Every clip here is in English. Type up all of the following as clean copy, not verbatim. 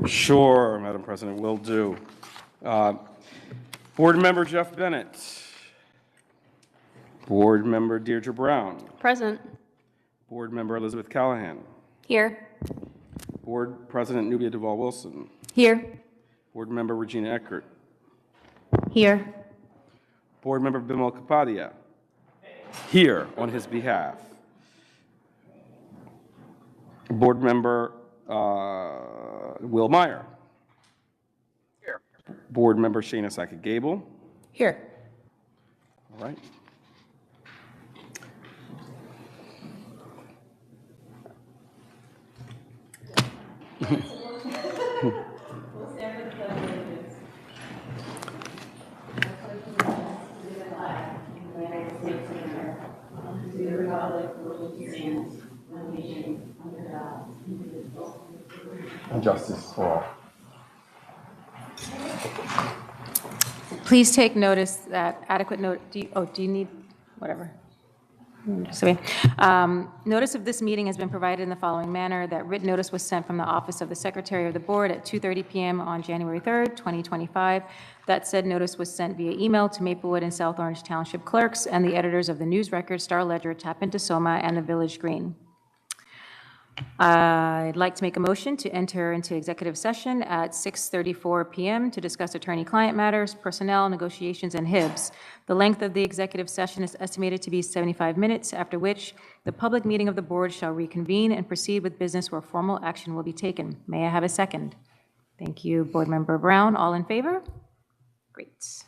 Sure, Madam President, will do. Board Member Jeff Bennett. Board Member Deirdre Brown. Present. Board Member Elizabeth Callahan. Here. Board President Nubia Duval-Wilson. Here. Board Member Regina Eckert. Here. Board Member Bimal Kapadia. Here on his behalf. Board Member Will Meyer. Here. Board Member Shana Sackett-Gable. Here. All right. And justice for all. Please take notice that adequate note. Do you need whatever? Notice of this meeting has been provided in the following manner: that written notice was sent from the Office of the Secretary of the Board at 2:30 p.m. on January 3rd, 2025. That said notice was sent via email to Maplewood and South Orange Township clerks and the editors of the News Record, Star Ledger, Tappan Soma, and the Village Green. I'd like to make a motion to enter into executive session at 6:34 p.m. to discuss attorney-client matters, personnel, negotiations, and HIBs. The length of the executive session is estimated to be 75 minutes, after which the public meeting of the board shall reconvene and proceed with business where formal action will be taken. May I have a second? Thank you, Board Member Brown. All in favor? Great.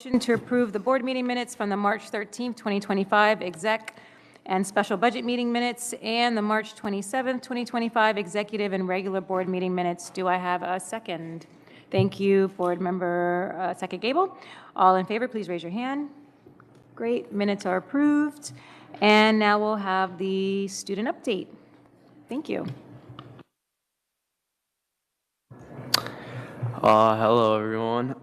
Motion to approve the board meeting minutes from the March 13th, 2025 exec and special budget meeting minutes and the March 27th, 2025 executive and regular board meeting minutes. Do I have a second? Thank you, Board Member Second Gable. All in favor, please raise your hand. Great, minutes are approved. And now we'll have the student update. Thank you. Hello, everyone.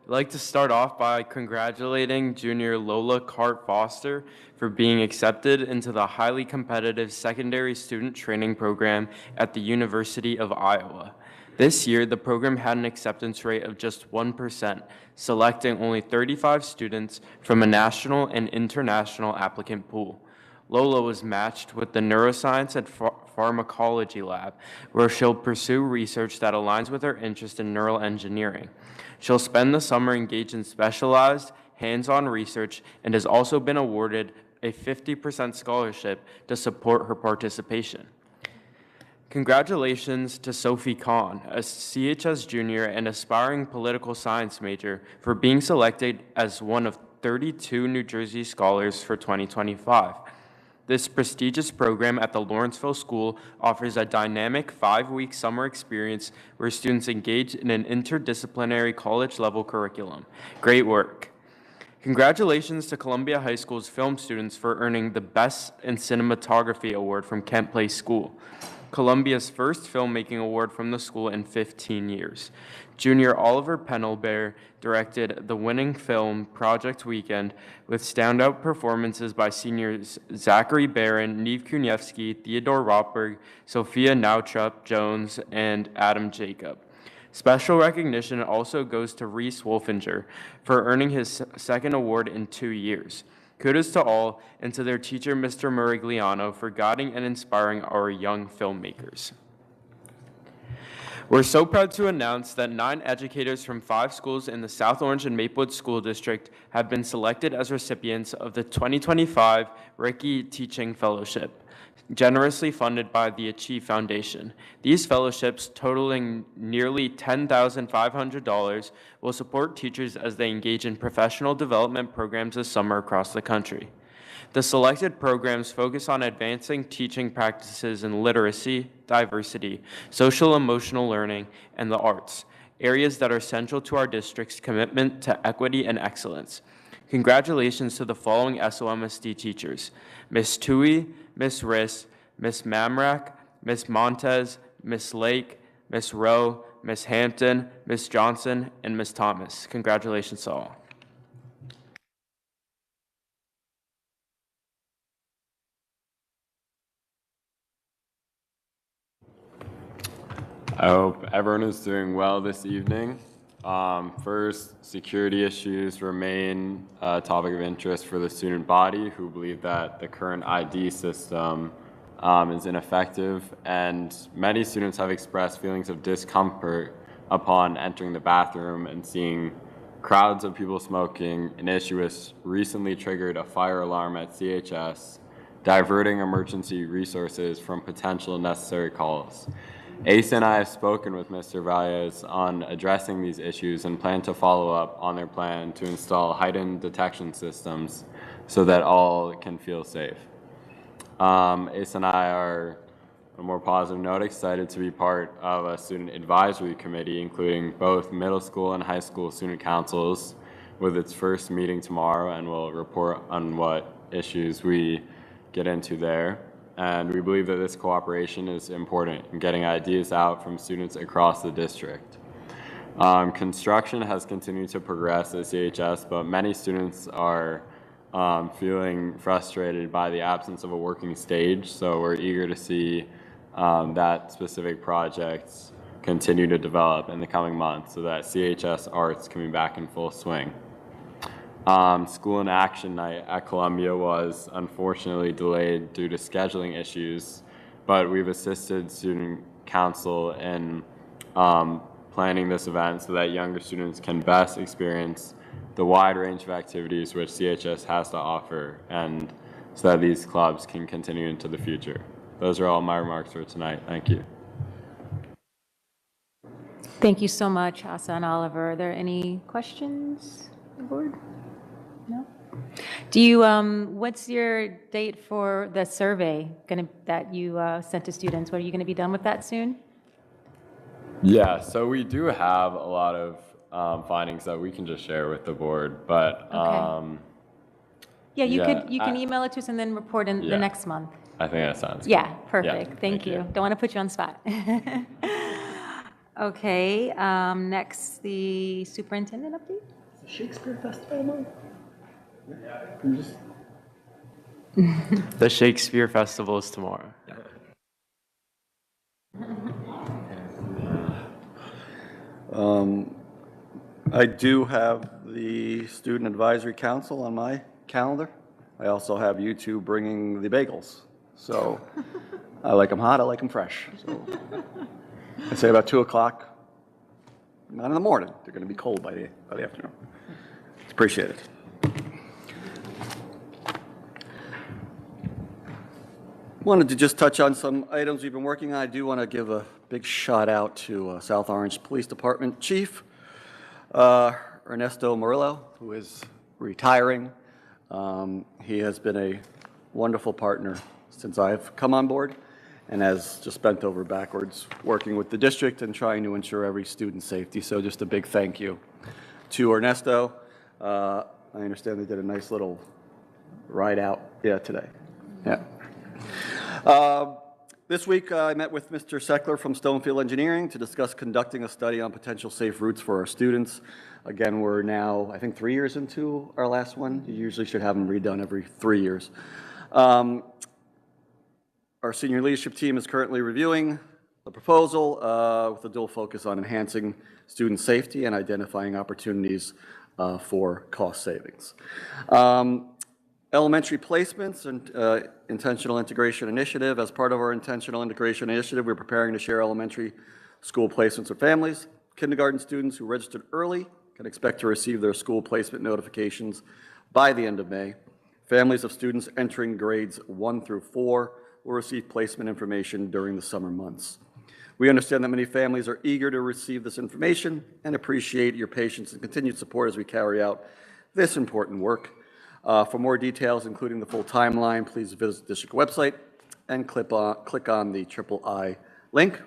I'd like to start off by congratulating junior Lola Cart Foster for being accepted into the highly competitive secondary student training program at the University of Iowa. This year, the program had an acceptance rate of just 1%, selecting only 35 students from a national and international applicant pool. Lola was matched with the Neuroscience and Pharmacology Lab, where she'll pursue research that aligns with her interest in neural engineering. She'll spend the summer engaged in specialized, hands-on research and has also been awarded a 50% scholarship to support her participation. Congratulations to Sophie Kahn, a CHS junior and aspiring political science major, for being selected as one of 32 New Jersey scholars for 2025. This prestigious program at the Lawrenceville School offers a dynamic 5-week summer experience where students engage in an interdisciplinary college-level curriculum. Great work. Congratulations to Columbia High School's film students for earning the Best in Cinematography Award from Kent Place School, Columbia's first filmmaking award from the school in 15 years. Junior Oliver Pennelbear directed the winning film Project Weekend with standout performances by seniors Zachary Barron, Neve Kunievsky, Theodore Rotberg, Sophia Nautrup-Jones, and Adam Jacob. Special recognition also goes to Reese Wolfinger for earning his second award in 2 years. Kudos to all, and to their teacher, Mr. Morigliano, for guiding and inspiring our young filmmakers. We're so proud to announce that 9 educators from 5 schools in the South Orange and Maplewood School District have been selected as recipients of the 2025 Rickey Teaching Fellowship, generously funded by the Achieve Foundation. These fellowships, totaling nearly $10,500, will support teachers as they engage in professional development programs this summer across the country. The selected programs focus on advancing teaching practices in literacy, diversity, social emotional learning, and the arts, areas that are central to our district's commitment to equity and excellence. Congratulations to the following SOMSD teachers: Ms. Tui, Ms. Riss, Ms. Mamrak, Ms. Montez, Ms. Lake, Ms. Rowe, Ms. Hampton, Ms. Johnson, and Ms. Thomas. Congratulations to all. I hope everyone is doing well this evening. First, security issues remain a topic of interest for the student body, who believe that the current ID system is ineffective, and many students have expressed feelings of discomfort upon entering the bathroom and seeing crowds of people smoking. An issue has recently triggered a fire alarm at CHS, diverting emergency resources from potential necessary calls. ACE and I have spoken with Mr. Valles on addressing these issues and plan to follow up on their plan to install heightened detection systems so that all can feel safe. ACE and I are, on a more positive note, excited to be part of a student advisory committee, including both middle school and high school student councils, with its first meeting tomorrow, and we'll report on what issues we get into there. And we believe that this cooperation is important in getting ideas out from students across the district. Construction has continued to progress at CHS, but many students are feeling frustrated by the absence of a working stage, so we're eager to see that specific projects continue to develop in the coming months so that CHS Arts can be back in full swing. School in Action Night at Columbia was unfortunately delayed due to scheduling issues, but we've assisted student council in planning this event so that younger students can best experience the wide range of activities which CHS has to offer, and so that these clubs can continue into the future. Those are all my remarks for tonight. Thank you. Thank you so much, Asa and Oliver. Are there any questions on the board? No? Do you, what's your date for the survey that you sent to students? Are you going to be done with that soon? Yeah, so we do have a lot of findings that we can just share with the board, but Yeah, you yeah, can email it to us and then report in the Yeah. next month. I think that sounds good. Yeah, perfect. Yeah, Thank you. Don't want to put you on the spot. Okay, next, the superintendent update? Shakespeare Festival. The Shakespeare Festival is tomorrow. I do have the Student Advisory Council on my calendar. I also have you two bringing the bagels. So I like them hot, I like them fresh. So I'd say about 2 o'clock, not in the morning. They're going to be cold by the afternoon. It's appreciated. Wanted to just touch on some items we've been working on. I do want to give a big shout out to South Orange Police Department Chief Ernesto Murillo, who is retiring. He has been a wonderful partner since I've come on board and has just bent over backwards working with the district and trying to ensure every student's safety. So just a big thank you to Ernesto. I understand they did a nice little ride out today. Yeah. This week, I met with Mr. Seckler from Stonefield Engineering to discuss conducting a study on potential safe routes for our students. Again, we're now, I think, 3 years into our last one. You usually should have them redone every 3 years. Our senior leadership team is currently reviewing the proposal with a dual focus on enhancing student safety and identifying opportunities for cost savings. Elementary placements and intentional integration initiative. As part of our intentional integration initiative, we're preparing to share elementary school placements with families. Kindergarten students who registered early can expect to receive their school placement notifications by the end of May. Families of students entering grades 1 through 4 will receive placement information during the summer months. We understand that many families are eager to receive this information and appreciate your patience and continued support as we carry out this important work. For more details, including the full timeline, please visit the district website and click on the III link.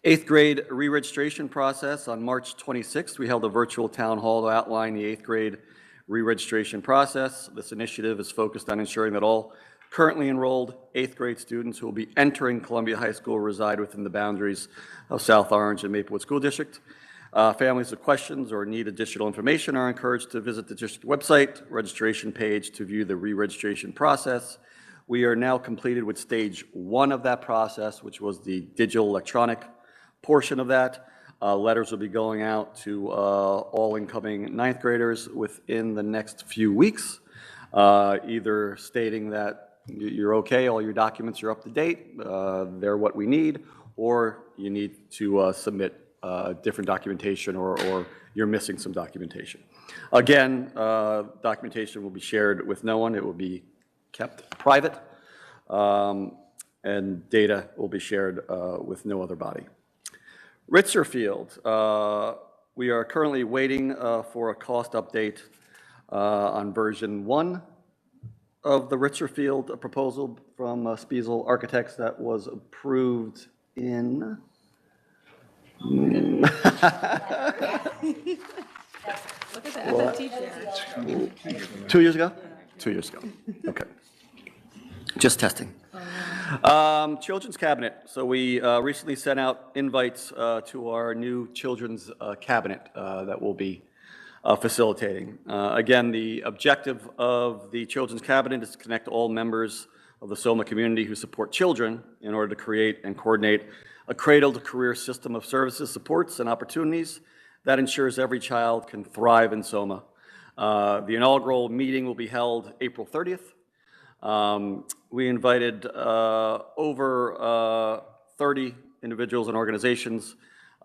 8th grade re-registration process. On March 26th, we held a virtual town hall to outline the 8th grade re-registration process. This initiative is focused on ensuring that all currently enrolled 8th grade students who will be entering Columbia High School reside within the boundaries of South Orange and Maplewood School District. Families with questions or need additional information are encouraged to visit the district website registration page to view the re-registration process. We are now completed with stage 1 of that process, which was the digital electronic portion of that. Letters will be going out to all incoming 9th graders within the next few weeks, either stating that you're okay, all your documents are up to date, they're what we need, or you need to submit different documentation or you're missing some documentation. Again, documentation will be shared with no one. It will be kept private, and data will be shared with no other body. Ritzerfield, we are currently waiting for a cost update on version 1 of the Ritzerfield proposal from Spiesel Architects that was approved in Look at that, that's a teacher. 2 years ago? 2 years ago, okay. Just testing. Children's Cabinet. So we recently sent out invites to our new Children's Cabinet that we'll be facilitating. Again, the objective of the Children's Cabinet is to connect all members of the SOMA community who support children in order to create and coordinate a cradle-to-career system of services, supports, and opportunities that ensures every child can thrive in SOMA. The inaugural meeting will be held April 30th. We invited over 30 individuals and organizations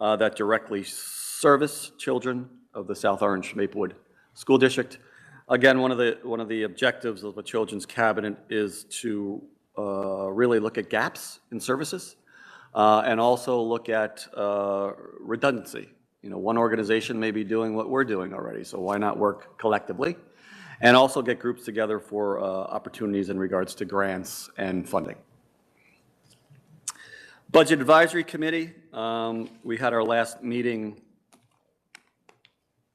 that directly service children of the South Orange Maplewood School District. Again, one of the objectives of the Children's Cabinet is to really look at gaps in services. and also look at redundancy. You know, one organization may be doing what we're doing already, so why not work collectively? And also get groups together for opportunities in regards to grants and funding. Budget Advisory Committee, we had our last meeting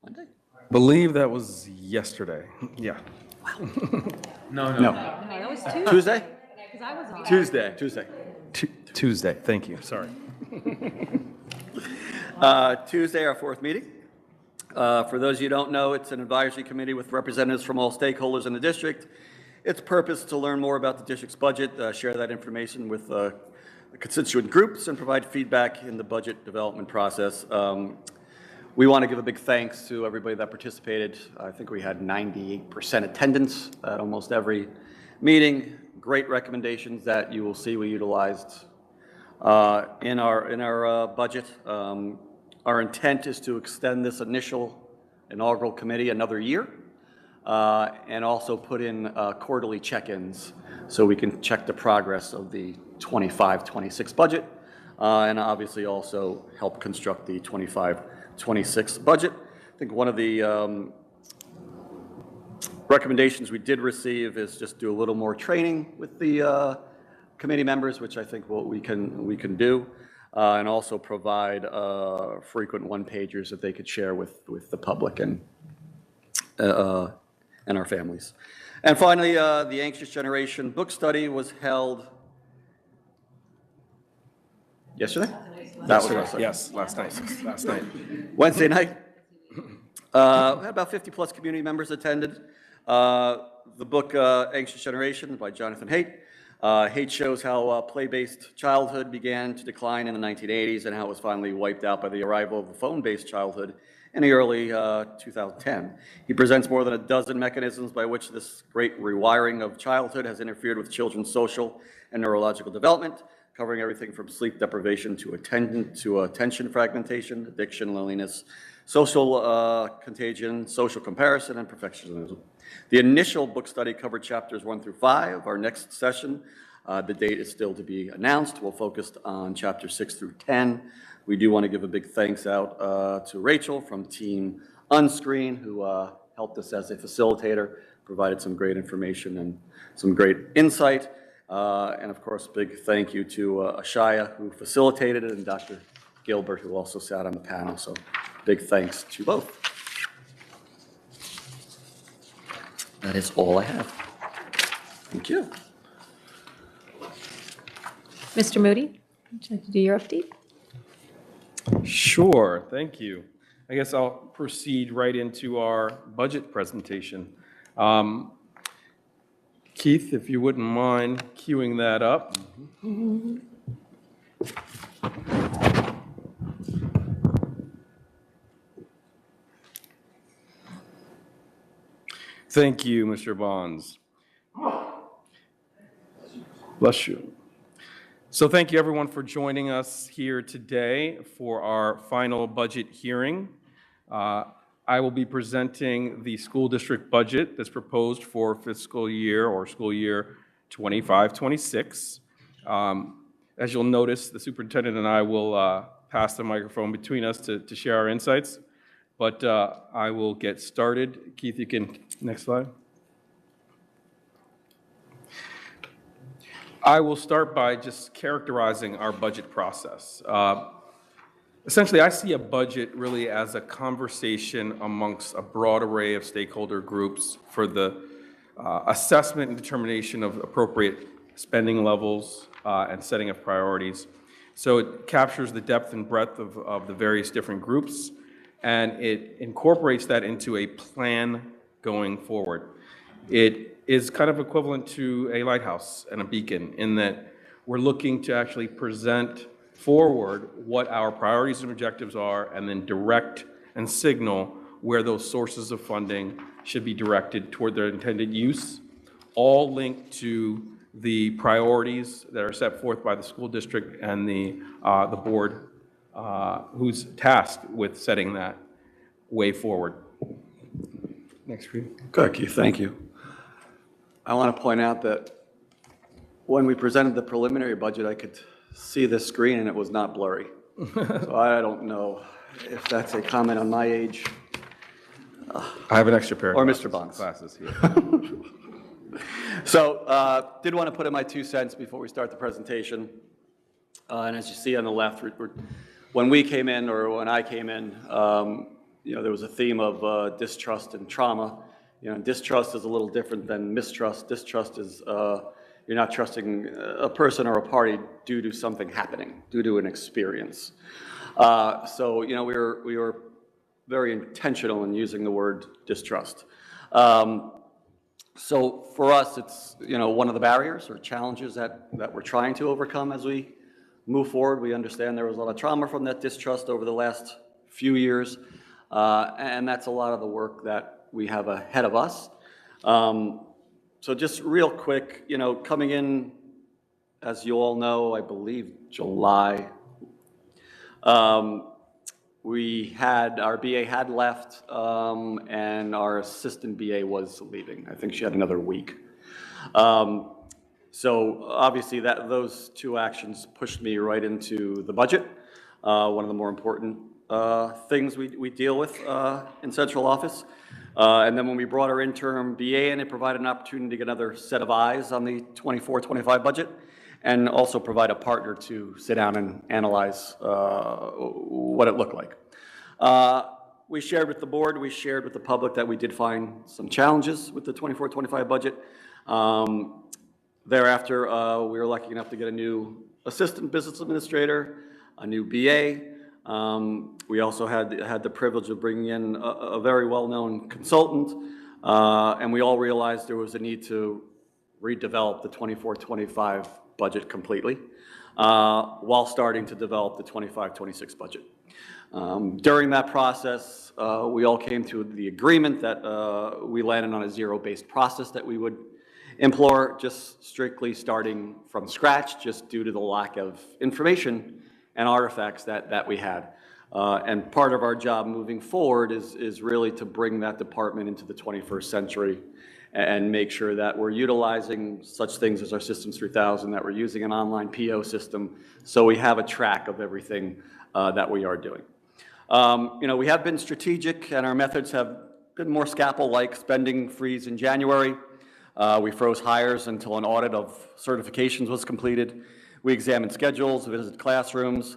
Monday? Believe that was yesterday. Yeah. No. That was Tuesday. Tuesday? Because I was on. Tuesday. Tuesday, thank you, sorry. Tuesday, our fourth meeting. For those of you who don't know, it's an advisory committee with representatives from all stakeholders in the district. Its purpose is to learn more about the district's budget, share that information with the constituent groups, and provide feedback in the budget development process. We want to give a big thanks to everybody that participated. I think we had 98% attendance at almost every meeting. Great recommendations that you will see we utilized in our budget. Our intent is to extend this initial inaugural committee another year, and also put in quarterly check-ins so we can check the progress of the 25-26 budget, and obviously also help construct the 25-26 budget. I think one of the recommendations we did receive is just do a little more training with the committee members, which I think we can do, and also provide frequent one-pagers that they could share with the public and our families. And finally, the Anxious Generation book study was held yesterday? That was last night. Yes, last night. Wednesday night. Had about 50+ community members attended. The book Anxious Generation by Jonathan Haidt. Haidt shows how play-based childhood began to decline in the 1980s and how it was finally wiped out by the arrival of the phone-based childhood in the early 2010. He presents more than a dozen mechanisms by which this great rewiring of childhood has interfered with children's social and neurological development, covering everything from sleep deprivation to attention fragmentation, addiction, loneliness, social contagion, social comparison, and perfectionism. The initial book study covered chapters 1 through 5. Our next session, the date is still to be announced. We'll focus on chapters 6 through 10. We do want to give a big thanks out to Rachel from Team Unscreen, who helped us as a facilitator, provided some great information and some great insight. And of course, big thank you to Ashaya, who facilitated it, and Dr. Gilbert, who also sat on the panel. So big thanks to both. That is all I have. Thank you. Mr. Moody, would you like to do your update? Sure, thank you. I guess I'll proceed right into our budget presentation. Keith, if you wouldn't mind queuing that up. Thank you, Mr. Bonds. Bless you. So thank you, everyone, for joining us here today for our final budget hearing. I will be presenting the school district budget that's proposed for fiscal year or school year 25-26. As you'll notice, the superintendent and I will pass the microphone between us to share our insights. But I will get started. Keith, you can, next slide. I will start by just characterizing our budget process. Essentially, I see a budget really as a conversation amongst a broad array of stakeholder groups for the assessment and determination of appropriate spending levels and setting of priorities. So it captures the depth and breadth of the various different groups, and it incorporates that into a plan going forward. It is kind of equivalent to a lighthouse and a beacon in that we're looking to actually present forward what our priorities and objectives are, and then direct and signal where those sources of funding should be directed toward their intended use, all linked to the priorities that are set forth by the school district and the board who's tasked with setting that way forward. Next screen. Good, Keith, thank you. I want to point out that when we presented the preliminary budget, I could see this screen and it was not blurry. So I don't know if that's a comment on my age. I have an extra pair of Or glasses- Mr. Bonds. Glasses here. So did want to put in my 2 cents before we start the presentation. And as you see on the left, when we came in, or when I came in, there was a theme of distrust and trauma. Distrust is a little different than mistrust. Distrust is you're not trusting a person or a party due to something happening, due to an experience. So we were very intentional in using the word distrust. So for us, it's one of the barriers or challenges that we're trying to overcome as we move forward. We understand there was a lot of trauma from that distrust over the last few years, and that's a lot of the work that we have ahead of us. So just real quick, coming in, as you all know, I believe July, our BA had left, and our assistant BA was leaving. I think she had another week. So obviously those 2 actions pushed me right into the budget, one of the more important things we deal with in central office. And then when we brought our interim BA in, it provided an opportunity to get another set of eyes on the 24-25 budget, and also provide a partner to sit down and analyze what it looked like. We shared with the board, we shared with the public that we did find some challenges with the 24-25 budget. Thereafter, we were lucky enough to get a new assistant business administrator, a new BA. We also had the privilege of bringing in a very well-known consultant, and we all realized there was a need to redevelop the 24-25 budget completely, while starting to develop the 25-26 budget. During that process, we all came to the agreement that we landed on a zero-based process that we would employ, just strictly starting from scratch, just due to the lack of information and artifacts that we had. And part of our job moving forward is really to bring that department into the 21st century and make sure that we're utilizing such things as our Systems 3000, that we're using an online PO system, so we have a track of everything that we are doing. We have been strategic, and our methods have been more scalpel-like. Spending freeze in January. We froze hires until an audit of certifications was completed. We examined schedules, visited classrooms.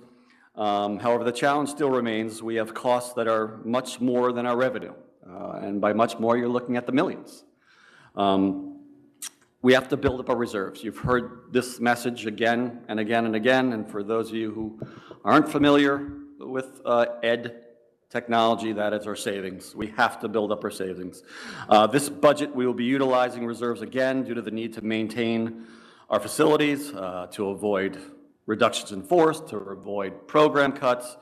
However, the challenge still remains. We have costs that are much more than our revenue. And by much more, you're looking at the millions. We have to build up our reserves. You've heard this message again and again and again. And for those of you who aren't familiar with ed technology, that is our savings. We have to build up our savings. This budget, we will be utilizing reserves again due to the need to maintain our facilities, to avoid reductions in force, to avoid program cuts.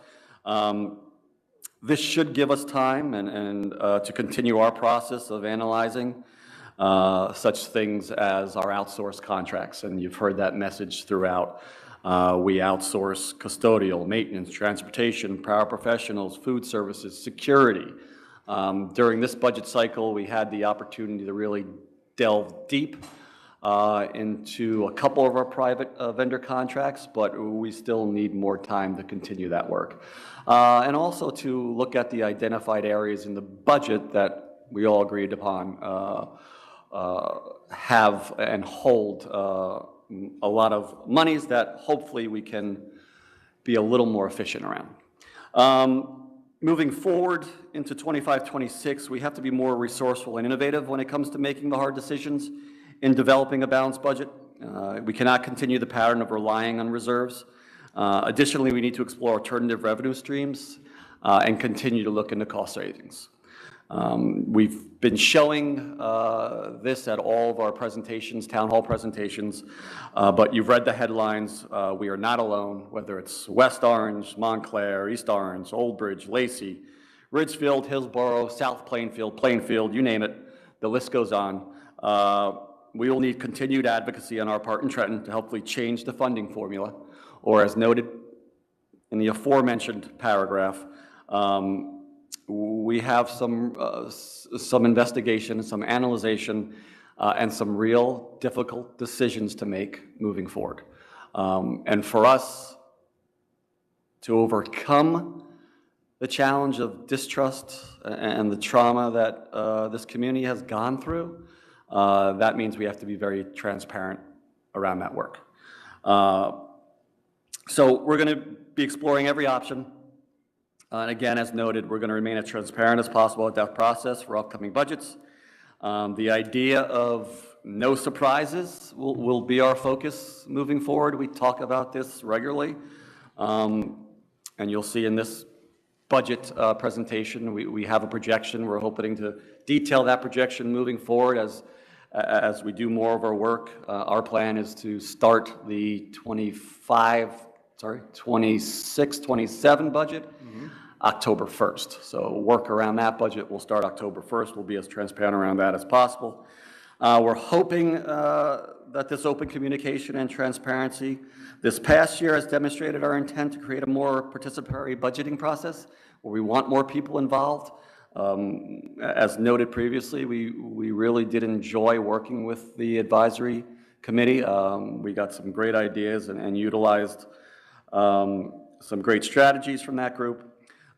This should give us time and to continue our process of analyzing such things as our outsourced contracts, and you've heard that message throughout. We outsource custodial, maintenance, transportation, paraprofessionals, food services, security. During this budget cycle, we had the opportunity to really delve deep into a couple of our private vendor contracts, but we still need more time to continue that work. And also to look at the identified areas in the budget that we all agreed upon have and hold a lot of monies that hopefully we can be a little more efficient around. Moving forward into 25-26, we have to be more resourceful and innovative when it comes to making the hard decisions in developing a balanced budget. We cannot continue the pattern of relying on reserves. Additionally, we need to explore alternative revenue streams and continue to look into cost savings. We've been showing this at all of our presentations, town hall presentations, but you've read the headlines. We are not alone, whether it's West Orange, Montclair, East Orange, Old Bridge, Lacey, Ridgefield, Hillsborough, South Plainfield, you name it, the list goes on. We will need continued advocacy on our part in Trenton to hopefully change the funding formula, or as noted in the aforementioned paragraph, we have some investigation, some analyzation, and some real difficult decisions to make moving forward. And for us to overcome the challenge of distrust and the trauma that this community has gone through, that means we have to be very transparent around that work. So we're going to be exploring every option. And again, as noted, we're going to remain as transparent as possible with that process for upcoming budgets. The idea of no surprises will be our focus moving forward. We talk about this regularly. And you'll see in this budget presentation, we have a projection. We're hoping to detail that projection moving forward as we do more of our work. Our plan is to start the 26, 27 budget October 1st. So work around that budget will start October 1st. We'll be as transparent around that as possible. We're hoping that this open communication and transparency this past year has demonstrated our intent to create a more participatory budgeting process where we want more people involved. As noted previously, we really did enjoy working with the advisory committee. We got some great ideas and utilized some great strategies from that group.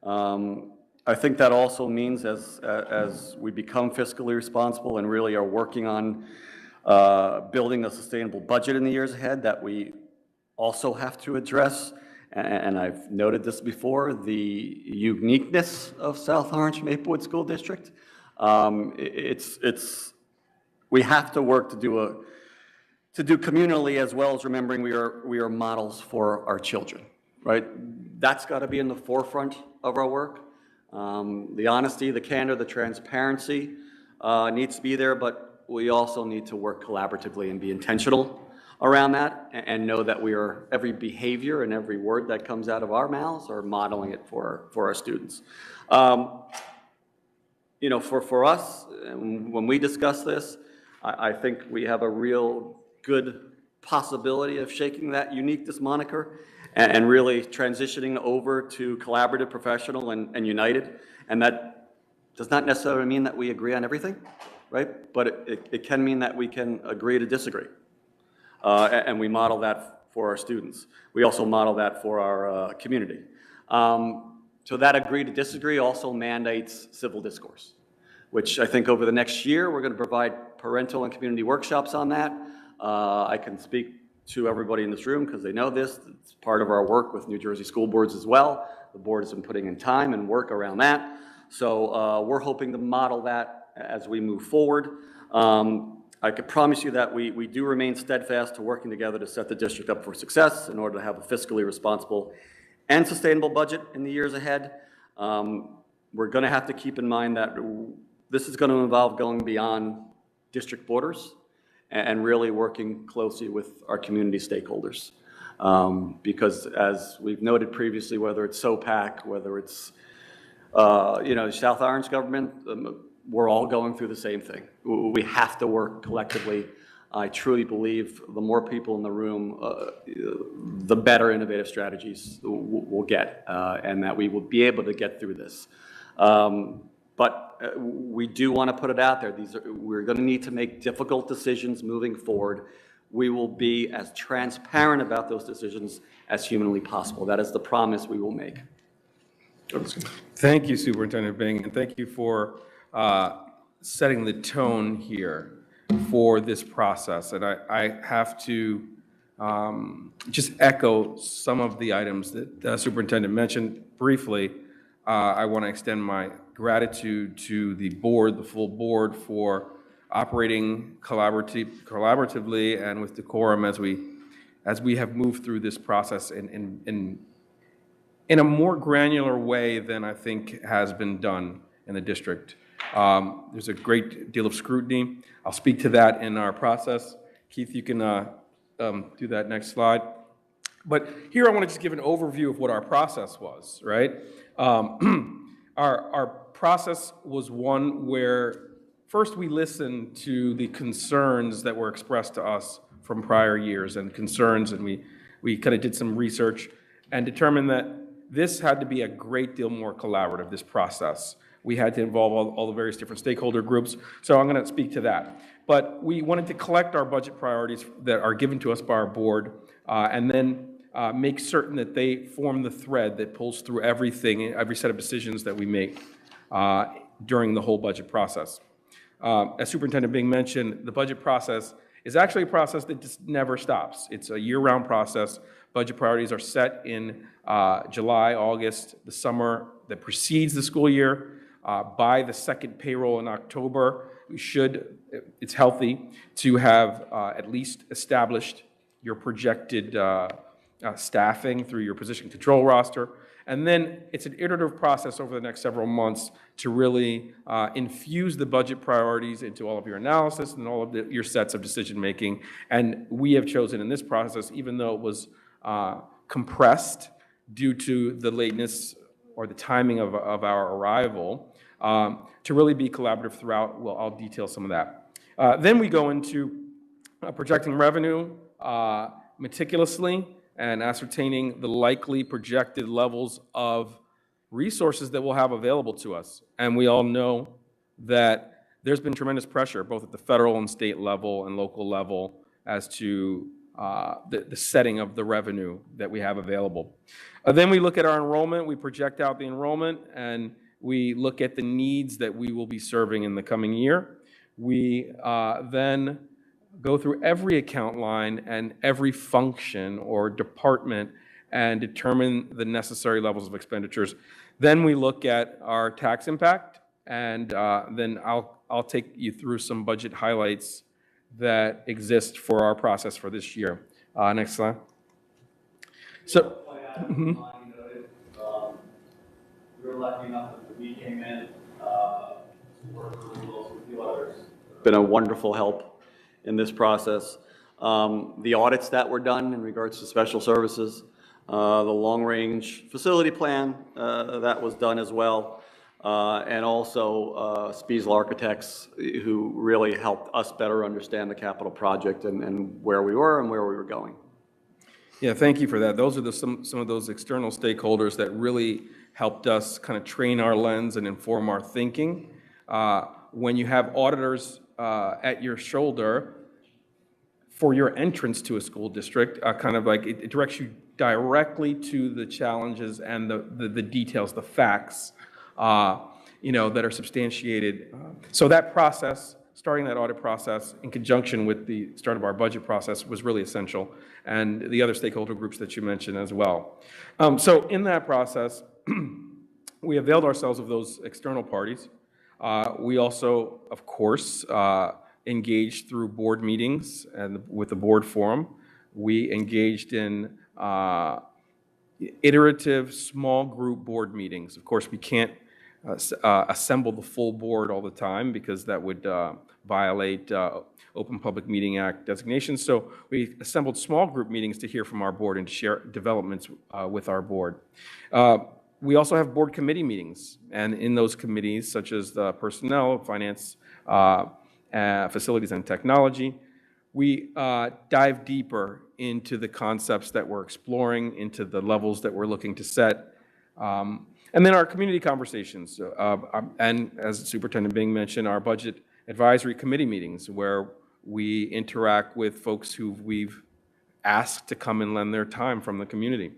I think that also means as we become fiscally responsible and really are working on building a sustainable budget in the years ahead, that we also have to address, and I've noted this before, the uniqueness of South Orange Maplewood School District. We have to work to do communally, as well as remembering we are models for our children, right? That's got to be in the forefront of our work. The honesty, the candor, the transparency needs to be there, but we also need to work collaboratively and be intentional around that and know that every behavior and every word that comes out of our mouths are modeling it for our students. You know, for us, when we discuss this, I think we have a real good possibility of shaking that uniqueness moniker and really transitioning over to collaborative, professional, and united. And that does not necessarily mean that we agree on everything, right? But it can mean that we can agree to disagree. And we model that for our students. We also model that for our community. So that agree to disagree also mandates civil discourse, which I think over the next year, we're going to provide parental and community workshops on that. I can speak to everybody in this room because they know this. It's part of our work with New Jersey school boards as well. The board has been putting in time and work around that. So we're hoping to model that as we move forward. I could promise you that we do remain steadfast to working together to set the district up for success in order to have a fiscally responsible and sustainable budget in the years ahead. We're going to have to keep in mind that this is going to involve going beyond district borders and really working closely with our community stakeholders. Because as we've noted previously, whether it's SOPAC, whether it's South Orange government, we're all going through the same thing. We have to work collectively. I truly believe the more people in the room, the better innovative strategies we'll get, and that we will be able to get through this. But we do want to put it out there. We're going to need to make difficult decisions moving forward. We will be as transparent about those decisions as humanly possible. That is the promise we will make. Thank you, Superintendent Bing, and thank you for setting the tone here for this process. And I have to just echo some of the items that the Superintendent mentioned briefly. I want to extend my gratitude to the board, the full board, for operating collaboratively and with decorum as we have moved through this process in a more granular way than I think has been done in the district. There's a great deal of scrutiny. I'll speak to that in our process. Keith, you can do that next slide. But here I want to just give an overview of what our process was, right? Our process was one where first we listened to the concerns that were expressed to us from prior years and concerns, and we kind of did some research and determined that this had to be a great deal more collaborative, this process. We had to involve all the various different stakeholder groups, so I'm going to speak to that. But we wanted to collect our budget priorities that are given to us by our board, and then make certain that they form the thread that pulls through everything, every set of decisions that we make during the whole budget process. As Superintendent Bing mentioned, the budget process is actually a process that just never stops. It's a year-round process. Budget priorities are set in July, August, the summer that precedes the school year. By the second payroll in October, it's healthy to have at least established your projected staffing through your position control roster. And then it's an iterative process over the next several months to really infuse the budget priorities into all of your analysis and all of your sets of decision-making. And we have chosen in this process, even though it was compressed due to the lateness or the timing of our arrival, to really be collaborative throughout. Well, I'll detail some of that. Then we go into projecting revenue meticulously and ascertaining the likely projected levels of resources that we'll have available to us. And we all know that there's been tremendous pressure, both at the federal and state level and local level, as to the setting of the revenue that we have available. Then we look at our enrollment, we project out the enrollment, and we look at the needs that we will be serving in the coming year. We then go through every account line and every function or department and determine the necessary levels of expenditures. Then we look at our tax impact, and then I'll take you through some budget highlights that exist for our process for this year. Next slide. So, We were lucky enough that we came in to work really close with the others. Been a wonderful help in this process. The audits that were done in regards to special services, the long-range facility plan that was done as well, and also Spiesel Architects, who really helped us better understand the capital project and where we were and where we were going. yeah, thank you for that. Those are some of those external stakeholders that really helped us kind of train our lens and inform our thinking. When you have auditors at your shoulder for your entrance to a school district, kind of like it directs you directly to the challenges and the details, the facts, that are substantiated. So that process, starting that audit process in conjunction with the start of our budget process, was really essential, and the other stakeholder groups that you mentioned as well. So in that process, we availed ourselves of those external parties. We also, of course, engaged through board meetings and with the board forum. We engaged in iterative small group board meetings. Of course, we can't assemble the full board all the time because that would violate Open Public Meeting Act designations. So we assembled small group meetings to hear from our board and to share developments with our board. We also have board committee meetings, and in those committees, such as the personnel, finance, facilities and technology, we dive deeper into the concepts that we're exploring, into the levels that we're looking to set. And then our community conversations, and as Superintendent Bing mentioned, our budget advisory committee meetings, where we interact with folks who we've asked to come and lend their time from the community.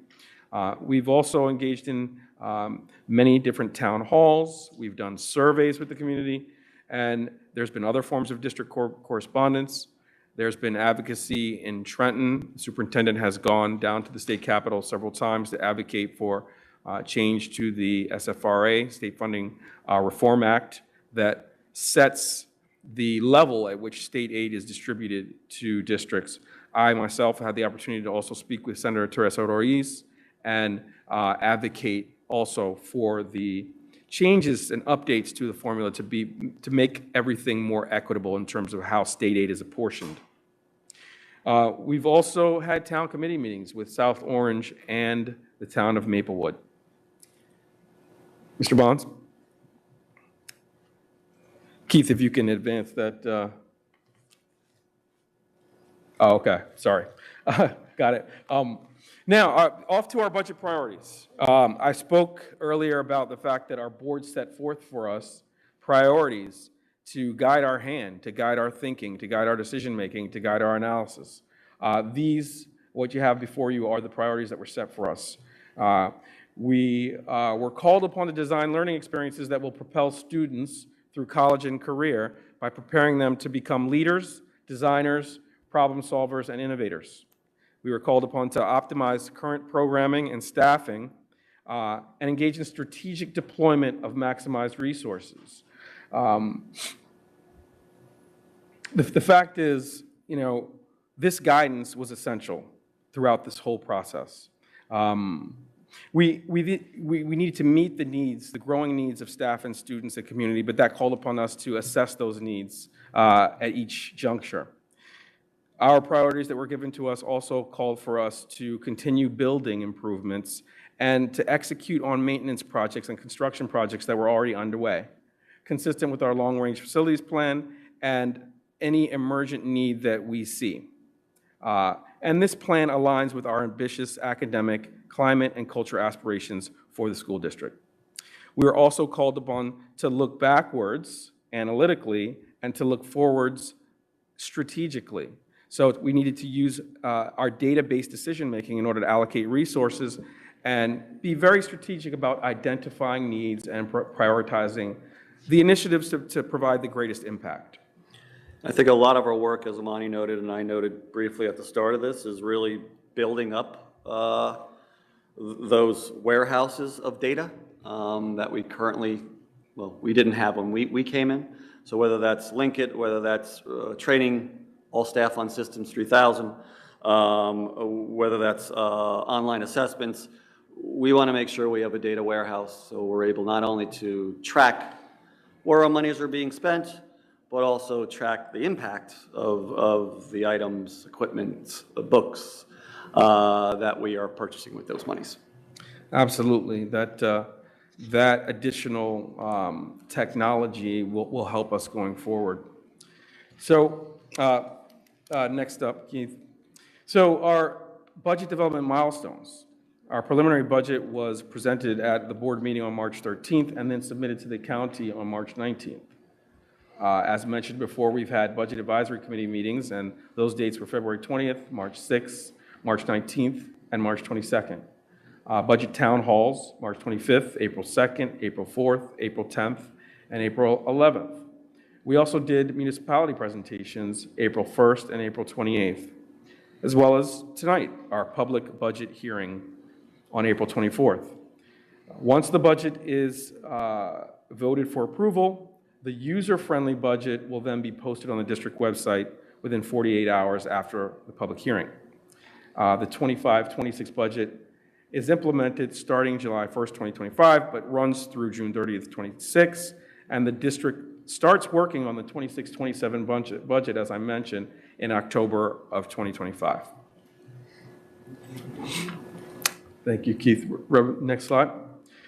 We've also engaged in many different town halls. We've done surveys with the community, and there's been other forms of district correspondence. There's been advocacy in Trenton. The superintendent has gone down to the state capitol several times to advocate for change to the SFRA, State Funding Reform Act, that sets the level at which state aid is distributed to districts. I myself had the opportunity to also speak with Senator Teresa Ruiz and advocate also for the changes and updates to the formula to make everything more equitable in terms of how state aid is apportioned. We've also had town committee meetings with South Orange and the town of Maplewood. Mr. Bonds? Keith, if you can advance that. Oh, okay, sorry. Got it. Now, off to our budget priorities. I spoke earlier about the fact that our board set forth for us priorities to guide our hand, to guide our thinking, to guide our decision-making, to guide our analysis. These, what you have before you, are the priorities that were set for us. We were called upon to design learning experiences that will propel students through college and career by preparing them to become leaders, designers, problem solvers, and innovators. We were called upon to optimize current programming and staffing and engage in strategic deployment of maximized resources. The fact is, this guidance was essential throughout this whole process. We needed to meet the needs, the growing needs of staff and students and community, but that called upon us to assess those needs at each juncture. Our priorities that were given to us also called for us to continue building improvements and to execute on maintenance projects and construction projects that were already underway, consistent with our long-range facilities plan and any emergent need that we see. And this plan aligns with our ambitious academic, climate, and culture aspirations for the school district. We are also called upon to look backwards analytically and to look forwards strategically. So we needed to use our data-based decision-making in order to allocate resources and be very strategic about identifying needs and prioritizing the initiatives to provide the greatest impact. I think a lot of our work, as Amani noted and I noted briefly at the start of this, is really building up those warehouses of data that we currently, well, we didn't have when we came in. So whether that's Linkit, whether that's training all staff on Systems 3000, whether that's online assessments, we want to make sure we have a data warehouse so we're able not only to track where our monies are being spent, but also track the impact of the items, equipment, the books that we are purchasing with those monies. Absolutely. That additional technology will help us going forward. So next up, Keith. So our budget development milestones. Our preliminary budget was presented at the board meeting on March 13th and then submitted to the county on March 19th. As mentioned before, we've had budget advisory committee meetings, and those dates were February 20th, March 6th, March 19th, and March 22nd. Budget town halls, March 25th, April 2nd, April 4th, April 10th, and April 11th. We also did municipality presentations April 1st and April 28th, as well as tonight, our public budget hearing on April 24th. Once the budget is voted for approval, the user-friendly budget will then be posted on the district website within 48 hours after the public hearing. The 25-26 budget is implemented starting July 1st, 2025, but runs through June 30th, 26, and the district starts working on the 26-27 budget, as I mentioned, in October of 2025. Thank you, Keith. Next slide.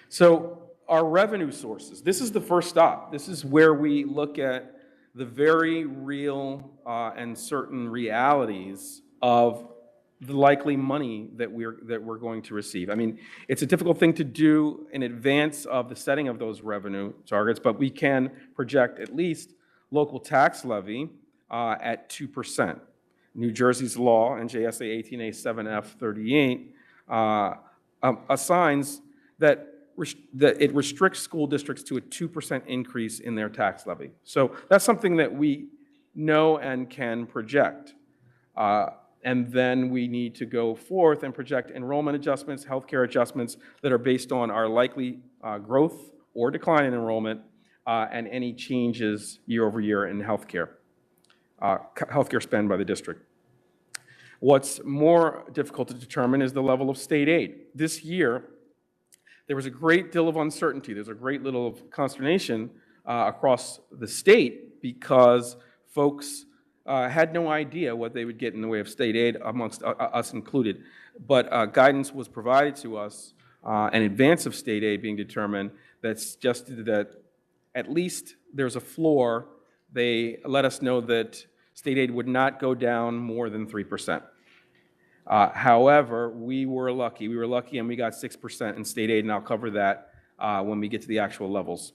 So our revenue sources, this is the first stop. This is where we look at the very real and certain realities of the likely money that we're going to receive. I mean, it's a difficult thing to do in advance of the setting of those revenue targets, but we can project at least local tax levy at 2%. New Jersey's law, NJSA 18A 7F 38, assigns that it restricts school districts to a 2% increase in their tax levy. So that's something that we know and can project. And then we need to go forth and project enrollment adjustments, healthcare adjustments that are based on our likely growth or decline in enrollment and any changes year over year in healthcare spend by the district. What's more difficult to determine is the level of state aid. This year, there was a great deal of uncertainty. There's a great little of consternation across the state because folks had no idea what they would get in the way of state aid, amongst us included. But guidance was provided to us in advance of state aid being determined that suggested that at least there's a floor. They let us know that state aid would not go down more than 3%. However, we were lucky. We were lucky and we got 6% in state aid, and I'll cover that when we get to the actual levels.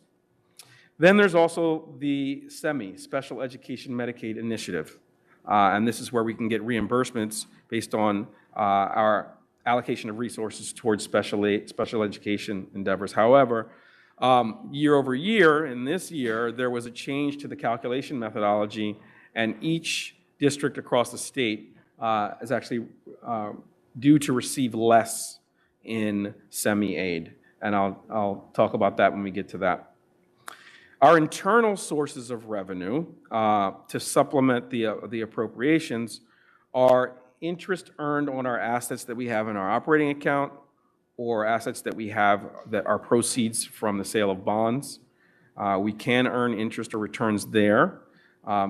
Then there's also the SEMI, Special Education Medicaid Initiative. And this is where we can get reimbursements based on our allocation of resources towards special education endeavors. However, year over year, in this year, there was a change to the calculation methodology, and each district across the state is actually due to receive less in semi-aid. And I'll talk about that when we get to that. Our internal sources of revenue to supplement the appropriations are interest earned on our assets that we have in our operating account, or assets that we have that are proceeds from the sale of bonds. We can earn interest or returns there.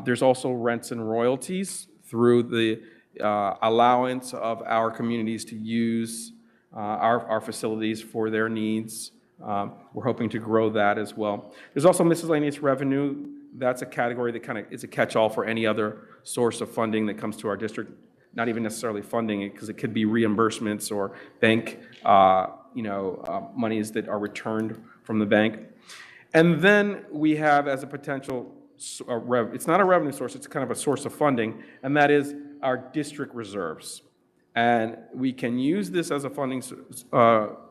There's also rents and royalties through the allowance of our communities to use our facilities for their needs. We're hoping to grow that as well. There's also miscellaneous revenue. That's a category that kind of is a catch-all for any other source of funding that comes to our district. Not even necessarily funding it, because it could be reimbursements or bank, monies that are returned from the bank. And then we have as a potential, it's not a revenue source, it's kind of a source of funding, and that is our district reserves. And we can use this as a funding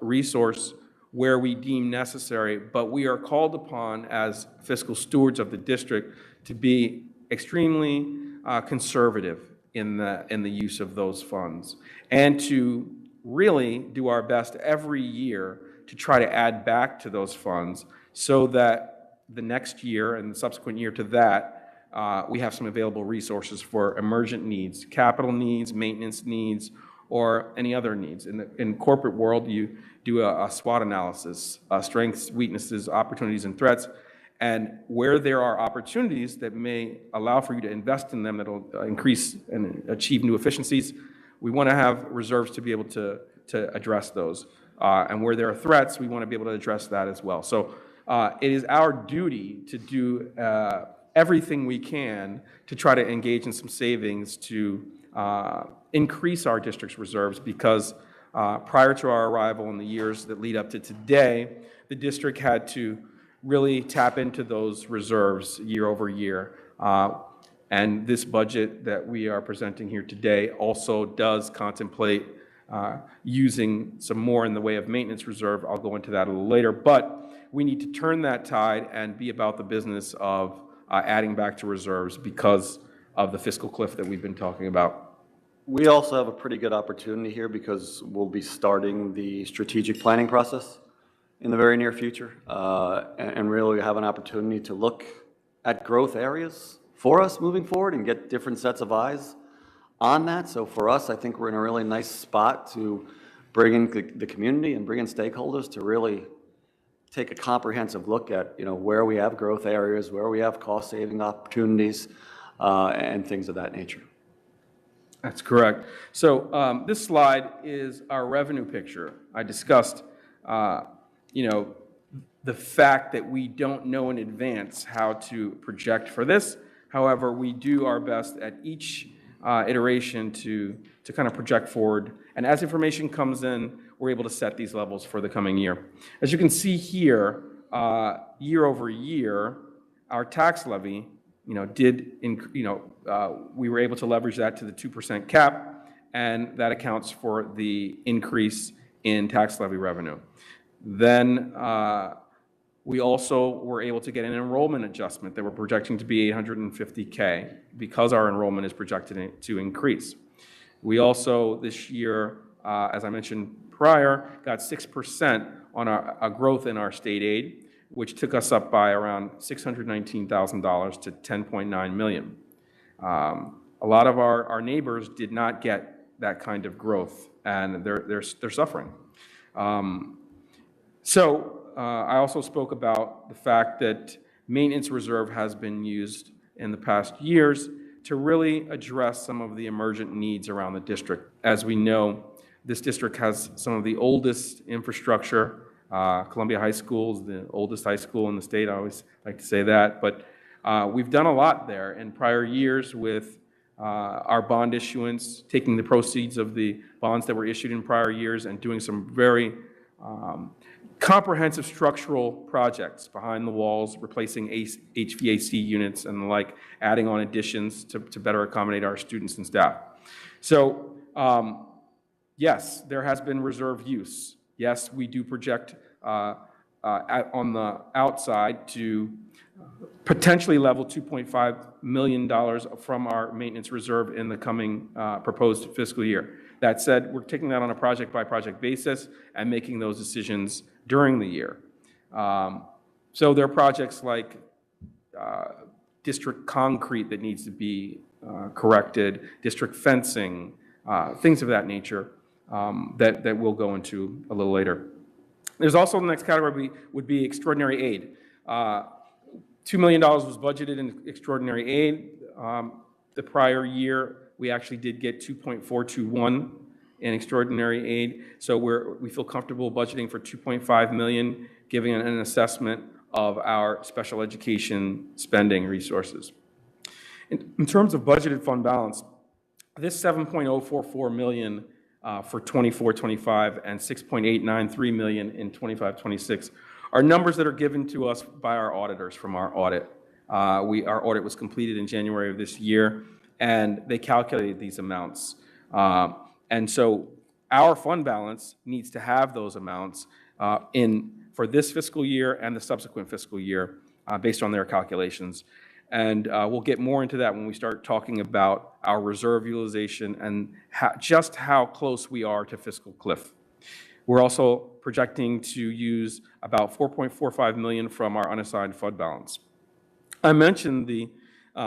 resource where we deem necessary, but we are called upon as fiscal stewards of the district to be extremely conservative in the use of those funds, and to really do our best every year to try to add back to those funds so that the next year and the subsequent year to that, we have some available resources for emergent needs, capital needs, maintenance needs, or any other needs. In corporate world, you do a SWOT analysis, strengths, weaknesses, opportunities, and threats. And where there are opportunities that may allow for you to invest in them that will increase and achieve new efficiencies, we want to have reserves to be able to address those. And where there are threats, we want to be able to address that as well. So it is our duty to do everything we can to try to engage in some savings to increase our district's reserves, because prior to our arrival in the years that lead up to today, the district had to really tap into those reserves year over year. And this budget that we are presenting here today also does contemplate using some more in the way of maintenance reserve. I'll go into that a little later, but we need to turn that tide and be about the business of adding back to reserves because of the fiscal cliff that we've been talking about. We also have a pretty good opportunity here because we'll be starting the strategic planning process in the very near future, and really have an opportunity to look at growth areas for us moving forward and get different sets of eyes on that. So for us, I think we're in a really nice spot to bring in the community and bring in stakeholders to really take a comprehensive look at where we have growth areas, where we have cost-saving opportunities, and things of that nature. That's correct. So this slide is our revenue picture. I discussed the fact that we don't know in advance how to project for this. However, we do our best at each iteration to kind of project forward. And as information comes in, we're able to set these levels for the coming year. As you can see here, year over year, our tax levy, we were able to leverage that to the 2% cap, and that accounts for the increase in tax levy revenue. Then we also were able to get an enrollment adjustment that we're projecting to be $850K because our enrollment is projected to increase. We also, this year, as I mentioned prior, got 6% on a growth in our state aid, which took us up by around $619,000 to $10.9 million. A lot of our neighbors did not get that kind of growth, and they're suffering. I also spoke about the fact that maintenance reserve has been used in the past years to really address some of the emergent needs around the district. As we know, this district has some of the oldest infrastructure. Columbia High School is the oldest high school in the state. I always like to say that. But We've done a lot there in prior years with our bond issuance, taking the proceeds of the bonds that were issued in prior years and doing some very comprehensive structural projects behind the walls, replacing HVAC units and the like, adding on additions to better accommodate our students and staff. So yes, there has been reserve use. Yes, we do project on the outside to potentially level $2.5 million from our maintenance reserve in the coming proposed fiscal year. That said, we're taking that on a project-by-project basis and making those decisions during the year. So there are projects like district concrete that needs to be corrected, district fencing, things of that nature that we'll go into a little later. There's also the next category would be extraordinary aid. $2 million was budgeted in extraordinary aid. The prior year, we actually did get 2.421 in extraordinary aid. So we feel comfortable budgeting for 2.5 million, giving an assessment of our special education spending resources. In terms of budgeted fund balance, this 7.044 million for 24-25 and 6.893 million in 25-26 are numbers that are given to us by our auditors from our audit. Our audit was completed in January of this year, and they calculated these amounts. And so our fund balance needs to have those amounts for this fiscal year and the subsequent fiscal year based on their calculations. And we'll get more into that when we start talking about our reserve utilization and just how close we are to fiscal cliff. We're also projecting to use about 4.45 million from our unassigned fund balance. I mentioned the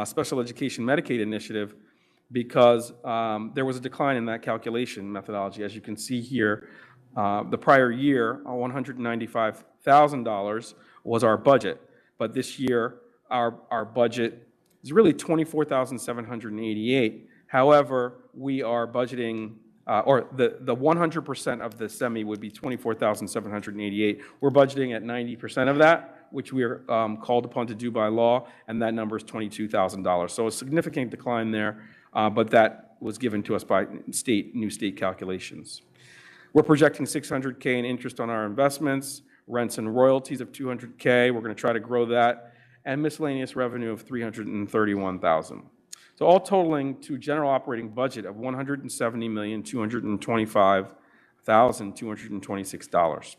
Special Education Medicaid Initiative because there was a decline in that calculation methodology. As you can see here, the prior year, $195,000 was our budget, but this year our budget is really $24,788. However, we are budgeting, or the 100% of the semi would be $24,788. We're budgeting at 90% of that, which we are called upon to do by law, and that number is $22,000. So a significant decline there, but that was given to us by new state calculations. We're projecting $600K in interest on our investments, rents and royalties of $200K. We're going to try to grow that, and miscellaneous revenue of $331,000. So all totaling to general operating budget of $170,225,226.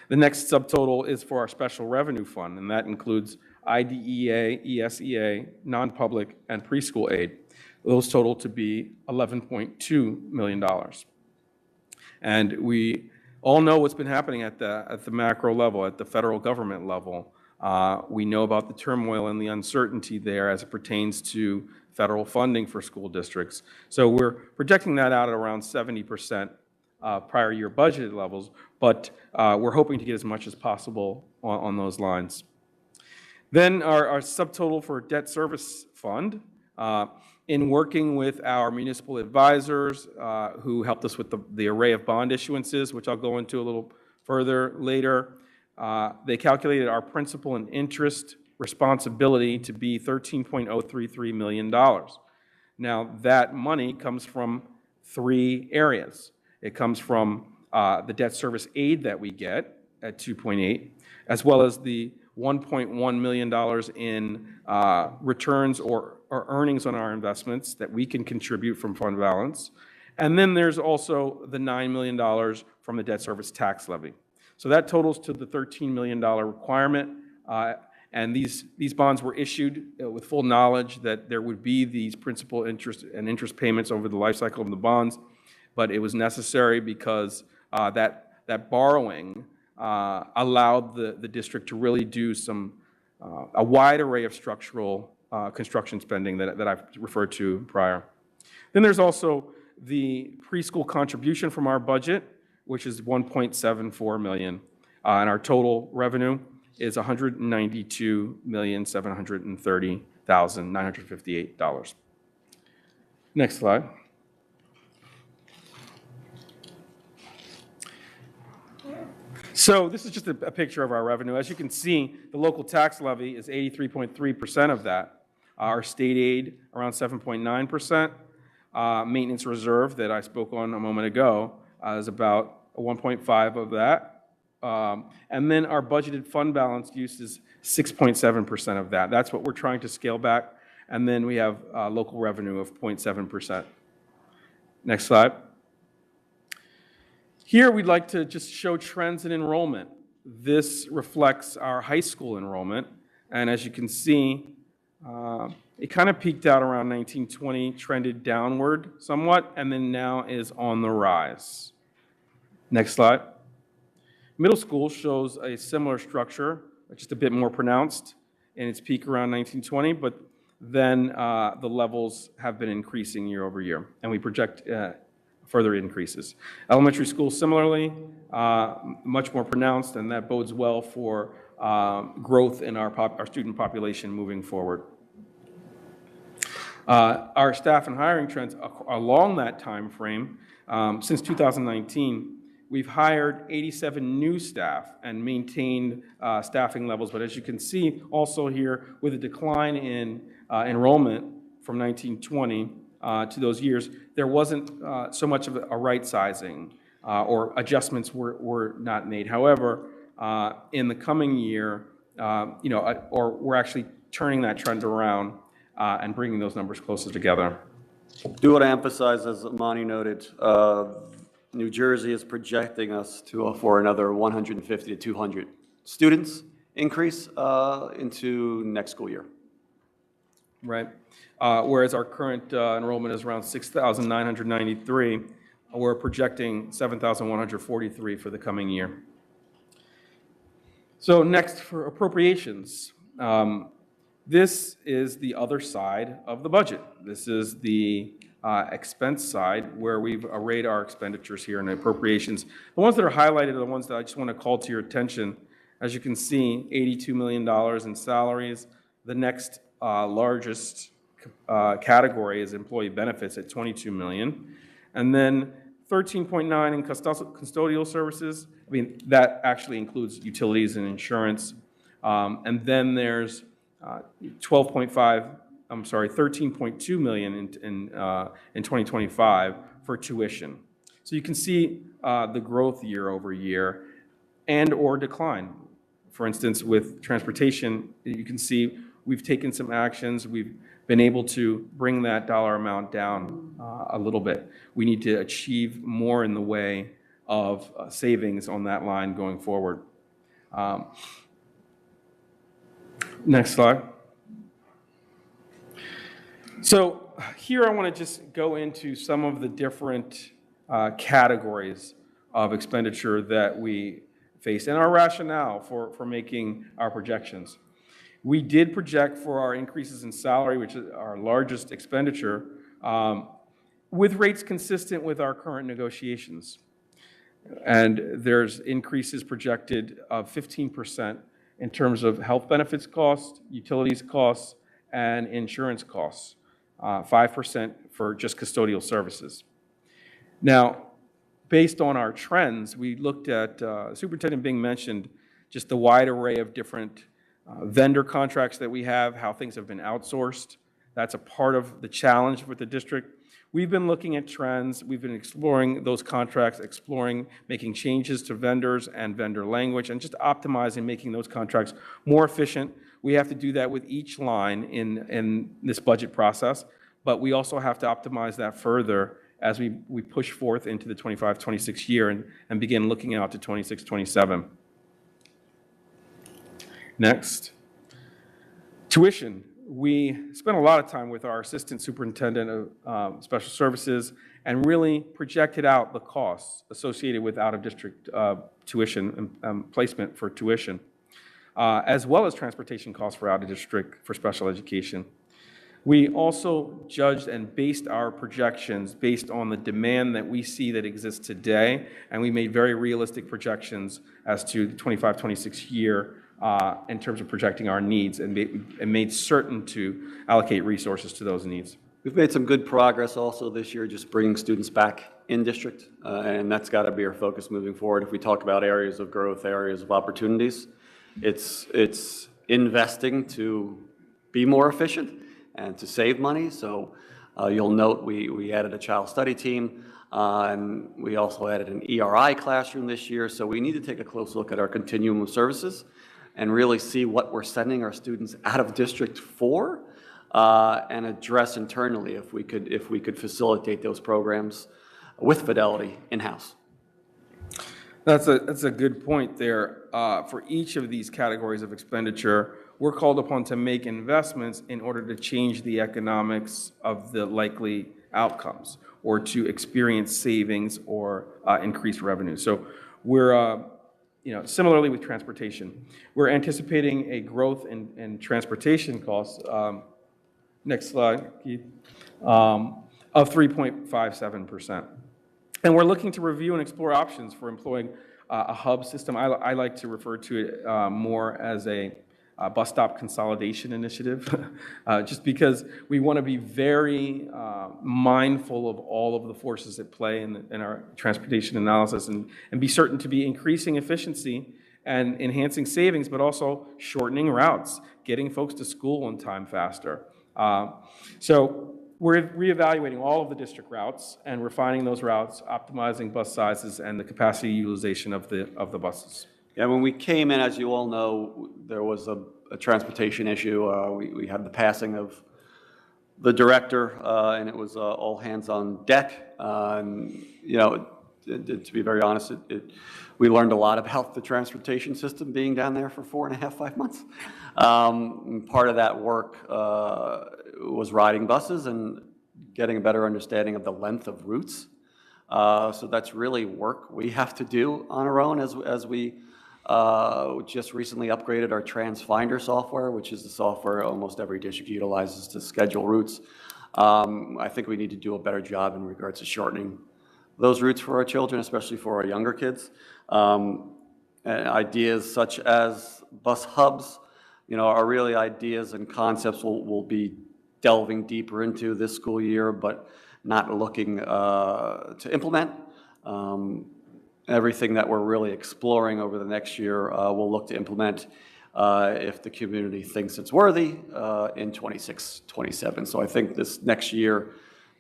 The next subtotal is for our special revenue fund, and that includes IDEA, ESEA, non-public, and preschool aid. Those total to be $11.2 million. And we all know what's been happening at the macro level, at the federal government level. We know about the turmoil and the uncertainty there as it pertains to federal funding for school districts. So we're projecting that out at around 70% prior year budgeted levels, but we're hoping to get as much as possible on those lines. Then our subtotal for debt service fund, in working with our municipal advisors who helped us with the array of bond issuances, which I'll go into a little further later, they calculated our principal and interest responsibility to be $13.033 million. Now, that money comes from three areas. It comes from the debt service aid that we get at 2.8, as well as the $1.1 million in returns or earnings on our investments that we can contribute from fund balance. And then there's also the $9 million from the debt service tax levy. So that totals to the $13 million requirement. And these bonds were issued with full knowledge that there would be these principal interest and interest payments over the life cycle of the bonds. But it was necessary because that borrowing allowed the district to really do a wide array of structural construction spending that I've referred to prior. Then there's also the preschool contribution from our budget, which is $1.74 million, and our total revenue is $192,730,958. Next slide. So this is just a picture of our revenue. As you can see, the local tax levy is 83.3% of that. Our state aid, around 7.9%. Maintenance reserve that I spoke on a moment ago is about 1.5 of that. And then our budgeted fund balance use is 6.7% of that. That's what we're trying to scale back. And then we have local revenue of 0.7%. Next slide. Here we'd like to just show trends in enrollment. This reflects our high school enrollment. And as you can see, it kind of peaked out around 1920, trended downward somewhat, and then now is on the rise. Next slide. Middle school shows a similar structure, just a bit more pronounced in its peak around 1920, but then the levels have been increasing year over year, and we project further increases. Elementary school, similarly, much more pronounced, and that bodes well for growth in our student population moving forward. Our staff and hiring trends along that time frame, since 2019, we've hired 87 new staff and maintained staffing levels. But as you can see also here, with a decline in enrollment from 1920 to those years, there wasn't so much of a right sizing or adjustments were not made. However, in the coming year, or we're actually turning that trend around and bringing those numbers closer together. Do want to emphasize, as Amani noted, New Jersey is projecting us for another 150 to 200 students increase into next school year. Right. Whereas our current enrollment is around 6,993, we're projecting 7,143 for the coming year. So next, for appropriations. This is the other side of the budget. This is the expense side, where we've arrayed our expenditures here in appropriations. The ones that are highlighted are the ones that I just want to call to your attention. As you can see, $82 million in salaries. The next largest category is employee benefits at $22 million. And then 13.9 in custodial services. I mean, that actually includes utilities and insurance. And then there's 13.2 million in 2025 for tuition. So you can see the growth year over year and or decline. For instance, with transportation, you can see we've taken some actions. We've been able to bring that dollar amount down a little bit. We need to achieve more in the way of savings on that line going forward. Next slide. So here I want to just go into some of the different categories of expenditure that we face and our rationale for making our projections. We did project for our increases in salary, which is our largest expenditure, with rates consistent with our current negotiations. And there's increases projected of 15% in terms of health benefits costs, utilities costs, and insurance costs, 5% for just custodial services. Now, based on our trends, we looked at, Superintendent Bing mentioned just the wide array of different vendor contracts that we have, how things have been outsourced. That's a part of the challenge with the district. We've been looking at trends. We've been exploring those contracts, making changes to vendors and vendor language, and just optimizing, making those contracts more efficient. We have to do that with each line in this budget process, but we also have to optimize that further as we push forth into the 25-26 year and begin looking out to 26-27. Next, tuition. We spent a lot of time with our Assistant Superintendent of Special Services and really projected out the costs associated with out-of-district tuition and placement for tuition, as well as transportation costs for out-of-district for special education. We also judged and based our projections based on the demand that we see that exists today, and we made very realistic projections as to the 25-26 year in terms of projecting our needs and made certain to allocate resources to those needs. We've made some good progress also this year, just bringing students back in district, and that's got to be our focus moving forward. If we talk about areas of growth, areas of opportunities, it's investing to be more efficient and to save money. So you'll note we added a child study team, and we also added an ERI classroom this year. So we need to take a close look at our continuum of services and really see what we're sending our students out of district for, and address internally if we could facilitate those programs with Fidelity in-house. That's a good point there. For each of these categories of expenditure, we're called upon to make investments in order to change the economics of the likely outcomes or to experience savings or increase revenue. So we're, similarly with transportation, we're anticipating a growth in transportation costs, next slide, Keith, of 3.57%. And we're looking to review and explore options for employing a hub system. I like to refer to it more as a bus stop consolidation initiative, just because we want to be very mindful of all of the forces at play in our transportation analysis and be certain to be increasing efficiency and enhancing savings, but also shortening routes, getting folks to school on time faster. So we're reevaluating all of the district routes and refining those routes, optimizing bus sizes and the capacity utilization of the buses. Yeah, when we came in, as you all know, there was a transportation issue. We had the passing of the director, and it was all hands on deck. And, to be very honest, we learned a lot about the transportation system being down there for 4.5, 5 months. Part of that work was riding buses and getting a better understanding of the length of routes. So that's really work we have to do on our own as we just recently upgraded our TransFinder software, which is the software almost every district utilizes to schedule routes. I think we need to do a better job in regards to shortening those routes for our children, especially for our younger kids. Ideas such as bus hubs, are really ideas and concepts we'll be delving deeper into this school year, but not looking to implement. Everything that we're really exploring over the next year, we'll look to implement if the community thinks it's worthy in 26, 27. So I think this next year,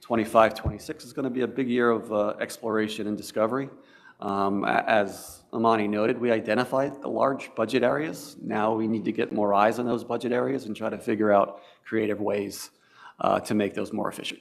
25, 26 is going to be a big year of exploration and discovery. As Amani noted, we identified the large budget areas. Now we need to get more eyes on those budget areas and try to figure out creative ways to make those more efficient.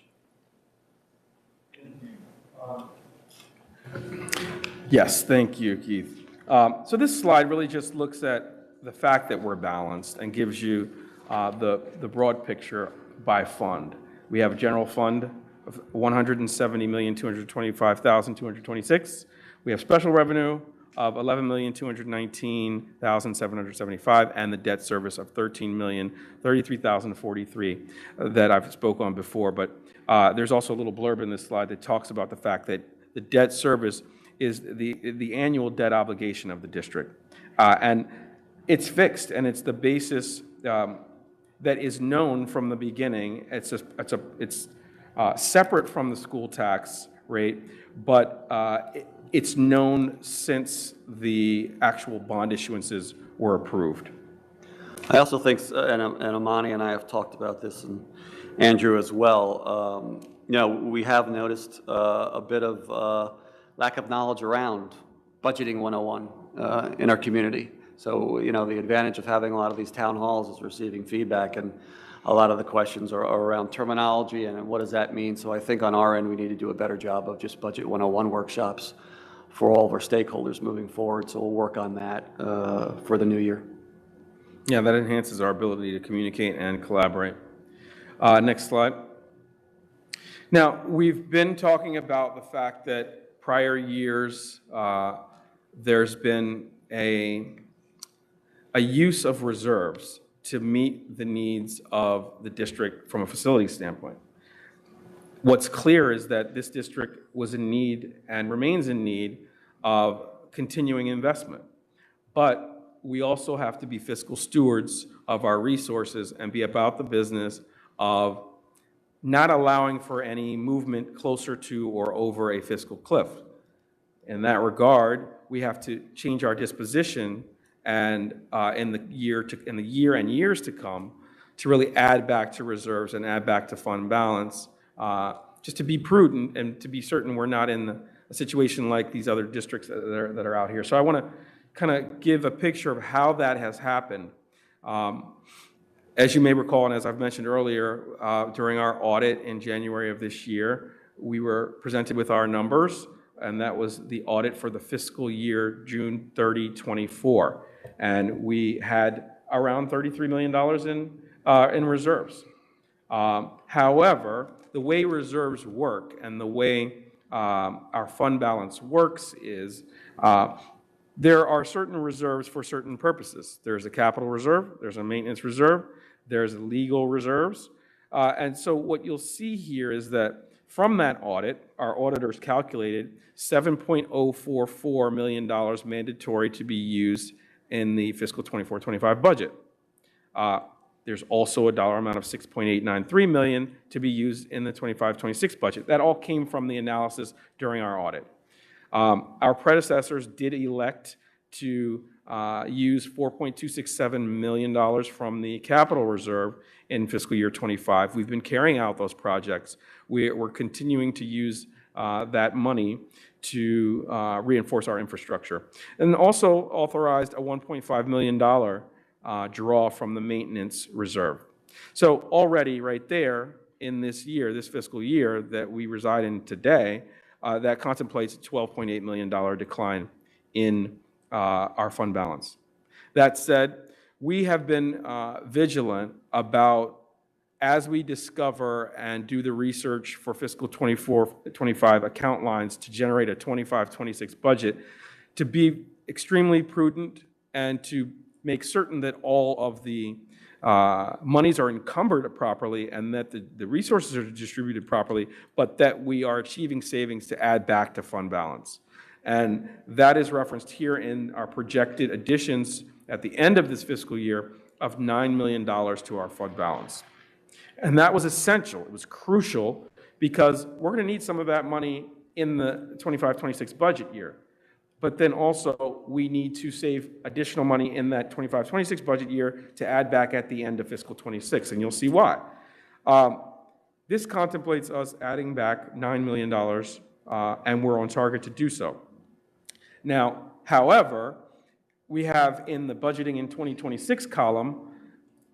Yes, thank you, Keith. So this slide really just looks at the fact that we're balanced and gives you the broad picture by fund. We have a general fund of $170,225,226. We have special revenue of $11,219,775 and the debt service of $13,033,043 that I've spoke on before. But there's also a little blurb in this slide that talks about the fact that the debt service is the annual debt obligation of the district. And it's fixed, and it's the basis that is known from the beginning. It's separate from the school tax rate, but it's known since the actual bond issuances were approved. I also think, and Amani and I have talked about this, and Andrew as well, we have noticed a bit of lack of knowledge around budgeting 101 in our community. So, the advantage of having a lot of these town halls is receiving feedback, and a lot of the questions are around terminology and what does that mean. So I think on our end, we need to do a better job of just Budget 101 workshops for all of our stakeholders moving forward. So we'll work on that for the new year. Yeah, that enhances our ability to communicate and collaborate. Next slide. Now, we've been talking about the fact that prior years, there's been a use of reserves to meet the needs of the district from a facility standpoint. What's clear is that this district was in need and remains in need of continuing investment. But we also have to be fiscal stewards of our resources and be about the business of not allowing for any movement closer to or over a fiscal cliff. In that regard, we have to change our disposition and in the year and years to come to really add back to reserves and add back to fund balance, just to be prudent and to be certain we're not in a situation like these other districts that are out here. So I want to kind of give a picture of how that has happened. As you may recall, and as I've mentioned earlier, during our audit in January of this year, we were presented with our numbers, and that was the audit for the fiscal year June 30, 24. And we had around $33 million in reserves. However, the way reserves work and the way our fund balance works is there are certain reserves for certain purposes. There's a capital reserve, there's a maintenance reserve, there's legal reserves. And so what you'll see here is that from that audit, our auditors calculated $7.044 million mandatory to be used in the fiscal 24-25 budget. There's also a dollar amount of $6.893 million to be used in the 25-26 budget. That all came from the analysis during our audit. Our predecessors did elect to use $4.267 million from the capital reserve in fiscal year 25. We've been carrying out those projects. We're continuing to use that money to reinforce our infrastructure. And also authorized a $1.5 million draw from the maintenance reserve. So already right there in this year, this fiscal year that we reside in today, that contemplates a $12.8 million decline in our fund balance. That said, we have been vigilant about, as we discover and do the research for fiscal 24-25 account lines to generate a 25-26 budget, to be extremely prudent and to make certain that all of the monies are encumbered properly and that the resources are distributed properly, but that we are achieving savings to add back to fund balance. And that is referenced here in our projected additions at the end of this fiscal year of $9 million to our fund balance. And that was essential. It was crucial because we're going to need some of that money in the 25-26 budget year. But then also we need to save additional money in that 25-26 budget year to add back at the end of fiscal 26, and you'll see why. This contemplates us adding back $9 million, and we're on target to do so. Now, however, we have in the budgeting in 2026 column,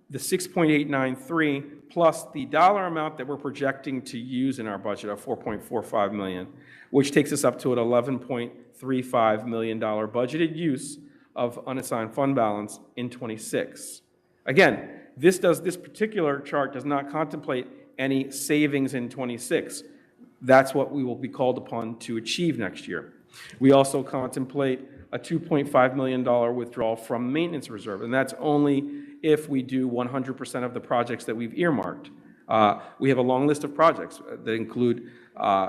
the 6.893 plus the dollar amount that we're projecting to use in our budget of $4.45 million, which takes us up to an $11.35 million budgeted use of unassigned fund balance in 26. Again, this particular chart does not contemplate any savings in 26. That's what we will be called upon to achieve next year. We also contemplate a $2.5 million withdrawal from maintenance reserve, and that's only if we do 100% of the projects that we've earmarked. We have a long list of projects that include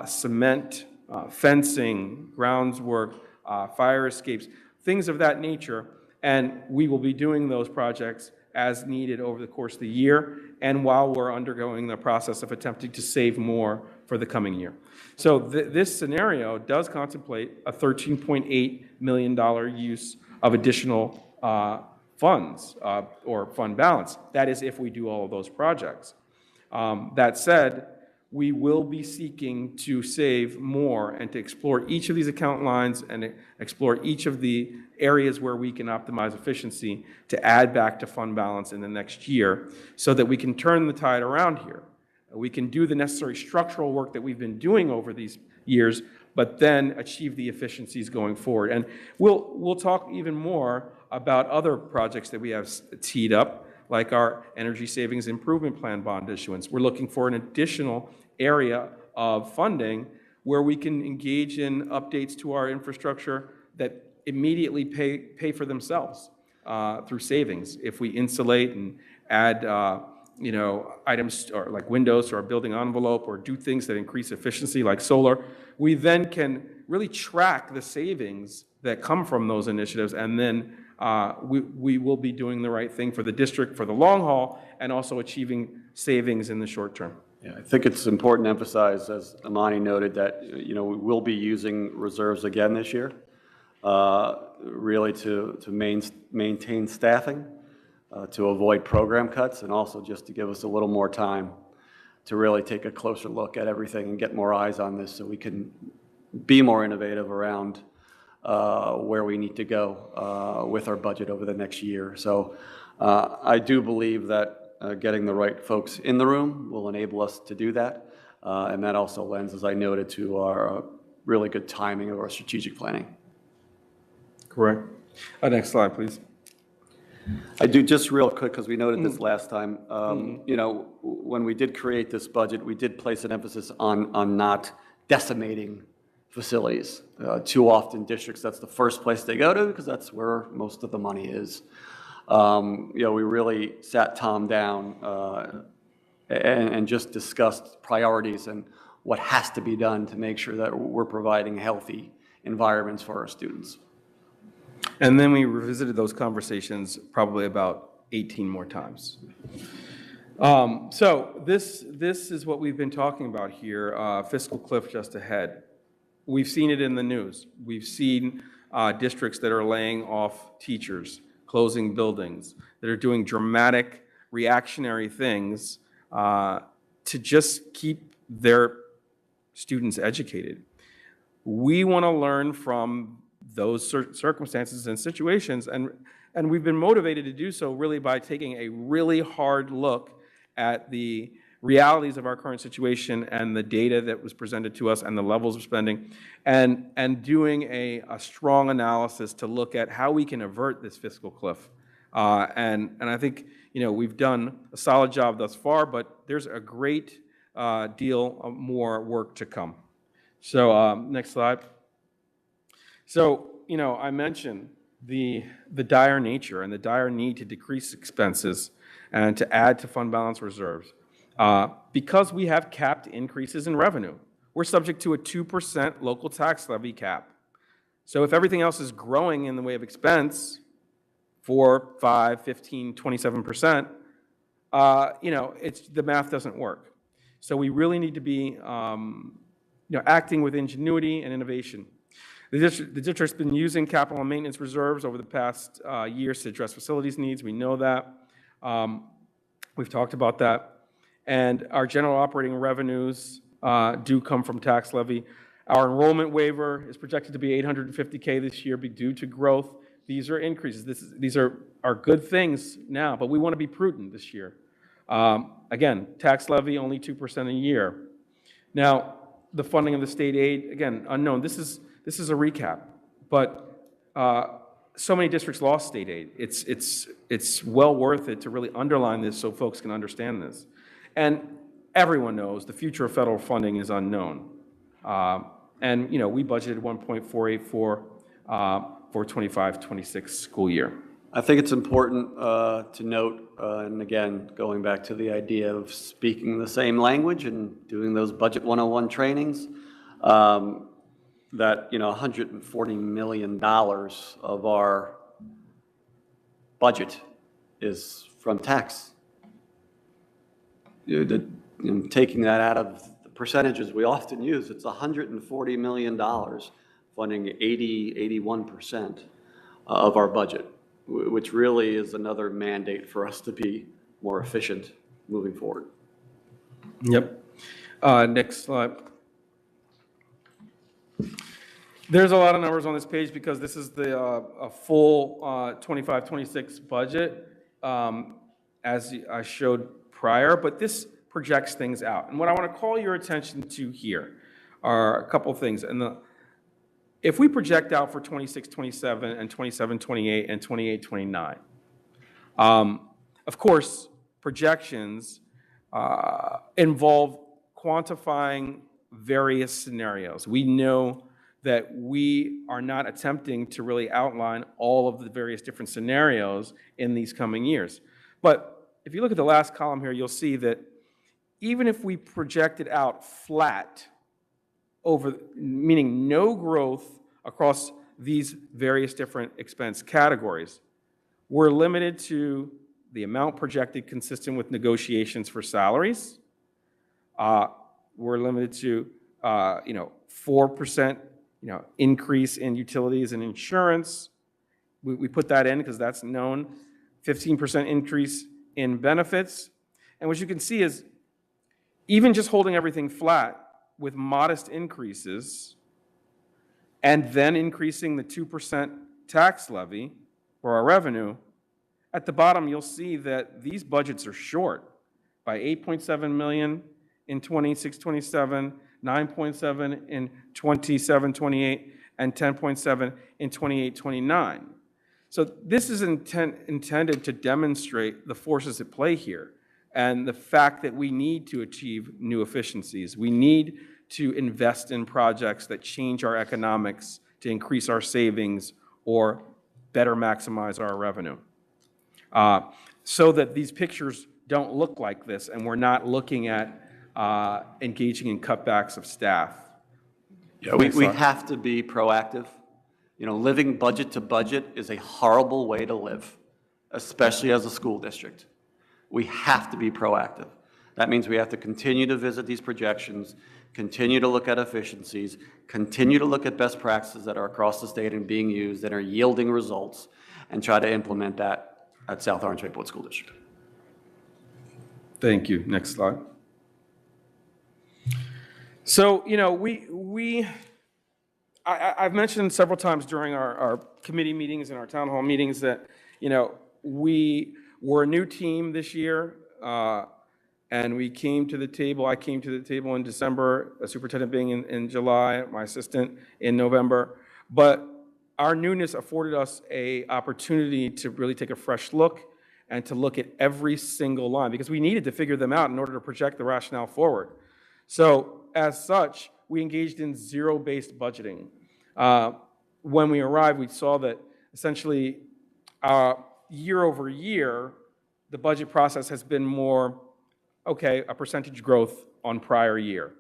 cement, fencing, grounds work, fire escapes, things of that nature, and we will be doing those projects as needed over the course of the year and while we're undergoing the process of attempting to save more for the coming year. So this scenario does contemplate a $13.8 million use of additional funds or fund balance. That is if we do all of those projects. That said, we will be seeking to save more and to explore each of these account lines and explore each of the areas where we can optimize efficiency to add back to fund balance in the next year so that we can turn the tide around here. We can do the necessary structural work that we've been doing over these years, but then achieve the efficiencies going forward. And we'll talk even more about other projects that we have teed up, like our Energy Savings Improvement Plan bond issuance. We're looking for an additional area of funding where we can engage in updates to our infrastructure that immediately pay for themselves through savings. If we insulate and add items or like windows to our building envelope or do things that increase efficiency like solar, we then can really track the savings that come from those initiatives, and then we will be doing the right thing for the district for the long haul and also achieving savings in the short term. Yeah, I think it's important to emphasize, as Amani noted, that, we will be using reserves again this year, really to maintain staffing, to avoid program cuts, and also just to give us a little more time to really take a closer look at everything and get more eyes on this so we can be more innovative around where we need to go with our budget over the next year. So I do believe that getting the right folks in the room will enable us to do that. And that also lends, as I noted, to our really good timing of our strategic planning. Correct. Next slide, please. I do, just real quick, because we noted this last time, when we did create this budget, we did place an emphasis on not decimating facilities. Too often districts, that's the first place they go to because that's where most of the money is. We really sat Tom down and just discussed priorities and what has to be done to make sure that we're providing healthy environments for our students. And then we revisited those conversations probably about 18 more times. So this is what we've been talking about here, fiscal cliff just ahead. We've seen it in the news. We've seen districts that are laying off teachers, closing buildings, that are doing dramatic reactionary things to just keep their students educated. We want to learn from those circumstances and situations, and we've been motivated to do so really by taking a really hard look at the realities of our current situation and the data that was presented to us and the levels of spending, and doing a strong analysis to look at how we can avert this fiscal cliff. And I think we've done a solid job thus far, but there's a great deal of more work to come. So next slide. So, I mentioned the dire nature and the dire need to decrease expenses and to add to fund balance reserves. Because we have capped increases in revenue. We're subject to a 2% local tax levy cap. So if everything else is growing in the way of expense, 4, 5, 15, 27%, the math doesn't work. So we really need to be acting with ingenuity and innovation. The district's been using capital and maintenance reserves over the past years to address facilities needs. We know that. We've talked about that. And our general operating revenues do come from tax levy. Our enrollment waiver is projected to be $850K this year due to growth. These are increases. These are good things now, but we want to be prudent this year. Again, tax levy only 2% a year. Now, the funding of the state aid, again, unknown. This is a recap, but so many districts lost state aid. It's well worth it to really underline this so folks can understand this. And everyone knows the future of federal funding is unknown. And we budgeted 1.484 for 25-26 school year. I think it's important to note, and again, going back to the idea of speaking the same language and doing those Budget 101 trainings, that $140 million of our budget is from tax. Taking that out of the percentages we often use, it's $140 million funding 81% of our budget, which really is another mandate for us to be more efficient moving forward. Yep. Next slide. There's a lot of numbers on this page because this is a full 25-26 budget, as I showed prior, but this projects things out. And what I want to call your attention to here are a couple of things. And if we project out for 26-27 and 27-28 and 28-29, of course, projections involve quantifying various scenarios. We know that we are not attempting to really outline all of the various different scenarios in these coming years. But if you look at the last column here, you'll see that even if we project it out flat, meaning no growth across these various different expense categories, we're limited to the amount projected consistent with negotiations for salaries, We're limited to, 4%, increase in utilities and insurance. We put that in because that's known. 15% increase in benefits. And what you can see is even just holding everything flat with modest increases and then increasing the 2% tax levy for our revenue, at the bottom you'll see that these budgets are short by 8.7 million in 26-27, 9.7 in 27-28, and 10.7 in 28-29. So this is intended to demonstrate the forces at play here and the fact that we need to achieve new efficiencies. We need to invest in projects that change our economics to increase our savings or better maximize our revenue. So that these pictures don't look like this and we're not looking at engaging in cutbacks of staff. Yeah, we have to be proactive. Living budget to budget is a horrible way to live, especially as a school district. We have to be proactive. That means we have to continue to visit these projections, continue to look at efficiencies, continue to look at best practices that are across the state and being used that are yielding results, and try to implement that at South Orange Maplewood School District. Thank you. Next slide. So, I've mentioned several times during our committee meetings and our town hall meetings that, we were a new team this year, and we came to the table. I came to the table in December, a superintendent being in July, my assistant in November. But our newness afforded us an opportunity to really take a fresh look and to look at every single line because we needed to figure them out in order to project the rationale forward. So as such, we engaged in zero-based budgeting. When we arrived, we saw that essentially year over year, the budget process has been more, a percentage growth on prior year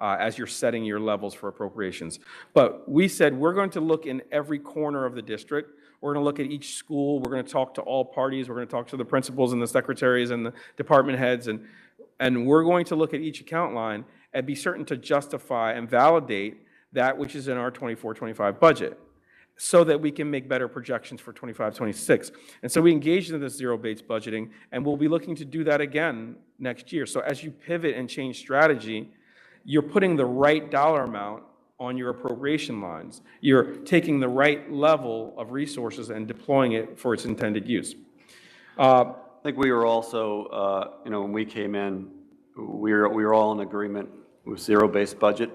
as you're setting your levels for appropriations. But we said we're going to look in every corner of the district. We're going to look at each school. We're going to talk to all parties. We're going to talk to the principals and the secretaries and the department heads. And we're going to look at each account line and be certain to justify and validate that which is in our 24-25 budget so that we can make better projections for 25-26. And so we engaged in this zero-based budgeting, and we'll be looking to do that again next year. So as you pivot and change strategy, you're putting the right dollar amount on your appropriation lines. You're taking the right level of resources and deploying it for its intended use. I think we were also, when we came in, we were all in agreement with zero-based budget.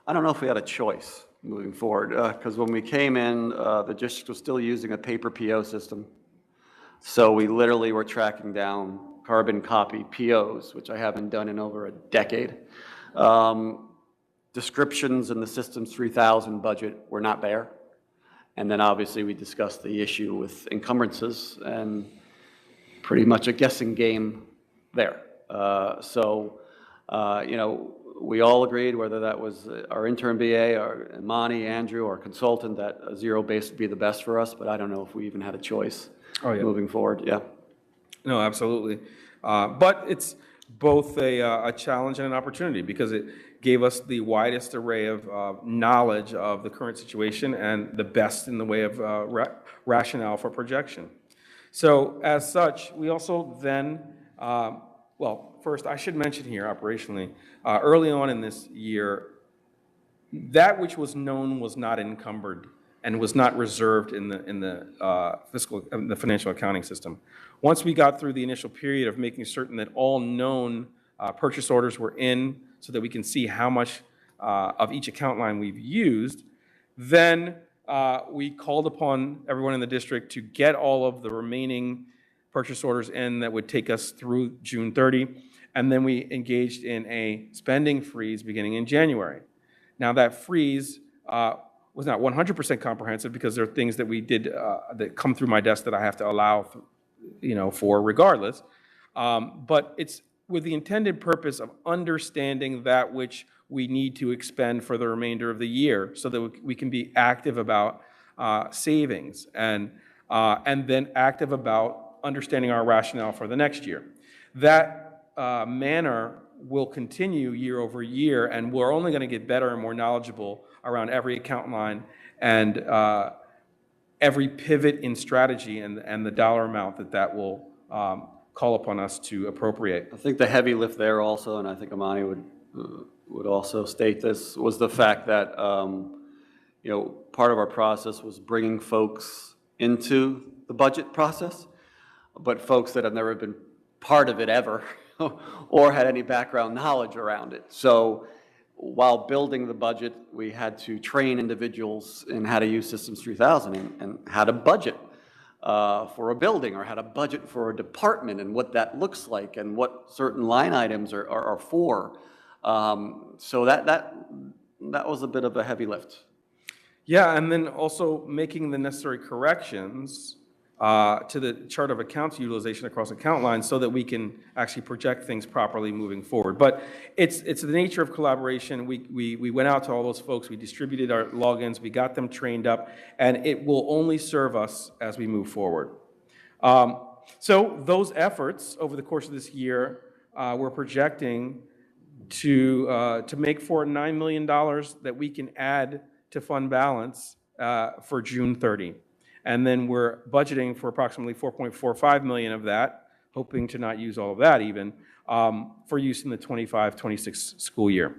I don't know if we had a choice moving forward, because when we came in, the district was still using a paper PO system. So we literally were tracking down carbon copy POs, which I haven't done in over a decade. Descriptions in the Systems 3000 budget were not there. And then obviously we discussed the issue with encumbrances and pretty much a guessing game there. We all agreed, whether that was our intern BA, or Monty, Andrew, or consultant, that a zero-based would be the best for us, but I don't know if we even had a choice moving forward. Yeah. No, absolutely. But it's both a challenge and an opportunity because it gave us the widest array of knowledge of the current situation and the best in the way of rationale for projection. So as such, we also then, first, I should mention here operationally, early on in this year, that which was known was not encumbered and was not reserved in the financial accounting system. Once we got through the initial period of making certain that all known purchase orders were in so that we can see how much of each account line we've used, then we called upon everyone in the district to get all of the remaining purchase orders in that would take us through June 30. And then we engaged in a spending freeze beginning in January. Now that freeze was not 100% comprehensive because there are things that we did that come through my desk that I have to allow, for regardless. But it's with the intended purpose of understanding that which we need to expend for the remainder of the year so that we can be active about savings and then active about understanding our rationale for the next year. That manner will continue year over year, and we're only going to get better and more knowledgeable around every account line and every pivot in strategy and the dollar amount that will call upon us to appropriate. I think the heavy lift there also, and I think Amani would also state this, was the fact that part of our process was bringing folks into the budget process, but folks that have never been part of it ever or had any background knowledge around it. So while building the budget, we had to train individuals in how to use Systems 3000 and how to budget for a building, or how to budget for a department, and what that looks like and what certain line items are for. So that was a bit of a heavy lift. Yeah, and then also making the necessary corrections to the chart of accounts utilization across account lines so that we can actually project things properly moving forward. But it's the nature of collaboration. We went out to all those folks, we distributed our logins, we got them trained up, and it will only serve us as we move forward. So those efforts over the course of this year, we're projecting to make for $9 million that we can add to fund balance for June 30. And then we're budgeting for approximately $4.45 million of that, hoping to not use all of that even, for use in the 25-26 school year.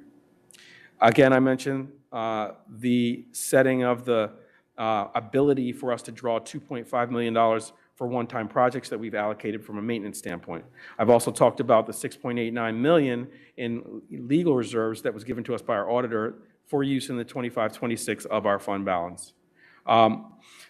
Again, I mentioned the setting of the ability for us to draw $2.5 million for one-time projects that we've allocated from a maintenance standpoint. I've also talked about the $6.89 million in legal reserves that was given to us by our auditor for use in the 25-26 of our fund balance.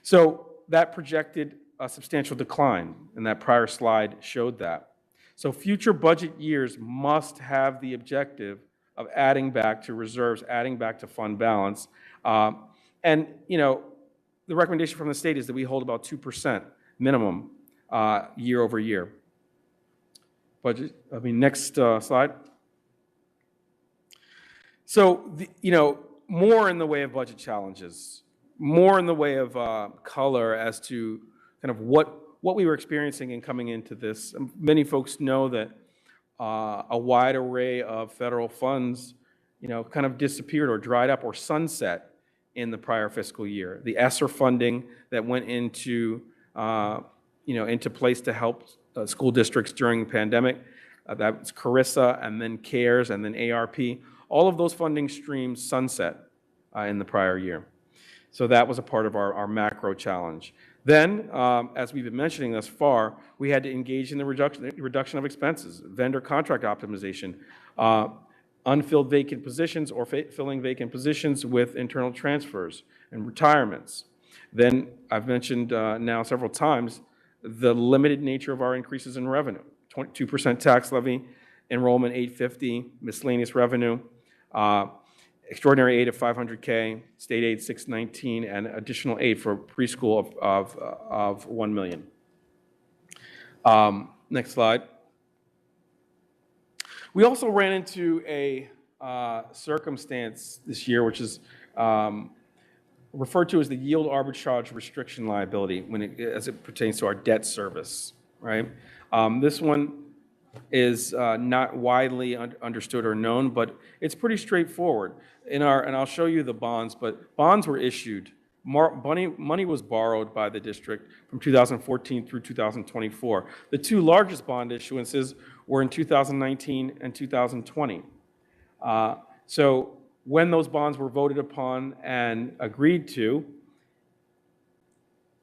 So that projected a substantial decline, and that prior slide showed that. So future budget years must have the objective of adding back to reserves, adding back to fund balance. And, the recommendation from the state is that we hold about 2% minimum year over year. Budget, next slide. So, more in the way of budget challenges, more in the way of color as to kind of what we were experiencing in coming into this. Many folks know that a wide array of federal funds, kind of disappeared or dried up or sunset in the prior fiscal year. The ESSER funding that went into place to help school districts during the pandemic, that's CARISA and then CARES and then ARP. All of those funding streams sunset in the prior year. So that was a part of our macro challenge. Then, as we've been mentioning thus far, we had to engage in the reduction of expenses, vendor contract optimization, unfilled vacant positions or filling vacant positions with internal transfers and retirements. Then I've mentioned now several times the limited nature of our increases in revenue, 2% tax levy, enrollment 850, miscellaneous revenue, extraordinary aid of $500K, state aid 619, and additional aid for preschool of $1 million. Next slide. We also ran into a circumstance this year, which is referred to as the yield arbitrage restriction liability as it pertains to our debt service, right? This one is not widely understood or known, but it's pretty straightforward. And I'll show you the bonds, but bonds were issued. Money was borrowed by the district from 2014 through 2024. The two largest bond issuances were in 2019 and 2020. So when those bonds were voted upon and agreed to,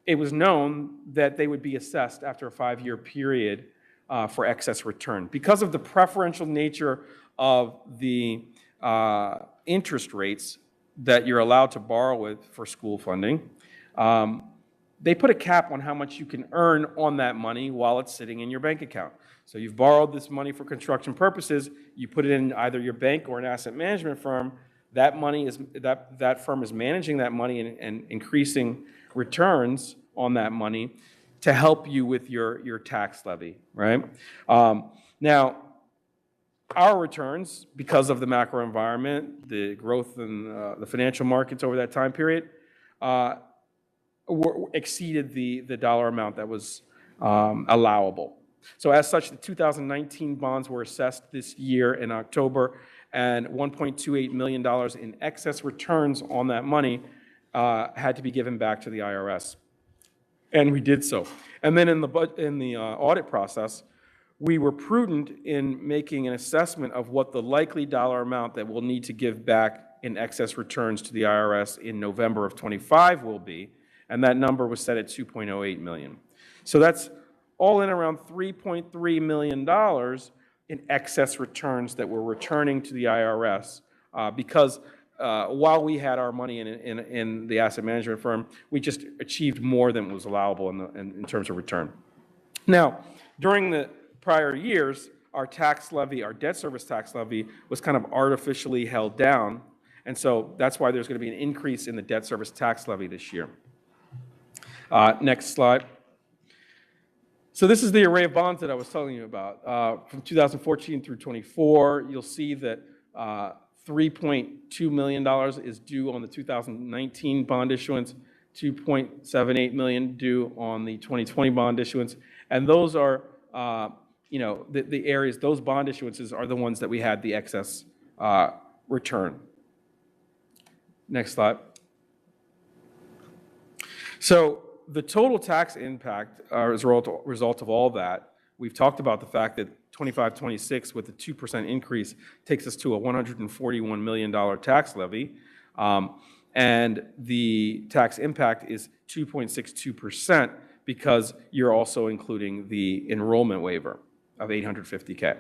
it was known that they would be assessed after a 5-year period for excess return. Because of the preferential nature of the interest rates that you're allowed to borrow with for school funding, they put a cap on how much you can earn on that money while it's sitting in your bank account. So you've borrowed this money for construction purposes, you put it in either your bank or an asset management firm, that money is, that firm is managing that money and increasing returns on that money to help you with your tax levy, right? Now, our returns, because of the macro environment, the growth in the financial markets over that time period, exceeded the dollar amount that was allowable. So as such, the 2019 bonds were assessed this year in October, and $1.28 million in excess returns on that money had to be given back to the IRS. And we did so. And then in the audit process, we were prudent in making an assessment of what the likely dollar amount that we'll need to give back in excess returns to the IRS in November of '25 will be, and that number was set at $2.08 million. So that's all in around $3.3 million in excess returns that we're returning to the IRS because while we had our money in the asset management firm, we just achieved more than was allowable in terms of return. Now, during the prior years, our tax levy, our debt service tax levy, was kind of artificially held down, and so that's why there's going to be an increase in the debt service tax levy this year. Next slide. So this is the array of bonds that I was telling you about. From 2014 through 24, you'll see that $3.2 million is due on the 2019 bond issuance, $2.78 million due on the 2020 bond issuance, and those are, the areas, those bond issuances are the ones that we had the excess return. Next slide. So the total tax impact as a result of all that, we've talked about the fact that 25-26 with a 2% increase takes us to a $141 million tax levy, and the tax impact is 2.62% because you're also including the enrollment waiver of $850K.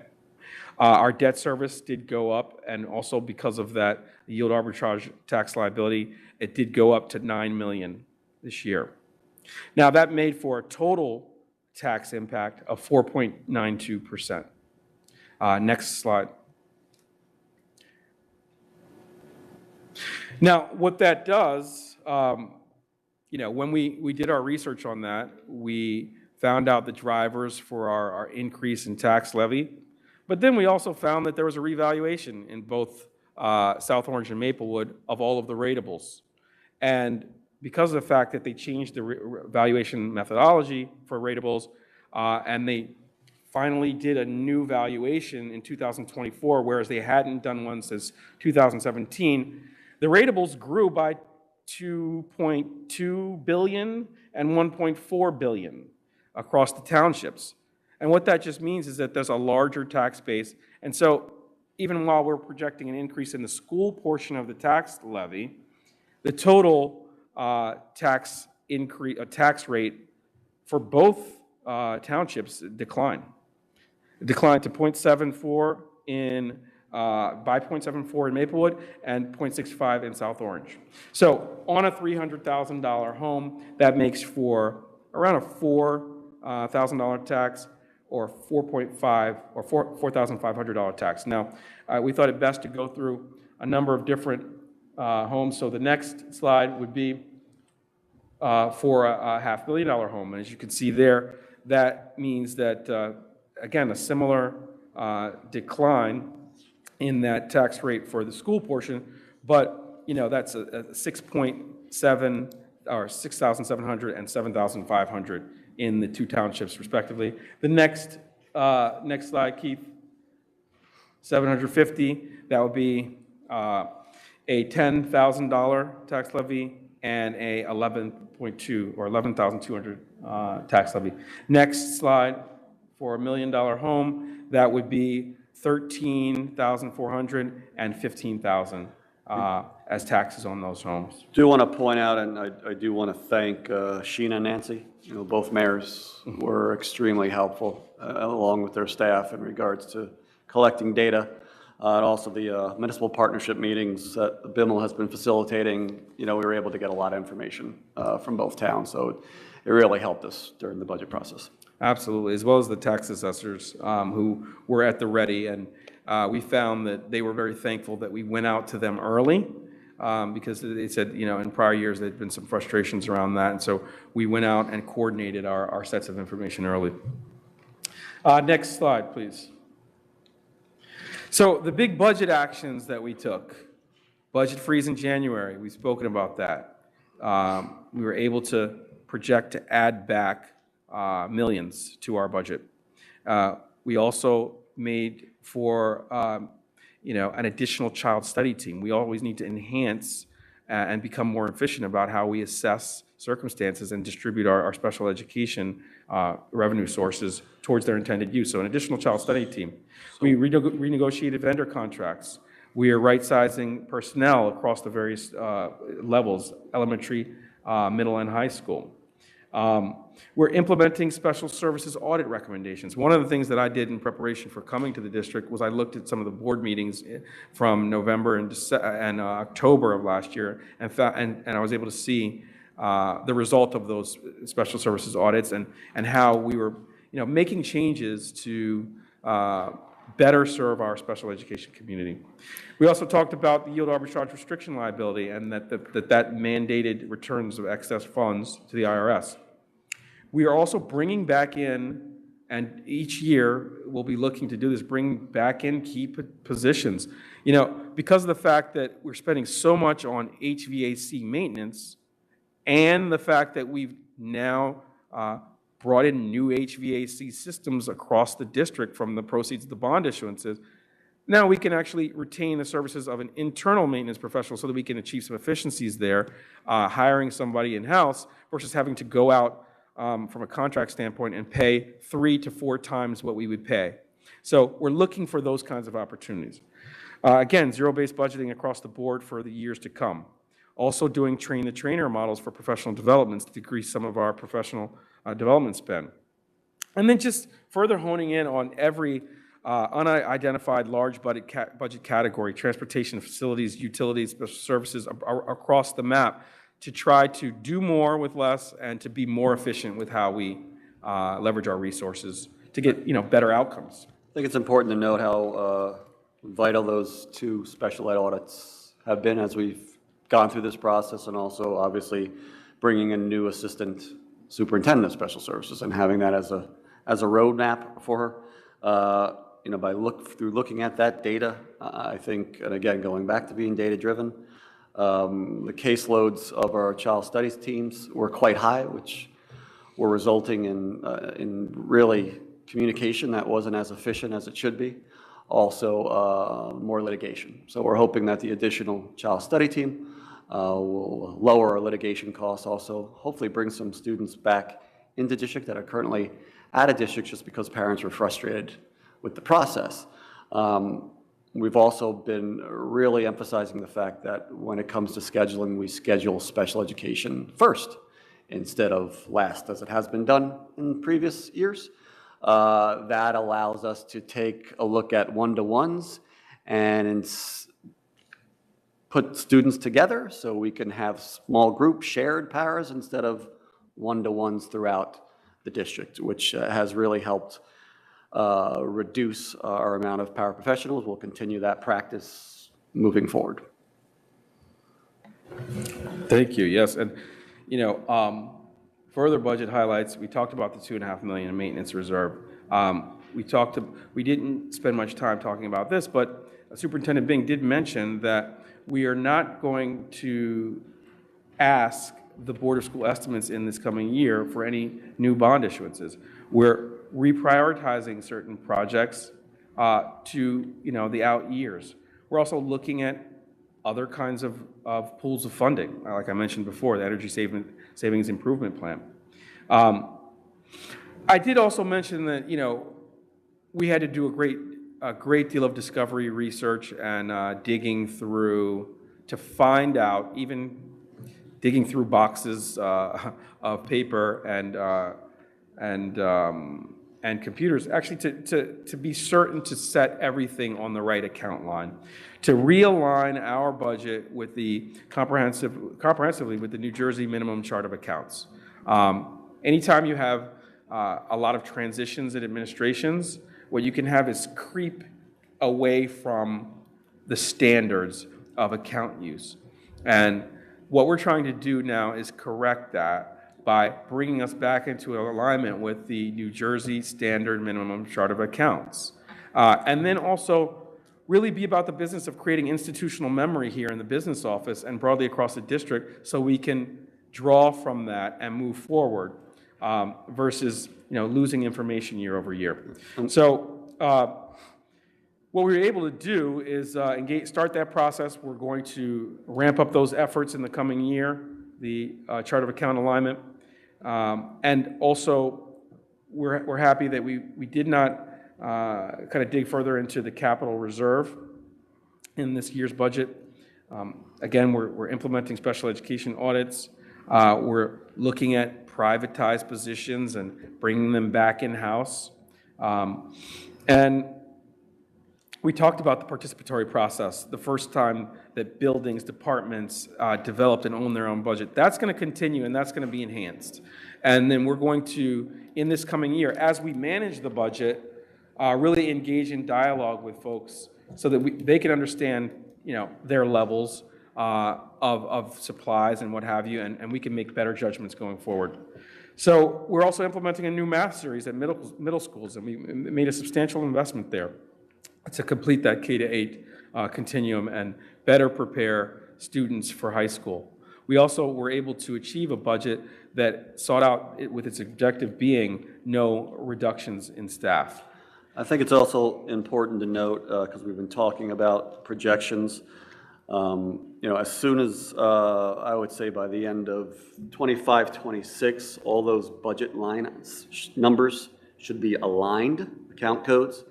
Our debt service did go up, and also because of that yield arbitrage tax liability, it did go up to $9 million this year. Now that made for a total tax impact of 4.92%. Next slide. Now, what that does, when we did our research on that, we found out the drivers for our increase in tax levy, but then we also found that there was a revaluation in both South Orange and Maplewood of all of the ratables. And because of the fact that they changed the valuation methodology for ratables, and they finally did a new valuation in 2024, whereas they hadn't done one since 2017, the ratables grew by $2.2 billion and $1.4 billion across the townships. And what that just means is that there's a larger tax base. And so even while we're projecting an increase in the school portion of the tax levy, the total tax rate for both townships declined. It declined to 0.74 by 0.74 in Maplewood and 0.65 in South Orange. So on a $300,000 home, that makes for around a $4,000 tax or $4.5 or $4,500 tax. Now, we thought it best to go through a number of different homes. So the next slide would be for a $500 million home. And as you can see there, that means that, again, a similar decline in that tax rate for the school portion, but that's a 6.7 or 6,700 and 7,500 in the two townships respectively. The next slide, Keith, 750, that would be a $10,000 tax levy and a 11.2 or 11,200 tax levy. Next slide, for a $1 million home, that would be 13,400 and 15,000 as taxes on those homes. Do want to point out, and I do want to thank Sheena and Nancy. Both mayors were extremely helpful, along with their staff, in regards to collecting data, and also the municipal partnership meetings that the BIML has been facilitating. We were able to get a lot of information from both towns, so it really helped us during the budget process. Absolutely, as well as the tax assessors who were at the ready, and we found that they were very thankful that we went out to them early because they said, in prior years there had been some frustrations around that, and so we went out and coordinated our sets of information early. Next slide, please. So the big budget actions that we took, budget freeze in January, we've spoken about that. We were able to project to add back millions to our budget. We also made for, an additional child study team. We always need to enhance and become more efficient about how we assess circumstances and distribute our special education revenue sources towards their intended use. So an additional child study team. We renegotiated vendor contracts. We are right-sizing personnel across the various levels, elementary, middle, and high school. We're implementing special services audit recommendations. One of the things that I did in preparation for coming to the district was I looked at some of the board meetings from November and October of last year, and I was able to see the result of those special services audits and how we were, making changes to better serve our special education community. We also talked about the yield arbitrage restriction liability and that mandated returns of excess funds to the IRS. We are also bringing back in, and each year we'll be looking to do this, bring back in key positions. Because of the fact that we're spending so much on HVAC maintenance and the fact that we've now brought in new HVAC systems across the district from the proceeds of the bond issuances, now we can actually retain the services of an internal maintenance professional so that we can achieve some efficiencies there, hiring somebody in-house versus having to go out from a contract standpoint and pay 3 to 4 times what we would pay. So we're looking for those kinds of opportunities. Again, zero-based budgeting across the board for the years to come. Also doing train-the-trainer models for professional developments to decrease some of our professional development spend. And then just further honing in on every unidentified large budget category, transportation, facilities, utilities, special services across the map, to try to do more with less and to be more efficient with how we leverage our resources to get better outcomes. I think it's important to note how vital those 2 special ed audits have been as we've gone through this process, and also obviously bringing in new assistant superintendent of special services and having that as a roadmap for her. By looking at that data, I think, and again, going back to being data-driven, the caseloads of our child studies teams were quite high, which were resulting in really communication that wasn't as efficient as it should be. Also, more litigation. So we're hoping that the additional child study team will lower our litigation costs, also hopefully bring some students back into district that are currently out of district just because parents were frustrated with the process. We've also been really emphasizing the fact that when it comes to scheduling, we schedule special education first instead of last, as it has been done in previous years. That allows us to take a look at one-to-ones and put students together so we can have small group shared paras instead of one-to-ones throughout the district, which has really helped reduce our amount of paraprofessionals. We'll continue that practice moving forward. Thank you. Yes, and further budget highlights. We talked about the $2.5 million in maintenance reserve. We didn't spend much time talking about this, but Superintendent Bing did mention that we are not going to ask the Board of School Estimates in this coming year for any new bond issuances. We're reprioritizing certain projects to the out years. We're also looking at other kinds of pools of funding, like I mentioned before, the Energy Savings Improvement Plan. I did also mention that we had to do a great deal of discovery research and digging through to find out, even digging through boxes of paper and computers, actually to be certain to set everything on the right account line, to realign our budget with the comprehensively with the New Jersey minimum chart of accounts. Anytime you have a lot of transitions in administrations, what you can have is creep away from the standards of account use. And what we're trying to do now is correct that by bringing us back into alignment with the New Jersey standard minimum chart of accounts. And then also really be about the business of creating institutional memory here in the business office and broadly across the district so we can draw from that and move forward. versus, losing information year over year. So what we were able to do is start that process. We're going to ramp up those efforts in the coming year, the chart of account alignment. And also, we're happy that we did not kind of dig further into the capital reserve in this year's budget. Again, we're implementing special education audits. We're looking at privatized positions and bringing them back in-house. And we talked about the participatory process, the first time that buildings, departments developed and owned their own budget. That's going to continue, and that's going to be enhanced. And then we're going to, in this coming year, as we manage the budget, really engage in dialogue with folks so that they can understand, their levels of supplies and what have you, and we can make better judgments going forward. So we're also implementing a new math series at middle schools, and we made a substantial investment there to complete that K-8 continuum and better prepare students for high school. We also were able to achieve a budget that sought out, with its objective being no reductions in staff. I think it's also important to note, because we've been talking about projections, as soon as, I would say by the end of 25, 26, all those budget line numbers should be aligned, account codes.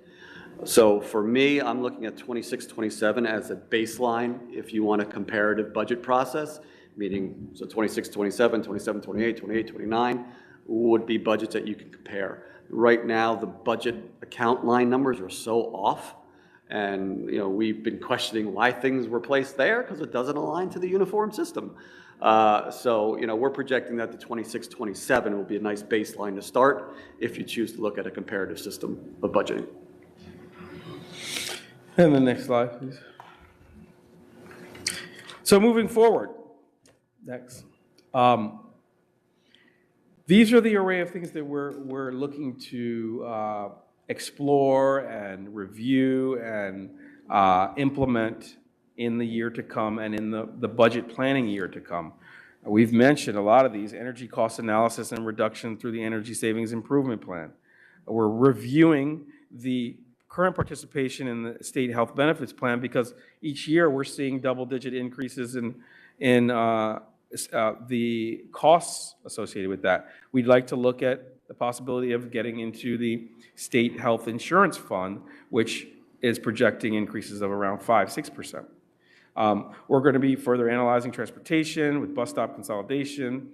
So for me, I'm looking at 26, 27 as a baseline if you want a comparative budget process, meaning so 26, 27, 27, 28, 28, 29 would be budgets that you can compare. Right now, the budget account line numbers are so off, and we've been questioning why things were placed there because it doesn't align to the uniform system. So we're projecting that the 26, 27 will be a nice baseline to start if you choose to look at a comparative system of budgeting. And the next slide, please. So moving forward, next. These are the array of things that we're looking to explore and review and implement in the year to come and in the budget planning year to come. We've mentioned a lot of these: energy cost analysis and reduction through the Energy Savings Improvement Plan. We're reviewing the current participation in the state health benefits plan because each year we're seeing double-digit increases in the costs associated with that. We'd like to look at the possibility of getting into the state health insurance fund, which is projecting increases of around 5-6%. We're going to be further analyzing transportation with bus stop consolidation.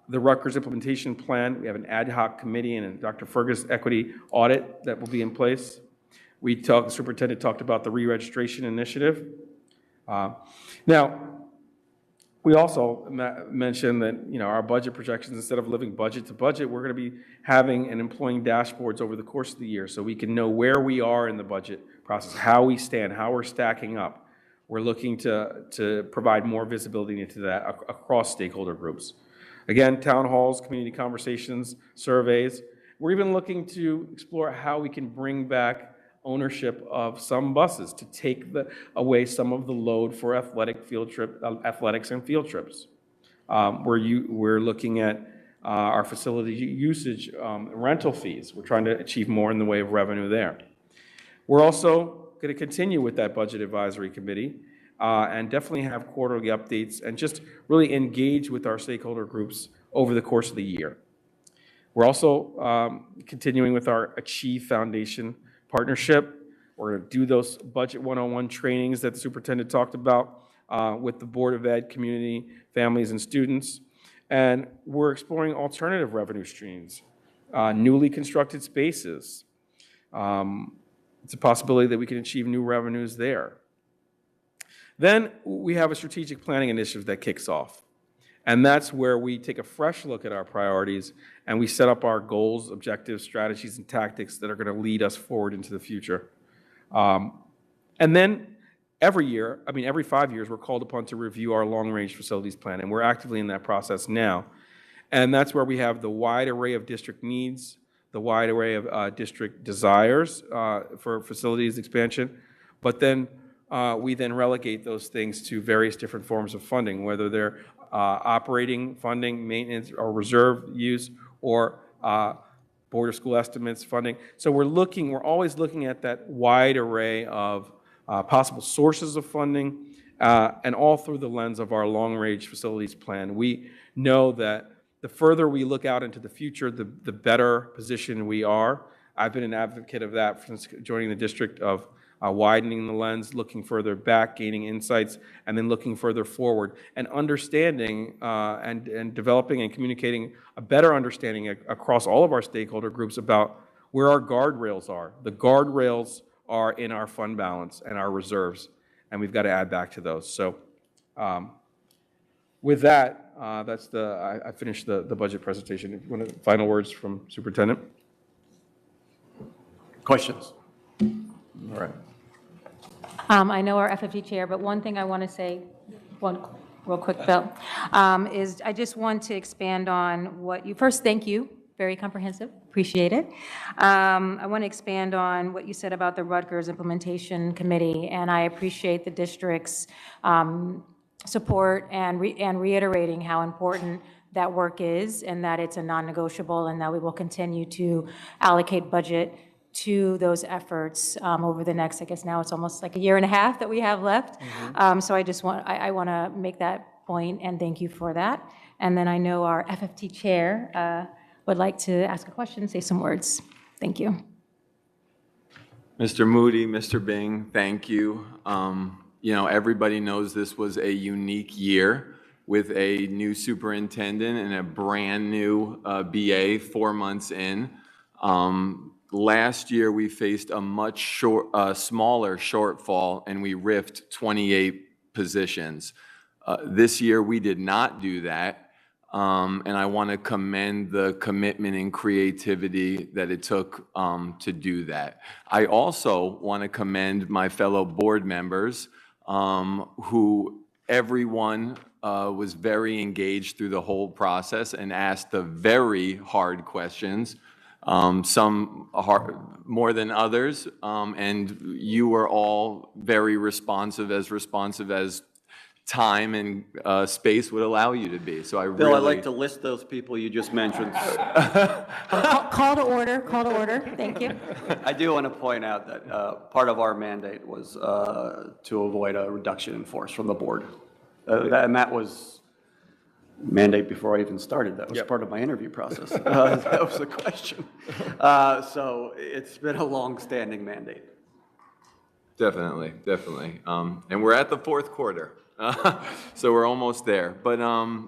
The Rutgers implementation plan, we have an ad hoc committee and a Dr. Fergus equity audit that will be in place. The superintendent talked about the re-registration initiative. Now, we also mentioned that our budget projections, instead of living budget to budget, we're going to be having and employing dashboards over the course of the year so we can know where we are in the budget process, how we stand, how we're stacking up. We're looking to provide more visibility into that across stakeholder groups. Again, town halls, community conversations, surveys. We're even looking to explore how we can bring back ownership of some buses to take away some of the load for athletics and field trips. We're looking at our facility usage rental fees. We're trying to achieve more in the way of revenue there. We're also going to continue with that budget advisory committee and definitely have quarterly updates and just really engage with our stakeholder groups over the course of the year. We're also continuing with our Achieve Foundation partnership. We're going to do those Budget 101 trainings that the superintendent talked about with the Board of Ed, community, families, and students. And we're exploring alternative revenue streams, newly constructed spaces. It's a possibility that we can achieve new revenues there. Then we have a strategic planning initiative that kicks off. And that's where we take a fresh look at our priorities and we set up our goals, objectives, strategies, and tactics that are going to lead us forward into the future. And then every 5 years, we're called upon to review our long-range facilities plan, and we're actively in that process now. And that's where we have the wide array of district needs, the wide array of district desires for facilities expansion, but then we then relegate those things to various different forms of funding, whether they're operating funding, maintenance, or reserve use, or Board of School Estimates funding. So we're always looking at that wide array of possible sources of funding, and all through the lens of our long-range facilities plan. We know that the further we look out into the future, the better position we are. I've been an advocate of that since joining the district, of widening the lens, looking further back, gaining insights, and then looking further forward, and understanding and developing and communicating a better understanding across all of our stakeholder groups about where our guardrails are. The guardrails are in our fund balance and our reserves, and we've got to add back to those. So with that, I finished the budget presentation. If you want final words from Superintendent? Questions? All right. I know our FFG chair, but one thing I want to say, one real quick, Bill, is I just want to expand on what you, first, thank you, very comprehensive, appreciate it. I want to expand on what you said about the Rutgers Implementation Committee, and I appreciate the district's support and reiterating how important that work is, and that it's a non-negotiable, and that we will continue to allocate budget to those efforts over the next, I guess now it's almost like a year and a half that we have left. So I just want, I want to make that point, and thank you for that. And then I know our FFT chair would like to ask a question, say some words. Thank you. Mr. Moody, Mr. Bing, thank you. You know, everybody knows this was a unique year with a new superintendent and a brand new BA 4 months in. Last year, we faced a much smaller shortfall, and we riffed 28 positions. This year, we did not do that, and I want to commend the commitment and creativity that it took to do that. I also want to commend my fellow board members, who everyone was very engaged through the whole process and asked the very hard questions. Some more than others, and you were all very responsive as time and space would allow you to be. So Bill, I'd like to list those people you just mentioned. Call to order, thank you. I do want to point out that part of our mandate was to avoid a reduction in force from the board. And that was mandate before I even started. That was part of my interview process. That was the question. So it's been a long-standing mandate. Definitely, definitely. And we're at the fourth quarter, so we're almost there. But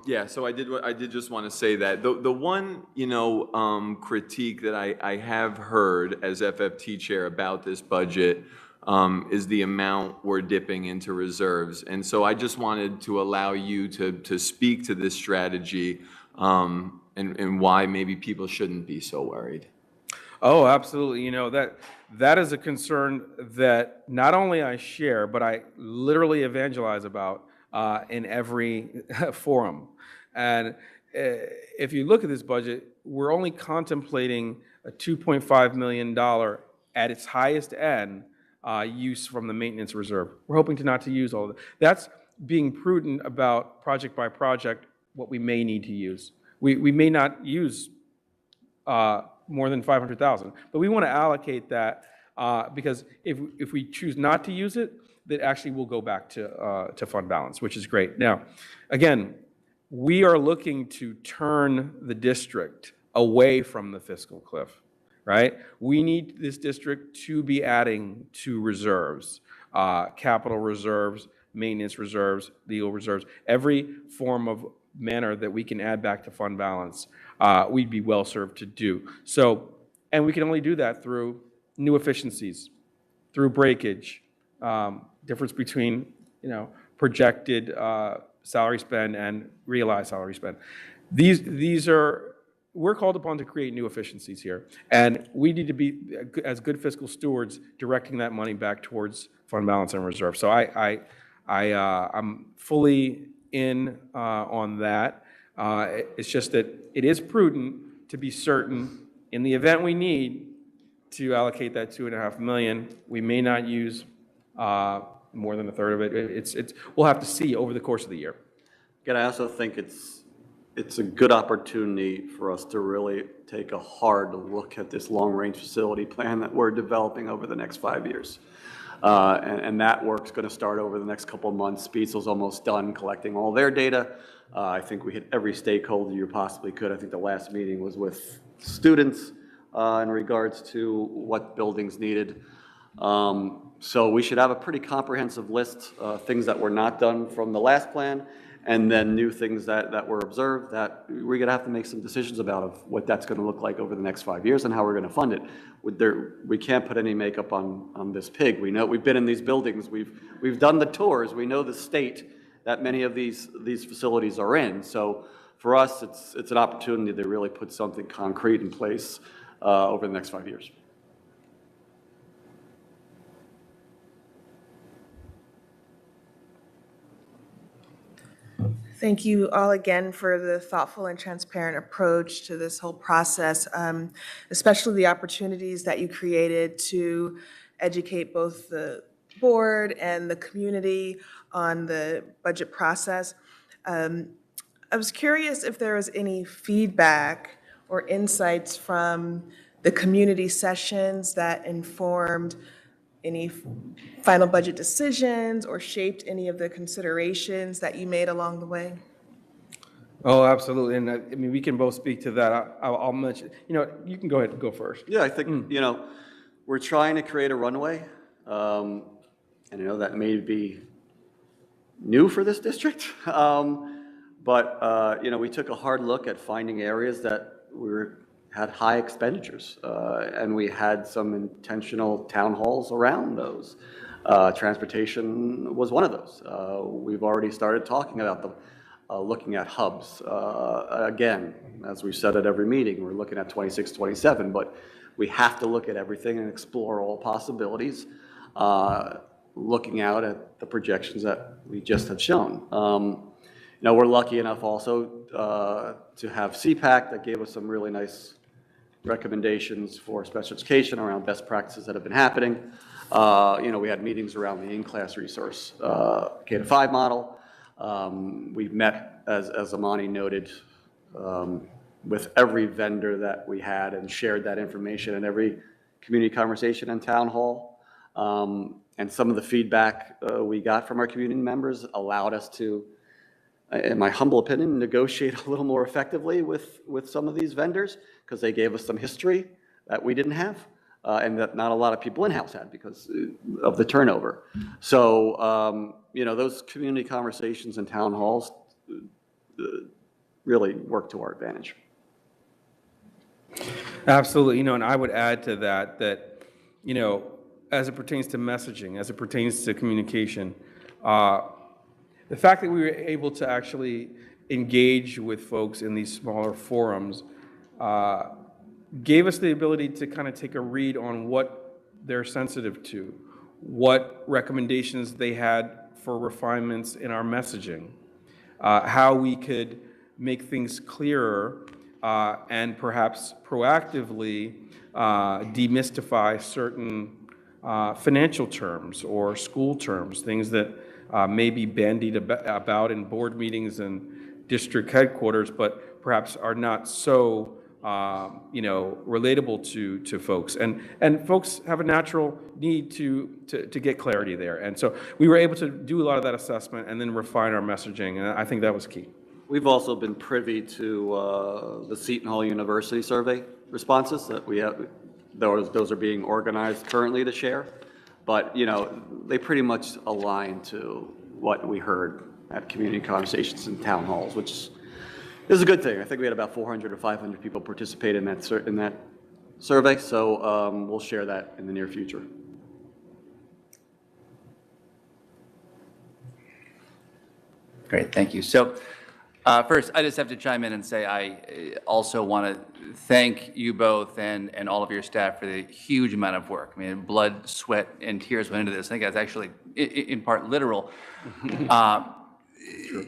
yeah, so I did just want to say that the one critique that I have heard as FFT chair about this budget is the amount we're dipping into reserves. And so I just wanted to allow you to speak to this strategy and why maybe people shouldn't be so worried. Oh, absolutely. You know, that is a concern that not only I share, but I literally evangelize about in every forum. And if you look at this budget, we're only contemplating a $2.5 million at its highest end use from the maintenance reserve. We're hoping to not to use all of it. That's being prudent about project by project what we may need to use. We may not use more than 500,000, but we want to allocate that because if we choose not to use it, that actually will go back to fund balance, which is great. Now, again, we are looking to turn the district away from the fiscal cliff. Right? We need this district to be adding to reserves, capital reserves, maintenance reserves, legal reserves, every form of manner that we can add back to fund balance, we'd be well served to do. So, and we can only do that through new efficiencies, through breakage, difference between, projected salary spend and realized salary spend. These are, we're called upon to create new efficiencies here, and we need to be, as good fiscal stewards, directing that money back towards fund balance and reserve. So I'm fully in on that. It's just that it is prudent to be certain in the event we need to allocate that $2.5 million. We may not use more than a third of it. We'll have to see over the course of the year. Again, I also think it's it's a good opportunity for us to really take a hard look at this long-range facility plan that we're developing over the next 5 years. And that work's going to start over the next couple of months. Speedsel's almost done collecting all their data. I think we hit every stakeholder you possibly could. I think the last meeting was with students in regards to what buildings needed. So we should have a pretty comprehensive list, things that were not done from the last plan, and then new things that were observed that we're going to have to make some decisions about of what that's going to look like over the next 5 years and how we're going to fund it. We can't put any makeup on this pig. We know, we've been in these buildings, we've done the tours, we know the state that many of these facilities are in. So for us, it's an opportunity to really put something concrete in place over the next 5 years. Thank you all again for the thoughtful and transparent approach to this whole process, especially the opportunities that you created to educate both the board and the community on the budget process. I was curious if there was any feedback or insights from the community sessions that informed any final budget decisions or shaped any of the considerations that you made along the way? Oh, absolutely. And I mean, we can both speak to that. I'll mention, you can go ahead and go first. Yeah, I think, we're trying to create a runway. And I know that may be new for this district. But we took a hard look at finding areas that had high expenditures, and we had some intentional town halls around those. Transportation was one of those. We've already started talking about them, looking at hubs. Again, as we've said at every meeting, we're looking at 26, 27, but we have to look at everything and explore all possibilities, looking out at the projections that we just have shown. We're lucky enough also to have CPAC that gave us some really nice recommendations for special education around best practices that have been happening. We had meetings around the in-class resource K-5 model. We've met, as Amani noted, with every vendor that we had and shared that information in every community conversation and town hall. And some of the feedback we got from our community members allowed us to, in my humble opinion, negotiate a little more effectively with some of these vendors because they gave us some history that we didn't have and that not a lot of people in-house had because of the turnover. So, those community conversations and town halls really work to our advantage. Absolutely. And I would add to that, as it pertains to messaging, as it pertains to communication, the fact that we were able to actually engage with folks in these smaller forums gave us the ability to kind of take a read on what they're sensitive to, what recommendations they had for refinements in our messaging, how we could make things clearer and perhaps proactively demystify certain financial terms or school terms, things that may be bandied about in board meetings and district headquarters, but perhaps are not so relatable to folks. And folks have a natural need to get clarity there. And so we were able to do a lot of that assessment and then refine our messaging, and I think that was key. We've also been privy to the Seton Hall University survey responses that we have. Those are being organized currently to share. But, they pretty much align to what we heard at community conversations and town halls, which is a good thing. I think we had about 400 or 500 people participate in that survey, so we'll share that in the near future. Great, thank you. So first, I just have to chime in and say I also want to thank you both and all of your staff for the huge amount of work. I mean, blood, sweat, and tears went into this. I think that's actually in part literal.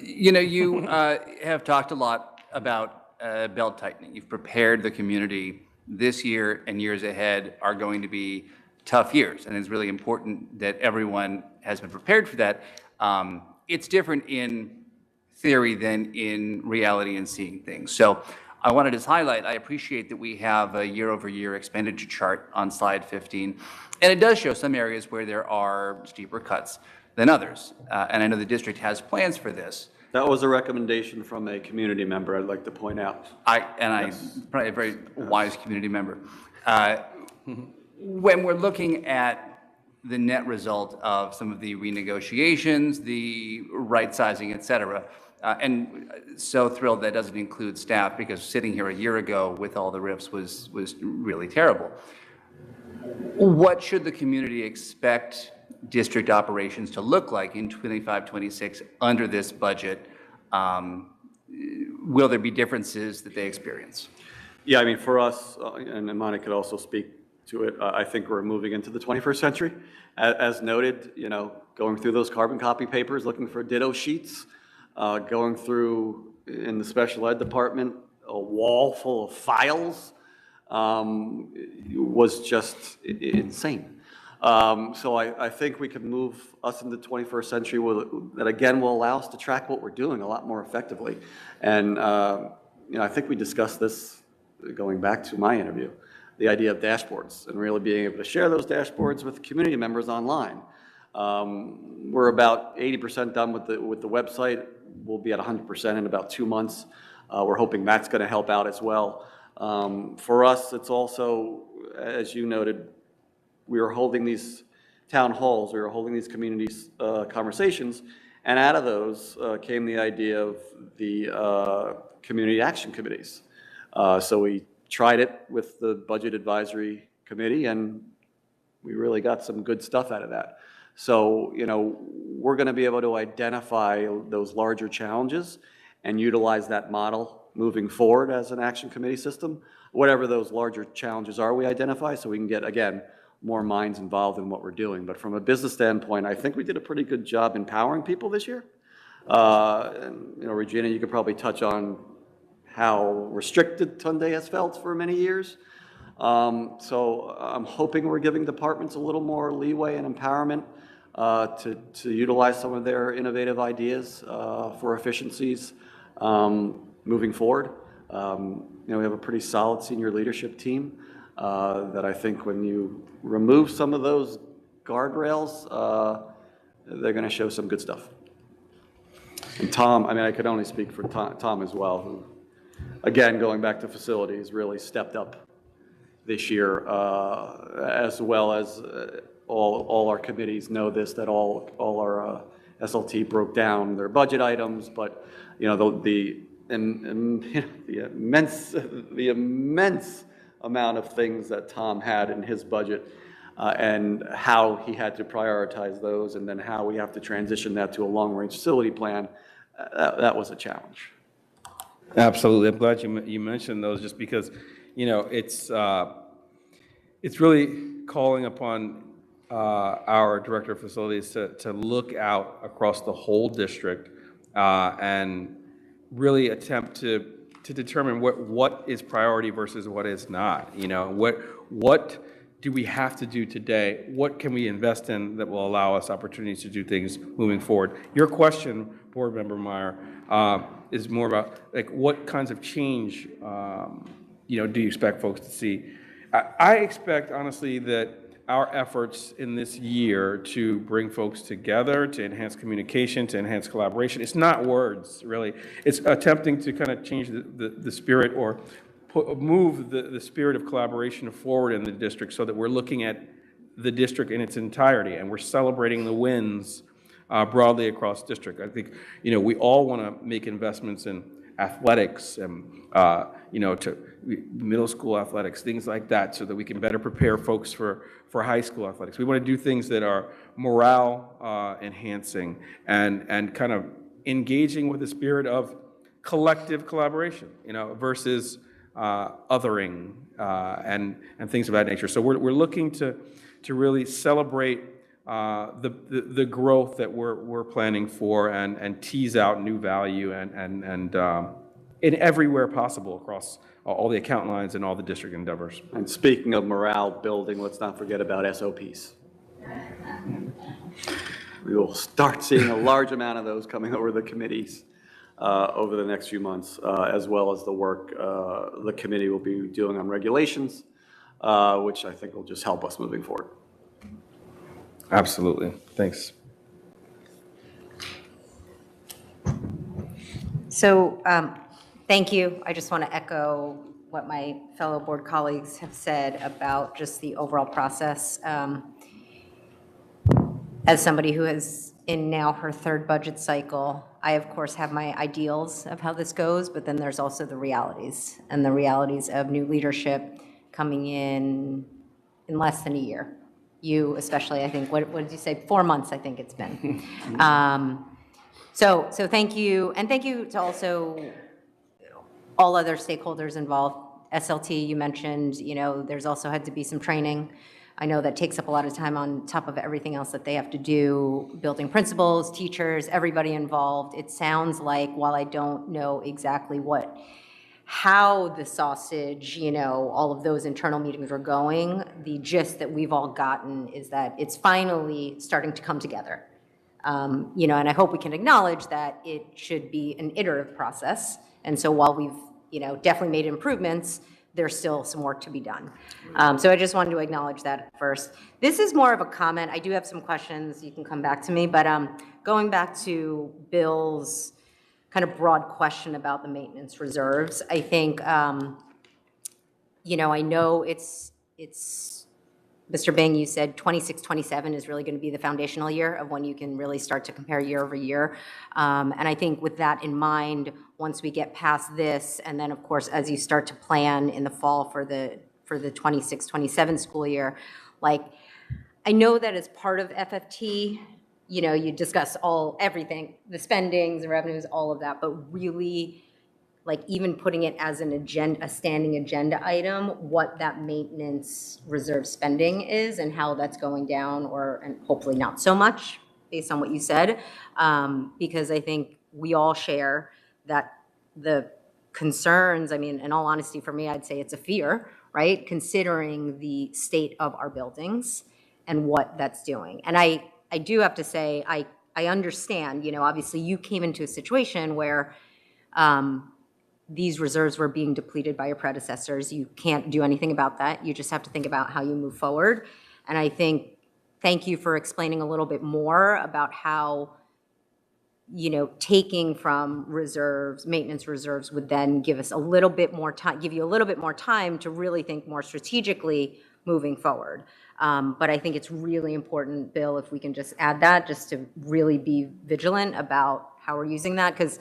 You have talked a lot about belt tightening. You've prepared the community. This year and years ahead are going to be tough years, and it's really important that everyone has been prepared for that. It's different in theory than in reality and seeing things. So I want to just highlight, I appreciate that we have a year-over-year expenditure chart on slide 15, and it does show some areas where there are steeper cuts than others. And I know the district has plans for this. That was a recommendation from a community member, I'd like to point out. I'm probably a very wise community member. When we're looking at the net result of some of the renegotiations, the right sizing, et cetera, and so thrilled that doesn't include staff, because sitting here a year ago with all the rifts was really terrible. What should the community expect district operations to look like in 25-26 under this budget? Will there be differences that they experience? Yeah, I mean, for us, and Imani could also speak to it, I think we're moving into the 21st century. As noted, you know, going through those carbon copy papers, looking for ditto sheets, going through, in the special ed department, a wall full of files, was just insane. So I think we could move us into the 21st century that again will allow us to track what we're doing a lot more effectively. And you know, I think we discussed this going back to my interview, the idea of dashboards and really being able to share those dashboards with community members online. We're about 80% done with the website. We'll be at 100% in about 2 months. We're hoping that's going to help out as well. For us, it's also, as you noted, we were holding these town halls, we were holding these communities conversations, and out of those came the idea of the community action committees. So we tried it with the Budget Advisory Committee, and we really got some good stuff out of that. So, you know, we're going to be able to identify those larger challenges and utilize that model moving forward as an action committee system, whatever those larger challenges are we identify, so we can get, again, more minds involved in what we're doing. But from a business standpoint, I think we did a pretty good job empowering people this year. And, you know, Regina, you could probably touch on how restricted Tunde has felt for many years. So I'm hoping we're giving departments a little more leeway and empowerment to utilize some of their innovative ideas for efficiencies moving forward. You know, we have a pretty solid senior leadership team that I think when you remove some of those guardrails, they're going to show some good stuff. And Tom, I mean, I could only speak for Tom as well, who, again, going back to facilities, really stepped up this year, as well as all our committees know this, that all our SLT broke down their budget items, but you know the immense amount of things that Tom had in his budget, and how he had to prioritize those, and then how we have to transition that to a long-range facility plan. That was a challenge. Absolutely. I'm glad you mentioned those, just because, you know, it's really calling upon our director of facilities to look out across the whole district and really attempt to determine what is priority versus what is not. You know, what do we have to do today? What can we invest in that will allow us opportunities to do things moving forward? Your question, Board Member Meyer, is more about like what kinds of change you know, do you expect folks to see? I expect, honestly, that our efforts in this year to bring folks together, to enhance communication, to enhance collaboration, it's not words, really. It's attempting to kind of change the spirit, or move the spirit of collaboration forward in the district, so that we're looking at the district in its entirety, and we're celebrating the wins broadly across district. I think, you know, we all want to make investments in athletics and, you know, to middle school athletics, things like that, so that we can better prepare folks for high school athletics. We want to do things that are morale enhancing and kind of engaging with the spirit of collective collaboration, you know, versus othering and things of that nature. So we're looking to really celebrate the growth that we're planning for, and tease out new value and in everywhere possible across all the account lines and all the district endeavors. And speaking of morale building, let's not forget about SOPs. We will start seeing a large amount of those coming over the committees over the next few months, as well as the work the committee will be doing on regulations, which I think will just help us moving forward. Absolutely. Thanks. So, thank you. I just want to echo what my fellow board colleagues have said about just the overall process. As somebody who is in now her third budget cycle, I of course have my ideals of how this goes, but then there's also the realities, and the realities of new leadership coming in less than a year. You especially, I think, what did you say? 4 months, I think it's been. So thank you, and thank you to also all other stakeholders involved. SLT, you mentioned, there's also had to be some training. I know that takes up a lot of time on top of everything else that they have to do, building principals, teachers, everybody involved. It sounds like, while I don't know exactly how the sausage, all of those internal meetings are going, the gist that we've all gotten is that it's finally starting to come together. And I hope we can acknowledge that it should be an iterative process. And so while we've, definitely made improvements, there's still some work to be done. So I just wanted to acknowledge that first. This is more of a comment. I do have some questions. You can come back to me. But going back to Bill's kind of broad question about the maintenance reserves, I think, I know it's Mr. Bing, you said 26, 27 is really going to be the foundational year of when you can really start to compare year over year. And I think with that in mind, once we get past this, and then of course, as you start to plan in the fall for the 26, 27 school year, I know that as part of FFT, you discuss everything, the spendings, the revenues, all of that, but really, even putting it as a standing agenda item, what that maintenance reserve spending is and how that's going down, and hopefully not so much based on what you said, because I think we all share that the concerns, in all honesty, for me, I'd say it's a fear, right? Considering the state of our buildings and what that's doing. And I do have to say, I understand, obviously you came into a situation where these reserves were being depleted by your predecessors. You can't do anything about that. You just have to think about how you move forward. And I think, thank you for explaining a little bit more about how, taking from reserves, maintenance reserves would then give us a little bit more time, give you a little bit more time to really think more strategically moving forward. But I think it's really important, Bill, if we can just add that, just to really be vigilant about how we're using that, because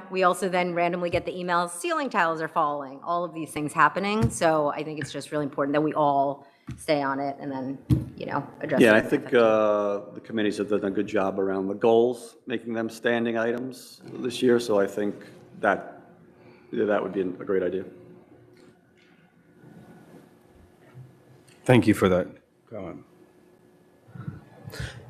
we also then randomly get the emails, ceiling tiles are falling, all of these things happening. So I think it's just really important that we all stay on it and then, address it. Yeah, I think the committees have done a good job around the goals, making them standing items this year. So I think that would be a great idea. Thank you for that comment.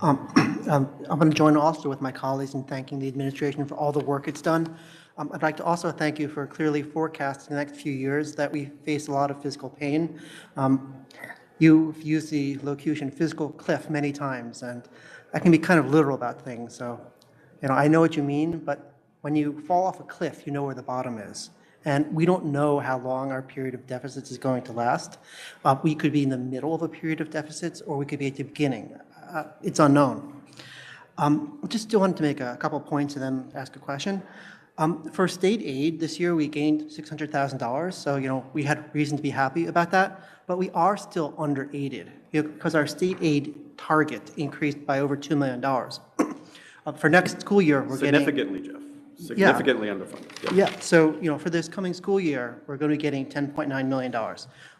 I'm going to join also with my colleagues in thanking the administration for all the work it's done. I'd like to also thank you for clearly forecasting the next few years that we face a lot of physical pain. You've used the locution physical cliff many times, and I can be kind of literal about things. So, I know what you mean, but when you fall off a cliff, you know where the bottom is. And we don't know how long our period of deficits is going to last. We could be in the middle of a period of deficits, or we could be at the beginning. It's unknown. Just wanted to make a couple points and then ask a question. For state aid, this year we gained $600,000, so we had reason to be happy about that, but we are still under-aided because our state aid target increased by over $2 million. For next school year, we're Significantly, Jeff. Significantly underfunded. Yeah, so for this coming school year, we're going to be getting $10.9 million.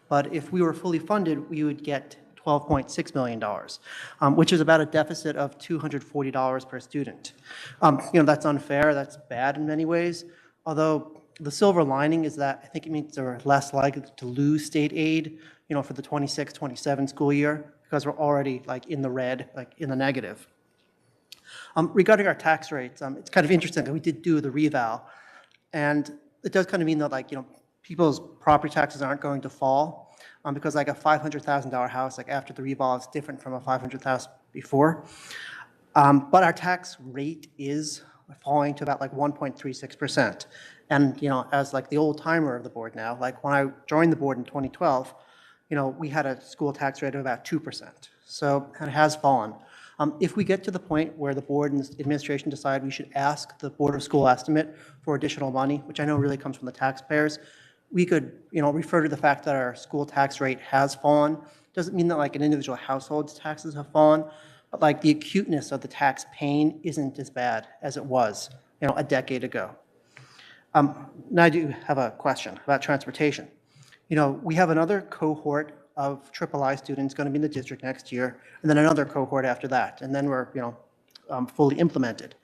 But if we were fully funded, we would get $12.6 million, which is about a deficit of $240 per student. That's unfair, that's bad in many ways, although the silver lining is that I think it means they're less likely to lose state aid, for the 26-27 school year, because we're already in the red, in the negative. Regarding our tax rates, it's kind of interesting that we did do the reval, and it does kind of mean that people's property taxes aren't going to fall, because a $500,000 house, after the reval, is different from a $500,000 before. But our tax rate is falling to about like 1.36%. And, as like the old timer of the board now, like when I joined the board in 2012, we had a school tax rate of about 2%. So it has fallen. If we get to the point where the board and administration decide we should ask the Board of School Estimate for additional money, which I know really comes from the taxpayers, we could, refer to the fact that our school tax rate has fallen. Doesn't mean that like an individual household's taxes have fallen, but like the acuteness of the tax pain isn't as bad as it was, a decade ago. Now I do have a question about transportation. We have another cohort of III students going to be in the district next year, and then another cohort after that, and then we're, fully implemented.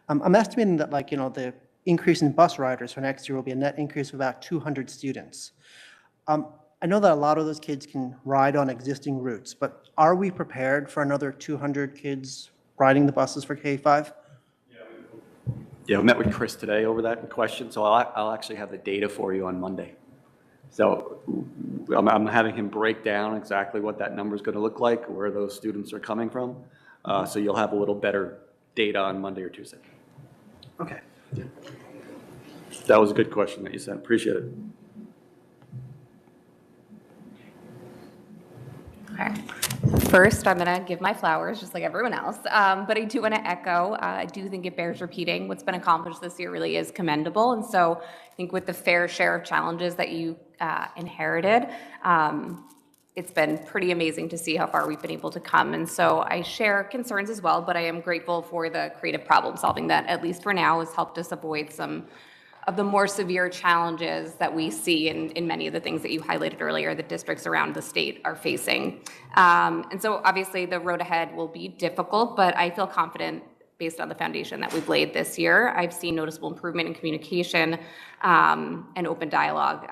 I'm estimating that the increase in bus riders for next year will be a net increase of about 200 students. I know that a lot of those kids can ride on existing routes, but are we prepared for another 200 kids riding the buses for K-5? Yeah, we met with Chris today over that question, so I'll actually have the data for you on Monday. So I'm having him break down exactly what that number is going to look like, where those students are coming from. So you'll have a little better data on Monday or Tuesday. Okay. Yeah. That was a good question that you sent. Appreciate it. Okay. First, I'm going to give my flowers, just like everyone else. But I do want to echo, I do think it bears repeating. What's been accomplished this year really is commendable. And so I think with the fair share of challenges that you inherited, it's been pretty amazing to see how far we've been able to come. And so I share concerns as well, but I am grateful for the creative problem solving that, at least for now, has helped us avoid some of the more severe challenges that we see in many of the things that you highlighted earlier that districts around the state are facing. And so obviously the road ahead will be difficult, but I feel confident based on the foundation that we've laid this year. I've seen noticeable improvement in communication and open dialogue.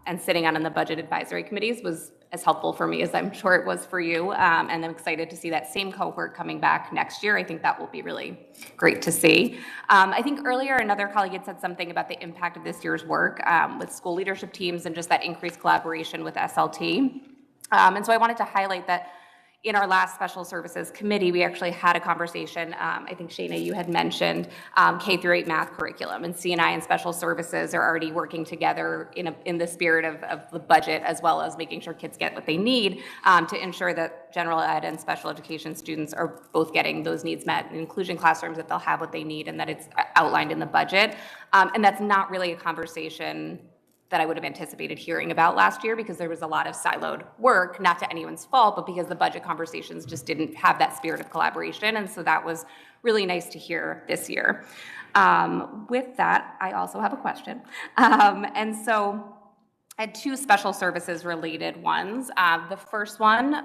And sitting on the budget advisory committees was as helpful for me as I'm sure it was for you. And I'm excited to see that same cohort coming back next year. I think that will be really great to see. I think earlier another colleague had said something about the impact of this year's work with school leadership teams and just that increased collaboration with SLT. And so I wanted to highlight that in our last special services committee, we actually had a conversation, I think Shana, you had mentioned K-8 math curriculum, and C&I and special services are already working together in the spirit of the budget, as well as making sure kids get what they need to ensure that general ed and special education students are both getting those needs met, in inclusion classrooms, that they'll have what they need and that it's outlined in the budget. And that's not really a conversation that I would have anticipated hearing about last year, because there was a lot of siloed work, not to anyone's fault, but because the budget conversations just didn't have that spirit of collaboration. And so that was really nice to hear this year. With that, I also have a question. And so I had two special services related ones. The first one,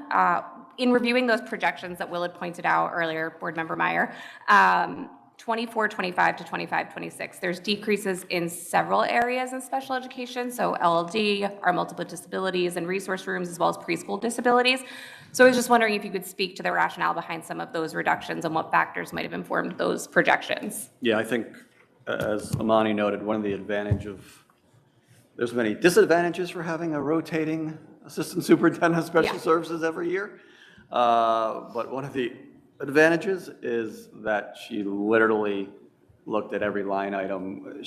in reviewing those projections that Will had pointed out earlier, Board Member Meyer, 24-25 to 25-26. There's decreases in several areas in special education, so LLD, our multiple disabilities and resource rooms, as well as preschool disabilities. So I was just wondering if you could speak to the rationale behind some of those reductions and what factors might have informed those projections. Yeah, I think, as Amani noted, one of the there's many disadvantages for having a rotating assistant superintendent of special services every year. But one of the advantages is that she literally looked at every line item.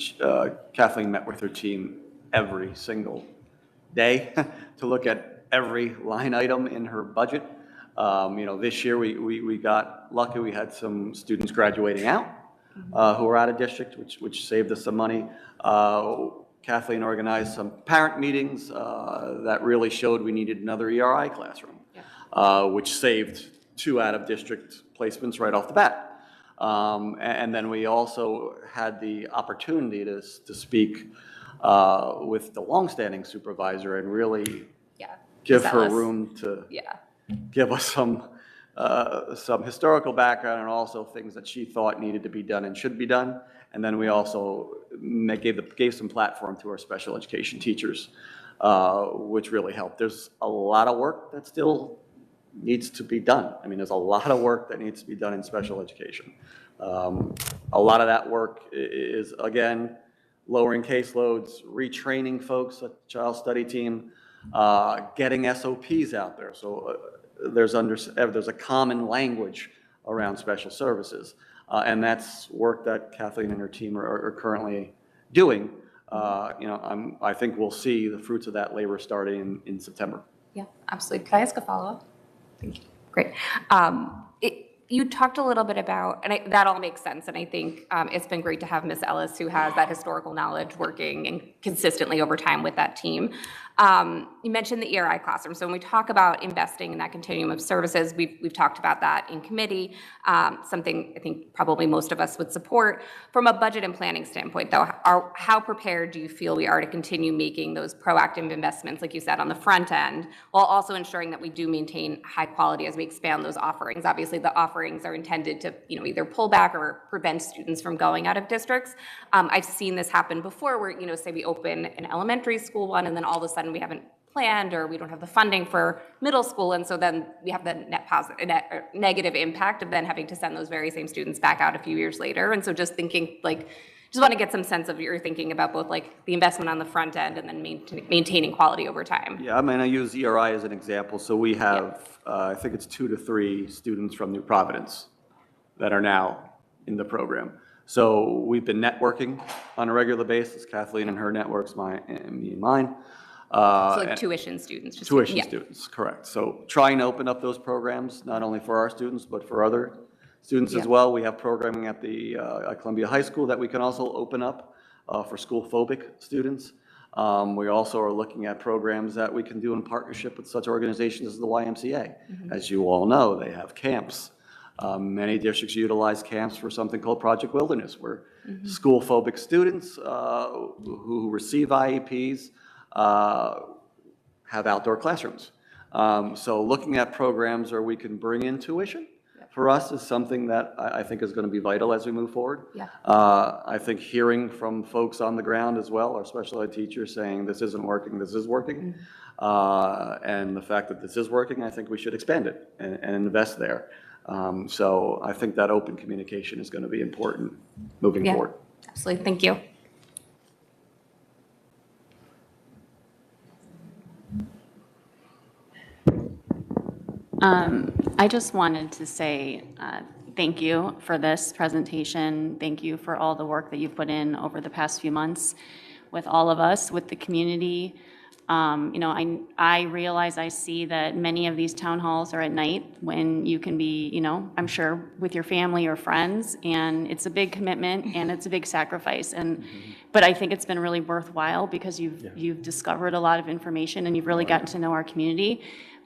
Kathleen met with her team every single day to look at every line item in her budget. This year we got lucky. We had some students graduating out who were out of district, which saved us some money. Kathleen organized some parent meetings that really showed we needed another ERI classroom, which saved 2 out-of-district placements right off the bat. And then we also had the opportunity to speak with the longstanding supervisor and really give her room to give us some historical background and also things that she thought needed to be done and should be done. And then we also gave some platform to our special education teachers, which really helped. There's a lot of work that still needs to be done. I mean, there's a lot of work that needs to be done in special education. A lot of that work is, again, lowering caseloads, retraining folks at the child study team, getting SOPs out there. So there's a common language around special services. And that's work that Kathleen and her team are currently doing. I think we'll see the fruits of that labor starting in September. Yeah, absolutely. Could I ask a follow-up? Thank you. Great. You talked a little bit about, and that all makes sense, and I think it's been great to have Ms. Ellis, who has that historical knowledge, working and consistently over time with that team. You mentioned the ERI classroom. So when we talk about investing in that continuum of services, we've talked about that in committee, something I think probably most of us would support. From a budget and planning standpoint, though, how prepared do you feel we are to continue making those proactive investments, like you said, on the front end, while also ensuring that we do maintain high quality as we expand those offerings? Obviously, the offerings are intended to, either pull back or prevent students from going out of districts. I've seen this happen before, where, say we open an elementary school one, and then all of a sudden we haven't planned, or we don't have the funding for middle school, and so then we have the negative impact of then having to send those very same students back out a few years later. And so just thinking, just want to get some sense of your thinking about both the investment on the front end and then maintaining quality over time. Yeah, I use ERI as an example. So we have, I think it's 2 to 3 students from New Providence that are now in the program. So we've been networking on a regular basis. Kathleen and her networks, me and mine. So tuition students. Tuition students, correct. So trying to open up those programs, not only for our students, but for other students as well. We have programming at at Columbia High School that we can also open up for school-phobic students. We also are looking at programs that we can do in partnership with such organizations as the YMCA. As you all know, they have camps. Many districts utilize camps for something called Project Wilderness, where school-phobic students who receive IEPs have outdoor classrooms. So looking at programs where we can bring in tuition for us is something that I think is going to be vital as we move forward. I think hearing from folks on the ground as well, our special ed teachers saying this isn't working, this is working. And the fact that this is working, I think we should expand it and invest there. So I think that open communication is going to be important moving forward. Absolutely. Thank you. I just wanted to say thank you for this presentation. Thank you for all the work that you've put in over the past few months with all of us, with the community. I realize, I see that many of these town halls are at night when you can be, I'm sure with your family or friends, and it's a big commitment and it's a big sacrifice. But I think it's been really worthwhile because you've discovered a lot of information and you've really gotten to know our community.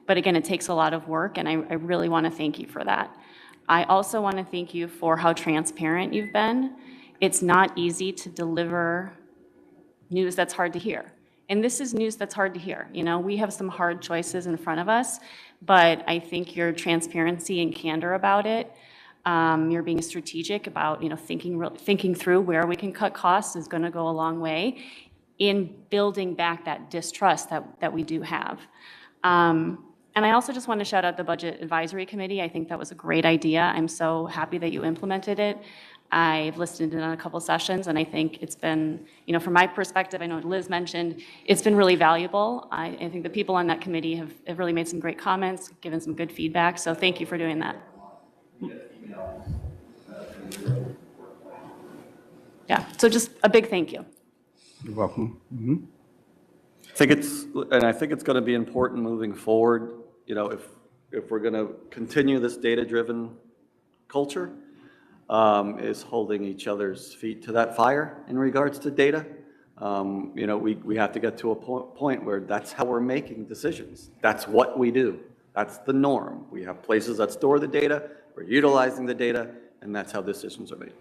But again, it takes a lot of work, and I really want to thank you for that. I also want to thank you for how transparent you've been. It's not easy to deliver news that's hard to hear. And this is news that's hard to hear. We have some hard choices in front of us, but I think your transparency and candor about it, you're being strategic about, thinking through where we can cut costs is going to go a long way in building back that distrust that we do have. And I also just want to shout out the Budget Advisory Committee. I think that was a great idea. I'm so happy that you implemented it. I've listened in on a couple sessions, and I think it's been, from my perspective, I know Liz mentioned, it's been really valuable. I think the people on that committee have really made some great comments, given some good feedback, so thank you for doing that. Yeah, so just a big thank you. You're welcome. I think it's going to be important moving forward, if we're going to continue this data-driven culture, is holding each other's feet to that fire in regards to data. We have to get to a point where that's how we're making decisions. That's what we do. That's the norm. We have places that store the data, we're utilizing the data, and that's how decisions are made.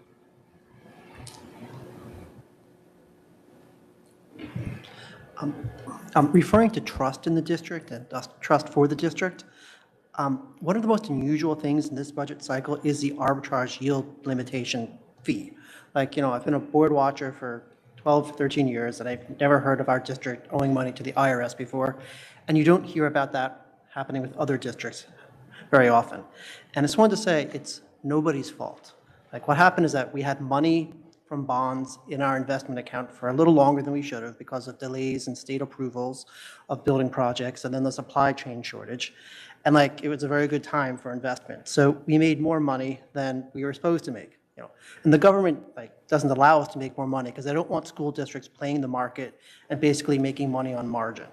Referring to trust in the district and trust for the district, one of the most unusual things in this budget cycle is the arbitrage yield limitation fee. I've been a board watcher for 12, 13 years, and I've never heard of our district owing money to the IRS before, and you don't hear about that happening with other districts very often. And I just wanted to say it's nobody's fault. What happened is that we had money from bonds in our investment account for a little longer than we should have because of delays in state approvals of building projects and then the supply chain shortage. And it was a very good time for investment. So we made more money than we were supposed to make. And the government doesn't allow us to make more money because they don't want school districts playing the market and basically making money on margin.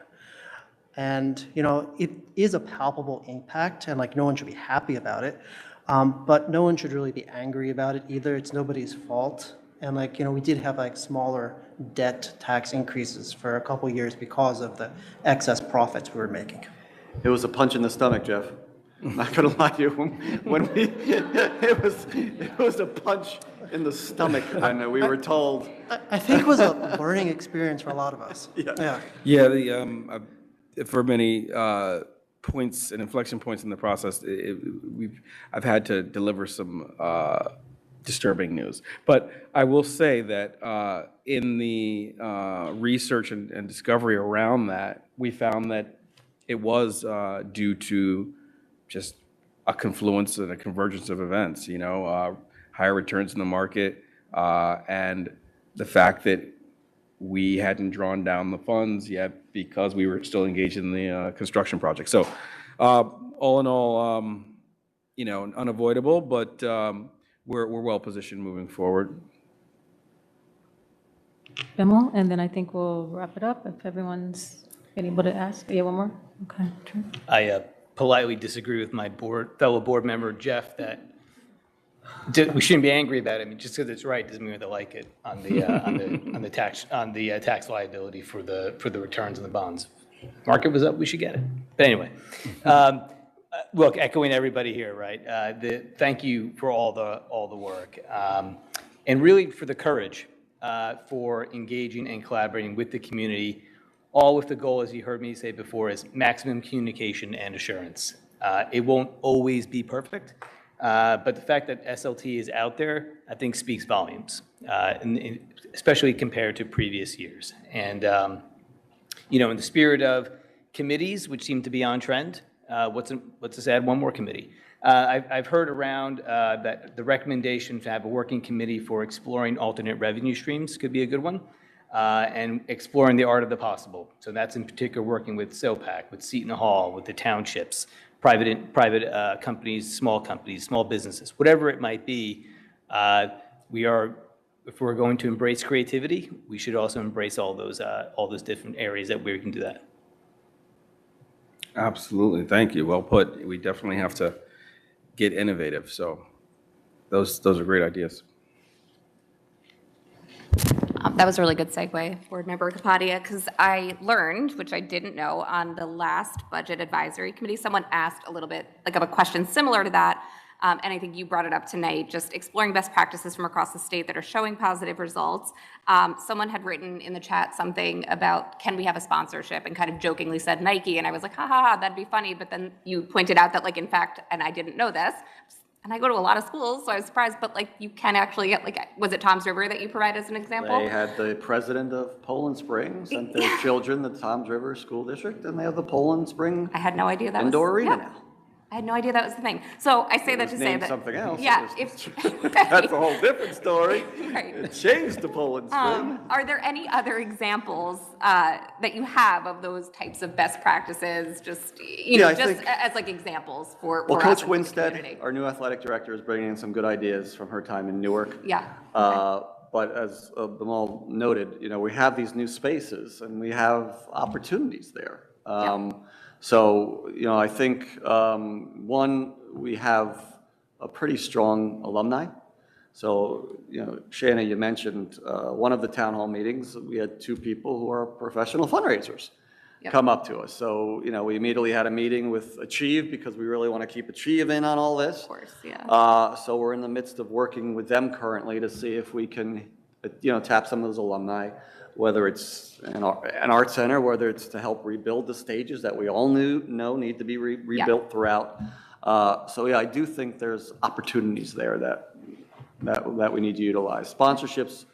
And, it is a palpable impact, and no one should be happy about it. But no one should really be angry about it either. It's nobody's fault. And we did have smaller debt tax increases for a couple years because of the excess profits we were making. It was a punch in the stomach, Jeff. I'm not gonna lie to you. It was a punch in the stomach when we were told. I think it was a learning experience for a lot of us. Yeah. Yeah, for many points and inflection points in the process, I've had to deliver some disturbing news. But I will say that in the research and discovery around that, we found that it was due to just a confluence and a convergence of events, higher returns in the market, and the fact that we hadn't drawn down the funds yet because we were still engaged in the construction project. So all in all, unavoidable, but we're well positioned moving forward. Bimmel, and then I think we'll wrap it up if everyone's able to ask. Yeah, one more? Okay, true. I politely disagree with my fellow board member, Jeff, that we shouldn't be angry about it. I mean, just because it's right doesn't mean we have to like it on the tax liability for the returns on the bonds. Market was up, we should get it. But anyway, look, echoing everybody here, right? Thank you for all the work, and really for the courage for engaging and collaborating with the community, all with the goal, as you heard me say before, is maximum communication and assurance. It won't always be perfect. But the fact that SLT is out there, I think, speaks volumes, especially compared to previous years. And, in the spirit of committees, which seem to be on trend, let's just add one more committee. I've heard around that the recommendation to have a working committee for exploring alternate revenue streams could be a good one, and exploring the art of the possible. So that's in particular working with SOPAC, with Seton Hall, with the townships, private companies, small businesses, whatever it might be. If we're going to embrace creativity, we should also embrace all those different areas that we can do that. Absolutely, thank you. Well put. We definitely have to get innovative. So those are great ideas. That was a really good segue, Board Member Kapadia, because I learned, which I didn't know, on the last Budget Advisory Committee, someone asked a little bit of a question similar to that, and I think you brought it up tonight, just exploring best practices from across the state that are showing positive results. Someone had written in the chat something about, can we have a sponsorship, and kind of jokingly said Nike, and I was like, ha ha ha, that'd be funny, but then you pointed out that, in fact, and I didn't know this, and I go to a lot of schools, so I was surprised, but you can actually get, was it Tom's River that you provide as an example? They had the president of Poland Spring sent their children to the Tom's River School District, and they have the Poland Spring I had no idea that indoor was, arena yeah. now. I had no idea that was the thing. So I say that to say named that. something else. Yeah. That's a whole different story. Right. It changed to Poland Spring. Are there any other examples that you have of those types of best practices, just, as examples for Well, us Coach as a Winstead, community? our new athletic director, is bringing in some good ideas from her time in Newark. Yeah. But as Bimal noted, we have these new spaces and we have opportunities there. So, I think, one, we have a pretty strong alumni. So, Shanna, you mentioned one of the town hall meetings, we had two people who are professional fundraisers come up to us. So, we immediately had a meeting with Achieve because we really want to keep Achieve in on all this. Of course, yeah. So we're in the midst of working with them currently to see if we can, tap some of those alumni, whether it's an art center, whether it's to help rebuild the stages that we all know need to be rebuilt throughout. So I do think there's opportunities there that we need to utilize. Sponsorships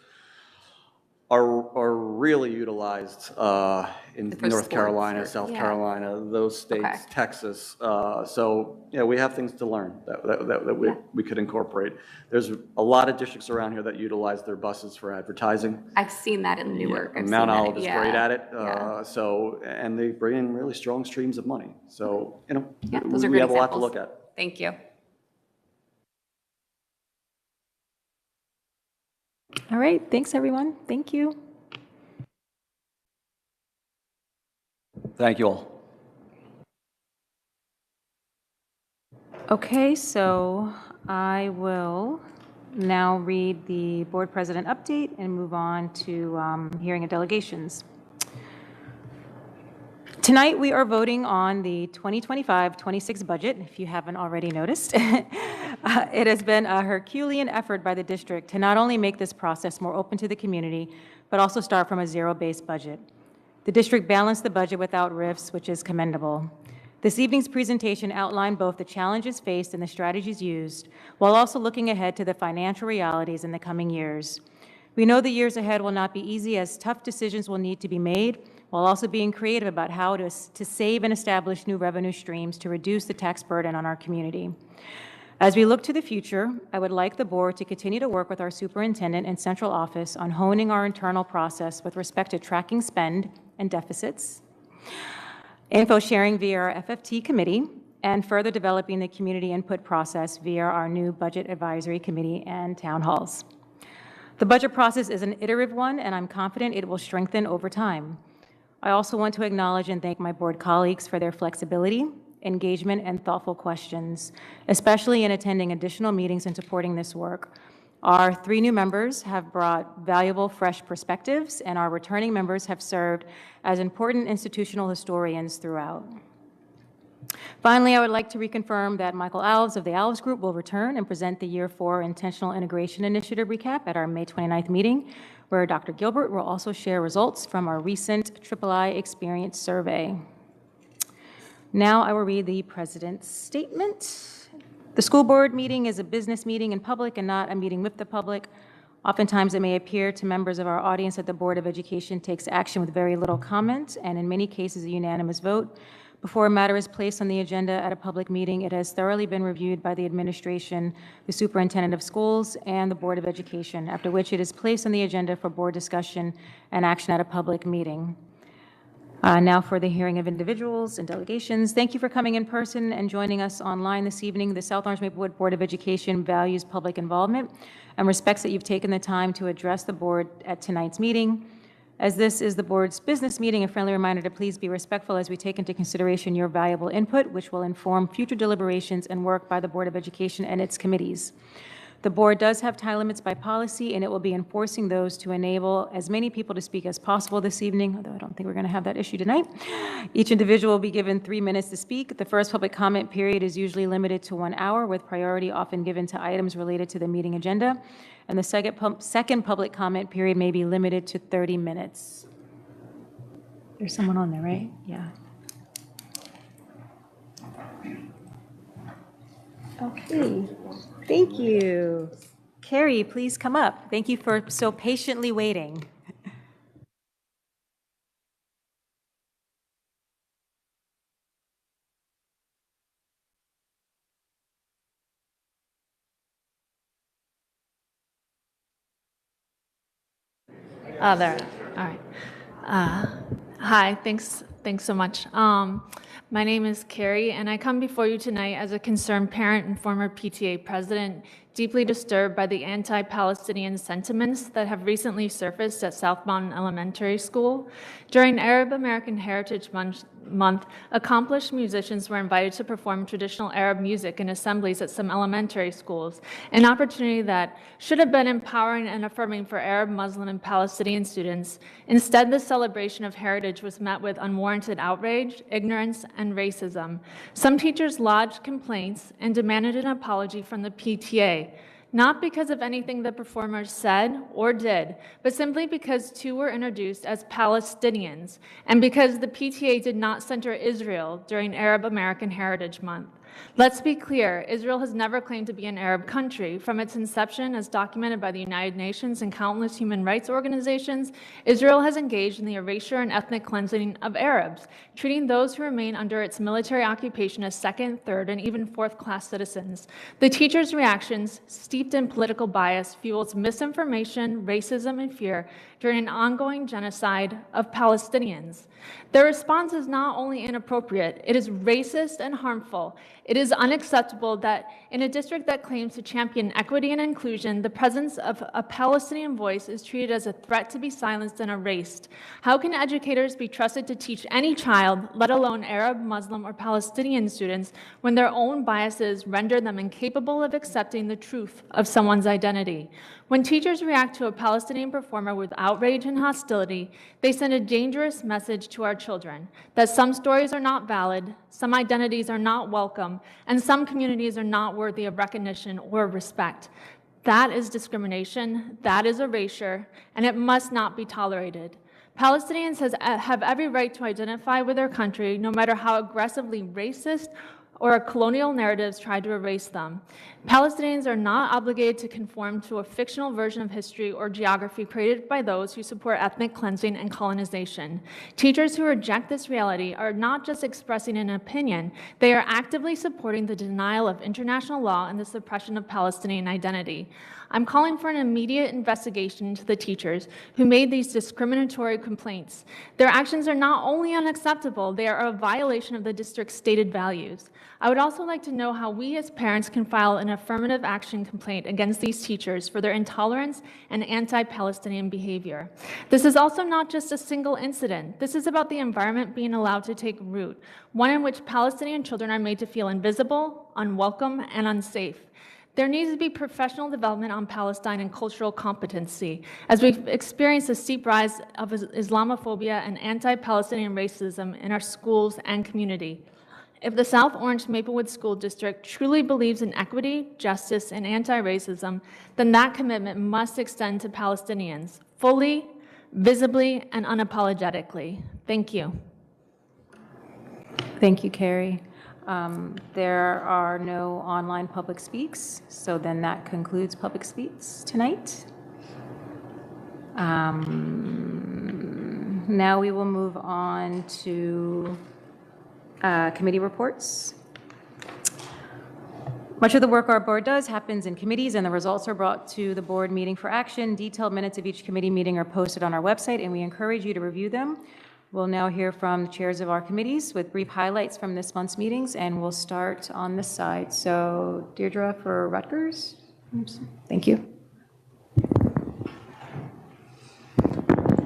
are really utilized in North Carolina, South Carolina, those states, Texas. So we have things to learn that we could incorporate. There's a lot of districts around here that utilize their buses for advertising. I've seen that in Newark. Mount Olive is great at it. And they bring in really strong streams of money. So those are we good have a lot to examples. look at. Thank you. All right, thanks, everyone. Thank you. Thank you all. Okay, so I will now read the board president update and move on to hearing of delegations. Tonight, we are voting on the 2025-26 budget, if you haven't already noticed. It has been a Herculean effort by the district to not only make this process more open to the community, but also start from a zero-based budget. The district balanced the budget without rifts, which is commendable. This evening's presentation outlined both the challenges faced and the strategies used, while also looking ahead to the financial realities in the coming years. We know the years ahead will not be easy, as tough decisions will need to be made, while also being creative about how to save and establish new revenue streams to reduce the tax burden on our community. As we look to the future, I would like the board to continue to work with our superintendent and central office on honing our internal process with respect to tracking spend and deficits, info sharing via our FFT committee, and further developing the community input process via our new budget advisory committee and town halls. The budget process is an iterative one, and I'm confident it will strengthen over time. I also want to acknowledge and thank my board colleagues for their flexibility, engagement, and thoughtful questions, especially in attending additional meetings and supporting this work. Our 3 new members have brought valuable, fresh perspectives, and our returning members have served as important institutional historians throughout. Finally, I would like to reconfirm that Michael Alves of the Alves Group will return and present the Year 4 Intentional Integration Initiative recap at our May 29th meeting, where Dr. Gilbert will also share results from our recent III Experience Survey. Now I will read the President's statement. The school board meeting is a business meeting in public and not a meeting with the public. Oftentimes, it may appear to members of our audience that the Board of Education takes action with very little comment, and in many cases, a unanimous vote. Before a matter is placed on the agenda at a public meeting, it has thoroughly been reviewed by the administration, the superintendent of schools, and the Board of Education, after which it is placed on the agenda for board discussion and action at a public meeting. Now for the hearing of individuals and delegations. Thank you for coming in person and joining us online this evening. The South Orange Maplewood Board of Education values public involvement and respects that you've taken the time to address the board at tonight's meeting. As this is the board's business meeting, a friendly reminder to please be respectful as we take into consideration your valuable input, which will inform future deliberations and work by the Board of Education and its committees. The board does have time limits by policy, and it will be enforcing those to enable as many people to speak as possible this evening, although I don't think we're going to have that issue tonight. Each individual will be given 3 minutes to speak. The first public comment period is usually limited to 1 hour, with priority often given to items related to the meeting agenda. And the second public comment period may be limited to 30 minutes. There's someone on there, right? Yeah. Okay, thank you. Carrie, please come up. Thank you for so patiently waiting. Oh, there. All right. Hi, thanks so much. My name is Carrie, and I come before you tonight as a concerned parent and former PTA president, deeply disturbed by the anti-Palestinian sentiments that have recently surfaced at South Mountain Elementary School. During Arab American Heritage Month, accomplished musicians were invited to perform traditional Arab music in assemblies at some elementary schools, an opportunity that should have been empowering and affirming for Arab, Muslim, and Palestinian students. Instead, the celebration of heritage was met with unwarranted outrage, ignorance, and racism. Some teachers lodged complaints and demanded an apology from the PTA, not because of anything the performers said or did, but simply because 2 were introduced as Palestinians, and because the PTA did not center Israel during Arab American Heritage Month. Let's be clear, Israel has never claimed to be an Arab country. From its inception, as documented by the United Nations and countless human rights organizations, Israel has engaged in the erasure and ethnic cleansing of Arabs, treating those who remain under its military occupation as second, third, and even fourth-class citizens. The teachers' reactions, steeped in political bias, fuels misinformation, racism, and fear, during an ongoing genocide of Palestinians. Their response is not only inappropriate, it is racist and harmful. It is unacceptable that in a district that claims to champion equity and inclusion, the presence of a Palestinian voice is treated as a threat to be silenced and erased. How can educators be trusted to teach any child, let alone Arab, Muslim, or Palestinian students, when their own biases render them incapable of accepting the truth of someone's identity? When teachers react to a Palestinian performer with outrage and hostility, they send a dangerous message to our children that some stories are not valid, some identities are not welcome, and some communities are not worthy of recognition or respect. That is discrimination, that is erasure, and it must not be tolerated. Palestinians have every right to identify with their country, no matter how aggressively racist or colonial narratives try to erase them. Palestinians are not obligated to conform to a fictional version of history or geography created by those who support ethnic cleansing and colonization. Teachers who reject this reality are not just expressing an opinion, they are actively supporting the denial of international law and the suppression of Palestinian identity. I'm calling for an immediate investigation into the teachers who made these discriminatory complaints. Their actions are not only unacceptable, they are a violation of the district's stated values. I would also like to know how we as parents can file an affirmative action complaint against these teachers for their intolerance and anti-Palestinian behavior. This is also not just a single incident. This is about the environment being allowed to take root, one in which Palestinian children are made to feel invisible, unwelcome, and unsafe. There needs to be professional development on Palestine and cultural competency, as we've experienced a steep rise of Islamophobia and anti-Palestinian racism in our schools and community. If the South Orange Maplewood School District truly believes in equity, justice, and anti-racism, then that commitment must extend to Palestinians, fully, visibly, and unapologetically. Thank you. Thank you, Carrie. There are no online public speaks, so then that concludes public speaks tonight. Now we will move on to committee reports. Much of the work our board does happens in committees, and the results are brought to the board meeting for action. Detailed minutes of each committee meeting are posted on our website, and we encourage you to review them. We'll now hear from the chairs of our committees with brief highlights from this month's meetings, and we'll start on this side. So Deirdre for Rutgers. Oops. Thank you.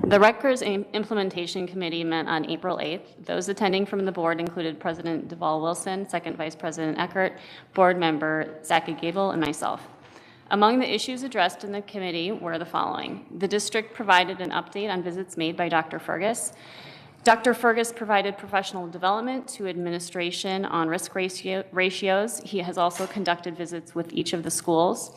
The Rutgers Implementation Committee met on April 8th. Those attending from the board included President Deval Wilson, Second Vice President Eckert, Board Member Zaki Gable, and myself. Among the issues addressed in the committee were the following. The district provided an update on visits made by Dr. Fergus. Dr. Fergus provided professional development to administration on risk ratios. He has also conducted visits with each of the schools.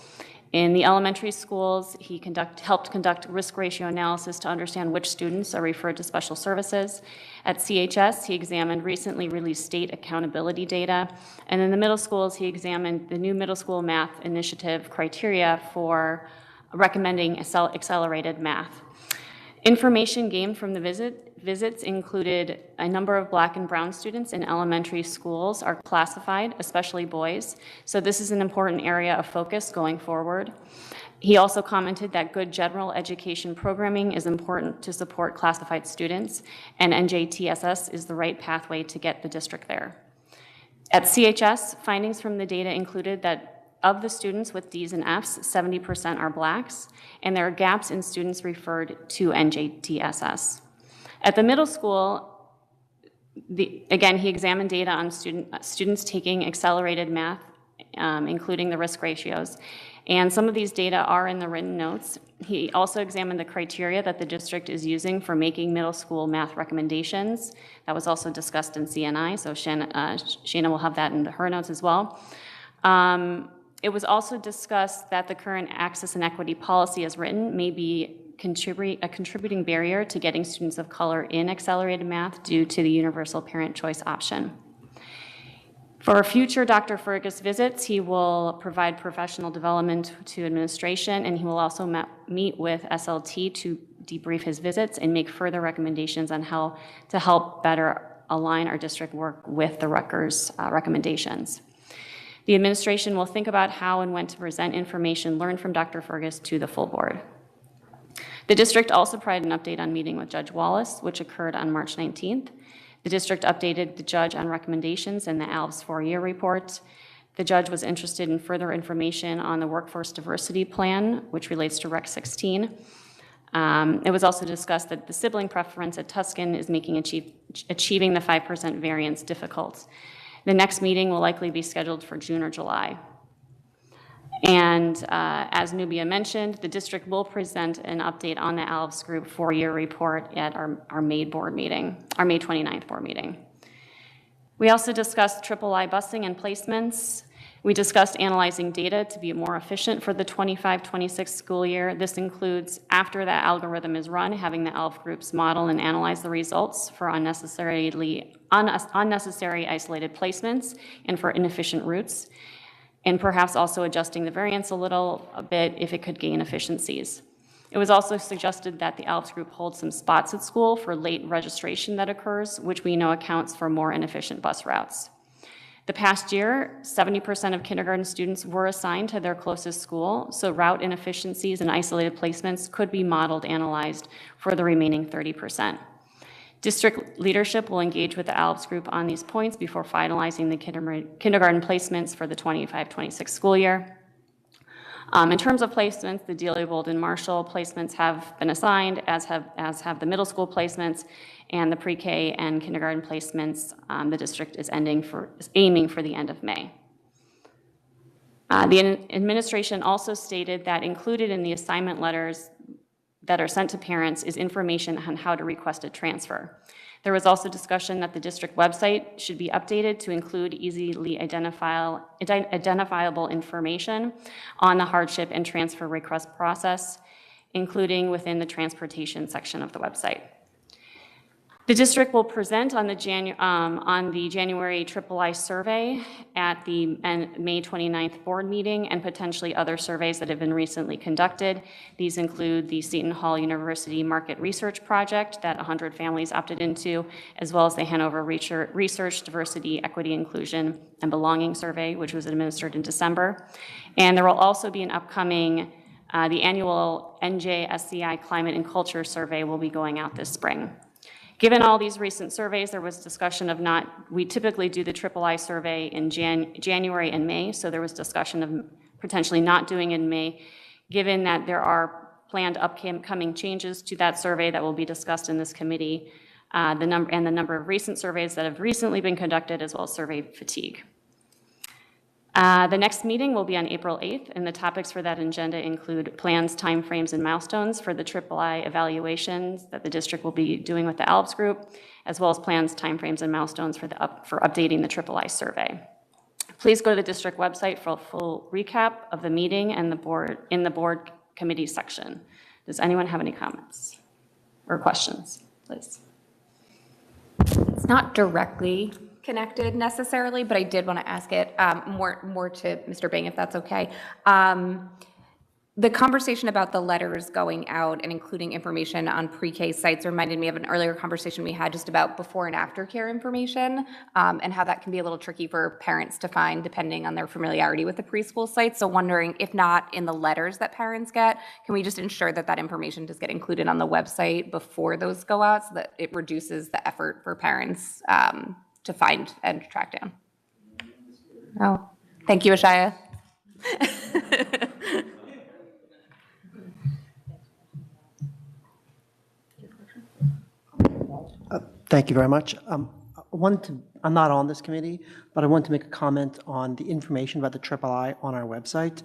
In the elementary schools, he helped conduct risk ratio analysis to understand which students are referred to special services. At CHS, he examined recently released state accountability data. And in the middle schools, he examined the new middle school math initiative criteria for recommending accelerated math. Information gained from the visits included a number of Black and brown students in elementary schools are classified, especially boys. So this is an important area of focus going forward. He also commented that good general education programming is important to support classified students, and NJTSS is the right pathway to get the district there. At CHS, findings from the data included that of the students with Ds and Fs, 70% are Blacks, and there are gaps in students referred to NJTSS. At the middle school, again, he examined data on students taking accelerated math, including the risk ratios, and some of these data are in the written notes. He also examined the criteria that the district is using for making middle school math recommendations. That was also discussed in CNI, so Shana will have that in her notes as well. It was also discussed that the current access and equity policy as written may be a contributing barrier to getting students of color in accelerated math due to the universal parent choice option. For future Dr. Fergus visits, he will provide professional development to administration, and he will also meet with SLT to debrief his visits and make further recommendations on how to help better align our district work with the Rutgers recommendations. The administration will think about how and when to present information learned from Dr. Fergus to the full board. The district also provided an update on meeting with Judge Wallace, which occurred on March 19th. The district updated the judge on recommendations in the ALB's 4-year report. The judge was interested in further information on the workforce diversity plan, which relates to Rec 16. It was also discussed that the sibling preference at Tuscan is making achieving the 5% variance difficult. The next meeting will likely be scheduled for June or July. And as Nubia mentioned, the district will present an update on the ALB's Group 4-year report at our May 29th board meeting. We also discussed III busing and placements. We discussed analyzing data to be more efficient for the 25-26 school year. This includes, after that algorithm is run, having the ALB groups model and analyze the results for unnecessary isolated placements and for inefficient routes, and perhaps also adjusting the variance a bit if it could gain efficiencies. It was also suggested that the ALBS group hold some spots at school for late registration that occurs, which we know accounts for more inefficient bus routes. The past year, 70% of kindergarten students were assigned to their closest school, so route inefficiencies and isolated placements could be modeled, analyzed for the remaining 30%. District leadership will engage with the ALBS group on these points before finalizing the kindergarten placements for the 25-26 school year. In terms of placements, the Dealey, Bolden, Marshall placements have been assigned, as have the middle school placements, and the pre-K and kindergarten placements. The district is aiming for the end of May. The administration also stated that included in the assignment letters that are sent to parents is information on how to request a transfer. There was also discussion that the district website should be updated to include easily identifiable information on the hardship and transfer request process, including within the transportation section of the website. The district will present on the January III survey at the May 29th board meeting and potentially other surveys that have been recently conducted. These include the Seton Hall University Market Research Project that 100 families opted into, as well as the Hanover Research Diversity, Equity, Inclusion, and Belonging Survey, which was administered in December. And there will also be an upcoming, the annual NJSCI Climate and Culture Survey will be going out this spring. Given all these recent surveys, there was discussion of we typically do the III survey in January and May, so there was discussion of potentially not doing it in May, given that there are planned upcoming changes to that survey that will be discussed in this committee, the number of recent surveys that have recently been conducted, as well as survey fatigue. The next meeting will be on April 8th, and the topics for that agenda include plans, timeframes, and milestones for the III evaluations that the district will be doing with the ALBS group, as well as plans, timeframes, and milestones for updating the III survey. Please go to the district website for a full recap of the meeting and the board committee section. Does anyone have any comments or questions, please? It's not directly connected necessarily, but I did want to ask it more to Mr. Bang, if that's okay. The conversation about the letters going out and including information on pre-K sites reminded me of an earlier conversation we had just about before and after care information, and how that can be a little tricky for parents to find depending on their familiarity with the preschool sites. So wondering, if not in the letters that parents get, can we just ensure that that information does get included on the website before those go out so that it reduces the effort for parents to find and track down? Oh, thank you, Ashaya. Thank you very much. I'm not on this committee, but I want to make a comment on the information about the III on our website.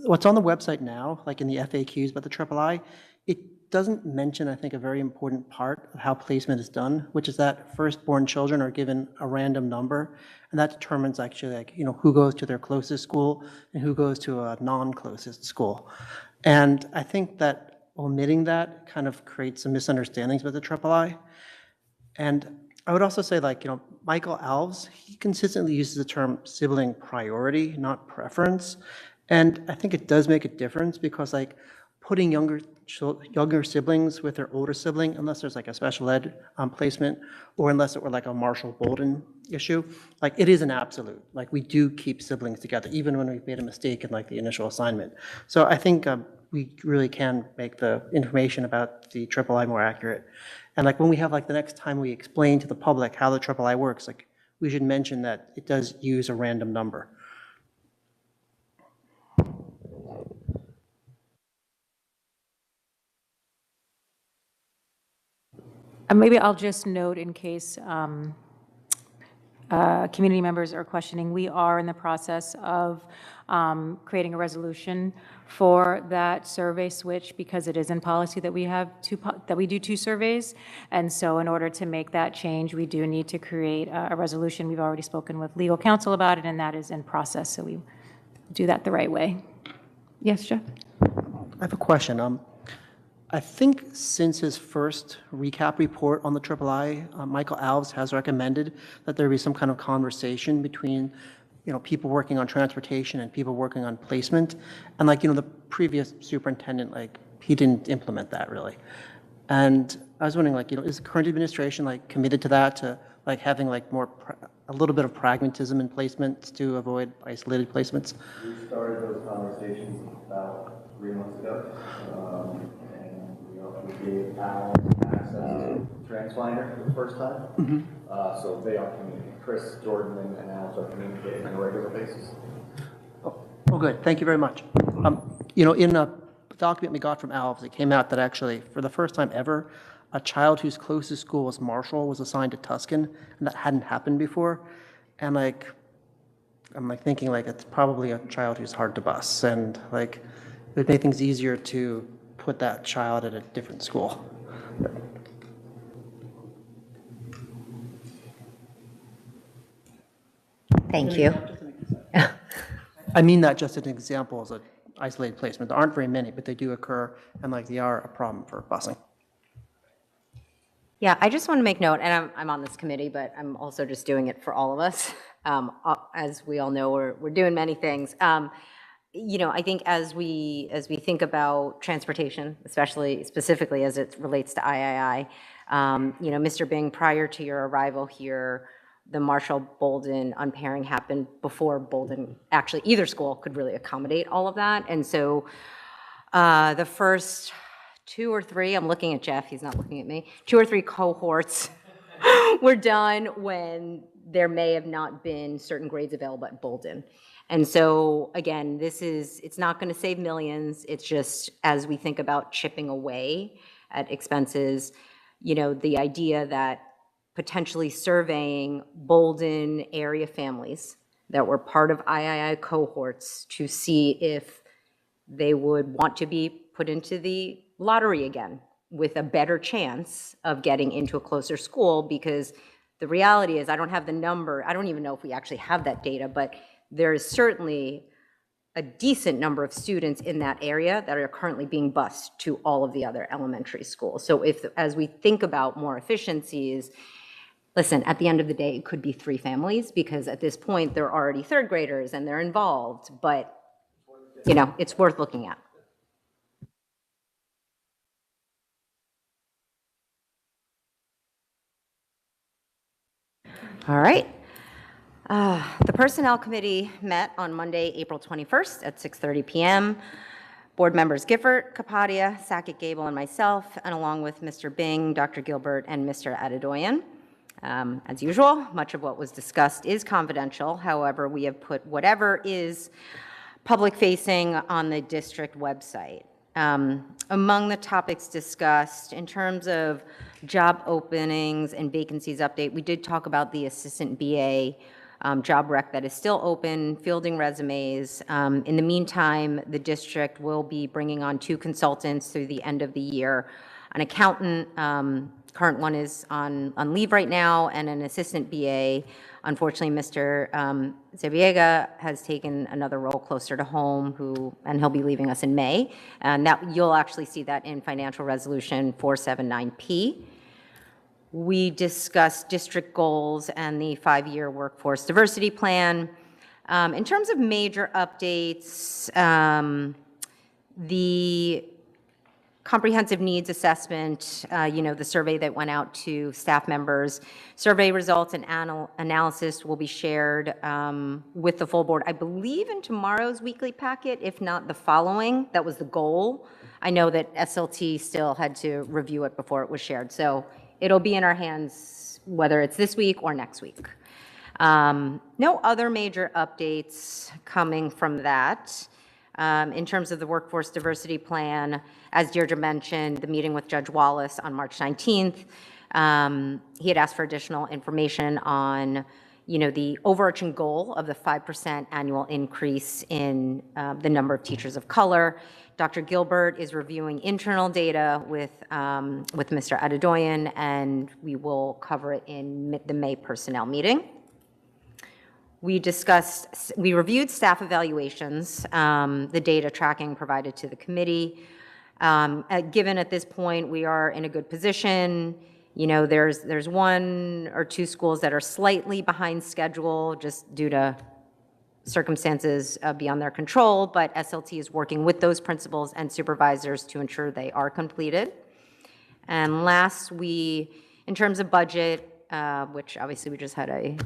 What's on the website now, like in the FAQs about the III, it doesn't mention, I think, a very important part of how placement is done, which is that firstborn children are given a random number, and that determines actually, like, who goes to their closest school and who goes to a non-closest school. And I think that omitting that kind of creates some misunderstandings with the III. And I would also say, like, Michael Alves, he consistently uses the term sibling priority, not preference. And I think it does make a difference because, like, putting younger siblings with their older sibling, unless there's like a special ed placement, or unless it were like a Marshall Bolden issue, like, it is an absolute. Like, we do keep siblings together, even when we've made a mistake in like the initial assignment. So I think we really can make the information about the III more accurate. And like when we have like the next time we explain to the public how the III works, like we should mention that it does use a random number. Maybe I'll just note in case community members are questioning, we are in the process of creating a resolution for that survey switch because it is in policy that we have that we do 2 surveys. And so in order to make that change, we do need to create a resolution. We've already spoken with legal counsel about it, and that is in process. So we do that the right way. Yes, Jeff? I have a question. I think since his first recap report on the III, Michael Alves has recommended that there be some kind of conversation between, people working on transportation and people working on placement. And the previous superintendent, he didn't implement that really. And I was wondering, is the current administration committed to that, to having a little bit of pragmatism in placements to avoid isolated placements? We started those conversations about 3 months ago. We gave Al access to TransFinder for the first time. So they are communicating. Chris, Jordan, and Al are communicating on a regular basis. Oh, good. Thank you very much. In a document we got from Alves, it came out that actually, for the first time ever, a child whose closest school was Marshall was assigned to Tuscan, and that hadn't happened before. And I'm thinking it's probably a child who's hard to bus, and it would make things easier to put that child at a different school. Thank you. I mean that just as an example as an isolated placement. There aren't very many, but they do occur, and they are a problem for busing. Yeah, I just want to make note, and I'm on this committee, but I'm also just doing it for all of us. As we all know, we're doing many things. I think as we think about transportation, specifically as it relates to III, Mr. Bing, prior to your arrival here, the Marshall-Bolden unpairing happened before Bolden, actually either school could really accommodate all of that. And so the first 2 or 3, I'm looking at Jeff, he's not looking at me, 2 or 3 cohorts were done when there may have not been certain grades available at Bolden. And so, again, it's not going to save millions. It's just as we think about chipping away at expenses, the idea that potentially surveying Bolden area families that were part of III cohorts to see if they would want to be put into the lottery again with a better chance of getting into a closer school, because the reality is I don't have the number. I don't even know if we actually have that data, but there is certainly a decent number of students in that area that are currently being bused to all of the other elementary schools. So as we think about more efficiencies, listen, at the end of the day, it could be 3 families, because at this point, they're already 3rd graders and they're involved, but, it's worth looking at. All right. The Personnel Committee met on Monday, April 21st at 6:30 p.m. Board members Gifford, Kapadia, Sackett, Gable, and myself, and along with Mr. Bing, Dr. Gilbert, and Mr. Adedoyan. As usual, much of what was discussed is confidential. However, we have put whatever is public-facing on the district website. Among the topics discussed, in terms of job openings and vacancies update, we did talk about the assistant BA job rec that is still open, fielding resumes. In the meantime, the district will be bringing on 2 consultants through the end of the year. An accountant, current one is on leave right now, and an assistant BA. Unfortunately, Mr. Zebiega has taken another role closer to home, and he'll be leaving us in May. And you'll actually see that in Financial Resolution 479P. We discussed district goals and the 5-year workforce diversity plan. In terms of major updates, the comprehensive needs assessment, the survey that went out to staff members. Survey results and analysis will be shared with the full board, I believe, in tomorrow's weekly packet, if not the following. That was the goal. I know that SLT still had to review it before it was shared. So it'll be in our hands, whether it's this week or next week. No other major updates coming from that. In terms of the workforce diversity plan, as Deirdre mentioned, the meeting with Judge Wallace on March 19th, he had asked for additional information on, the overarching goal of the 5% annual increase in the number of teachers of color. Dr. Gilbert is reviewing internal data with Mr. Adedoyan, and we will cover it in the May personnel meeting. We reviewed staff evaluations, the data tracking provided to the committee. Given at this point, we are in a good position. There's one or two schools that are slightly behind schedule just due to circumstances beyond their control, but SLT is working with those principals and supervisors to ensure they are completed. And last, in terms of budget, which obviously we just had a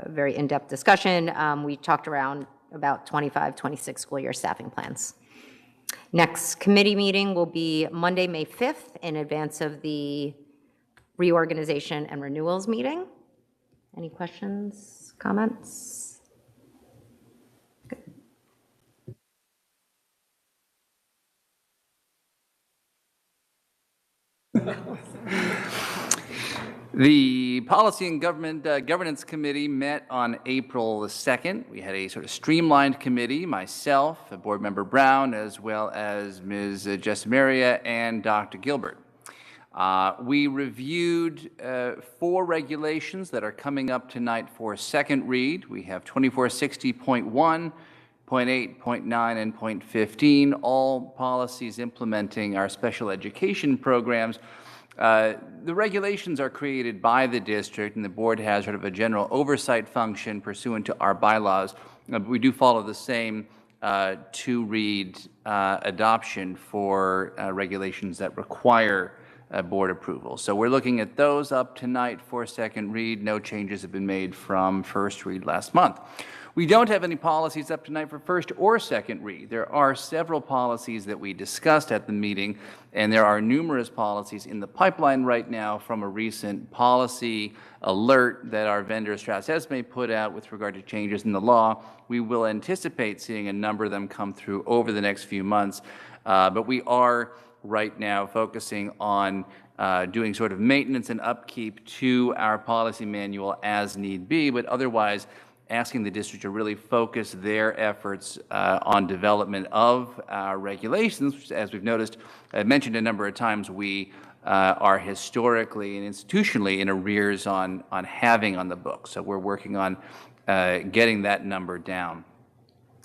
very in-depth discussion. We talked around about 25, 26 school year staffing plans. Next committee meeting will be Monday, May 5th, in advance of the reorganization and renewals meeting. Any questions, comments? The Policy and Governance Committee met on April the 2nd. We had a sort of streamlined committee, myself, Board Member Brown, as well as Ms. Jessamaria and Dr. Gilbert. We reviewed 4 regulations that are coming up tonight for second read. We have 2460.1, 0.8, 0.9, and 0.15, all policies implementing our special education programs. The regulations are created by the district, and the board has sort of a general oversight function pursuant to our bylaws. But we do follow the same two-read adoption for regulations that require board approval. So we're looking at those up tonight for second read. No changes have been made from first read last month. We don't have any policies up tonight for first or second read. There are several policies that we discussed at the meeting, and there are numerous policies in the pipeline right now from a recent policy alert that our vendor Strauss Esme put out with regard to changes in the law. We will anticipate seeing a number of them come through over the next few months, but we are right now focusing on doing sort of maintenance and upkeep to our policy manual as need be, but otherwise asking the district to really focus their efforts on development of our regulations, which, as we've noticed, I've mentioned a number of times, we are historically and institutionally in arrears on having on the books. So we're working on getting that number down.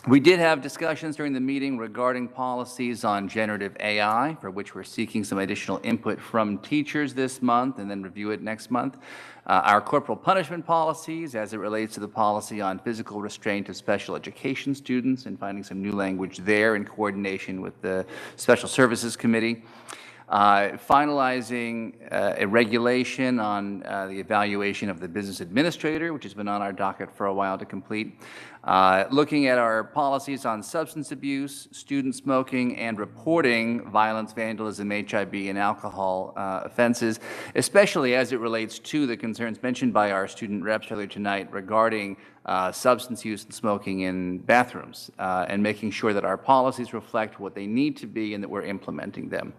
We did have discussions during the meeting regarding policies on generative AI, for which we're seeking some additional input from teachers this month and then review it next month. Our corporal punishment policies as it relates to the policy on physical restraint of special education students and finding some new language there in coordination with the Special Services Committee. Finalizing a regulation on the evaluation of the business administrator, which has been on our docket for a while to complete. Looking at our policies on substance abuse, student smoking, and reporting violence, vandalism, HIB, and alcohol offenses, especially as it relates to the concerns mentioned by our student reps earlier tonight regarding substance use and smoking in bathrooms, and making sure that our policies reflect what they need to be and that we're implementing them.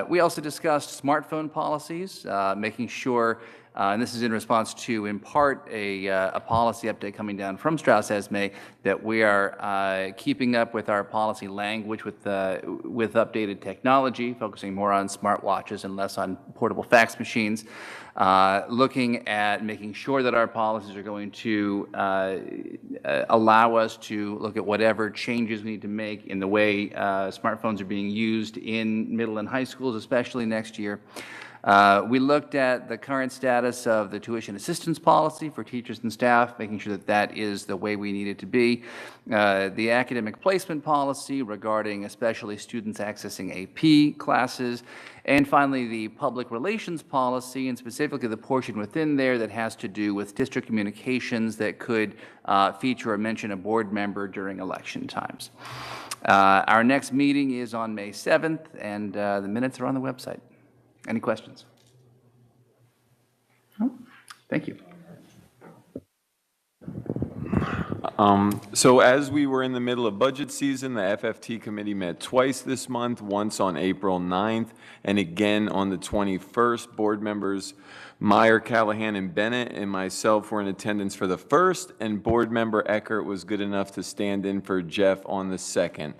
We also discussed smartphone policies, making sure, and this is in response to, in part, a policy update coming down from Strauss Esme, that we are keeping up with our policy language with updated technology, focusing more on smartwatches and less on portable fax machines. Looking at making sure that our policies are going to allow us to look at whatever changes we need to make in the way smartphones are being used in middle and high schools, especially next year. We looked at the current status of the tuition assistance policy for teachers and staff, making sure that that is the way we need it to be. The academic placement policy regarding especially students accessing AP classes. And finally, the public relations policy, and specifically the portion within there that has to do with district communications that could feature or mention a board member during election times. Our next meeting is on May 7th, and the minutes are on the website. Any questions? No? Thank you. So as we were in the middle of budget season, the FFT committee met twice this month, once on April 9th and again on the 21st. Board members Meyer, Callahan, and Bennett and myself were in attendance for the first, and board member Eckert was good enough to stand in for Jeff on the second.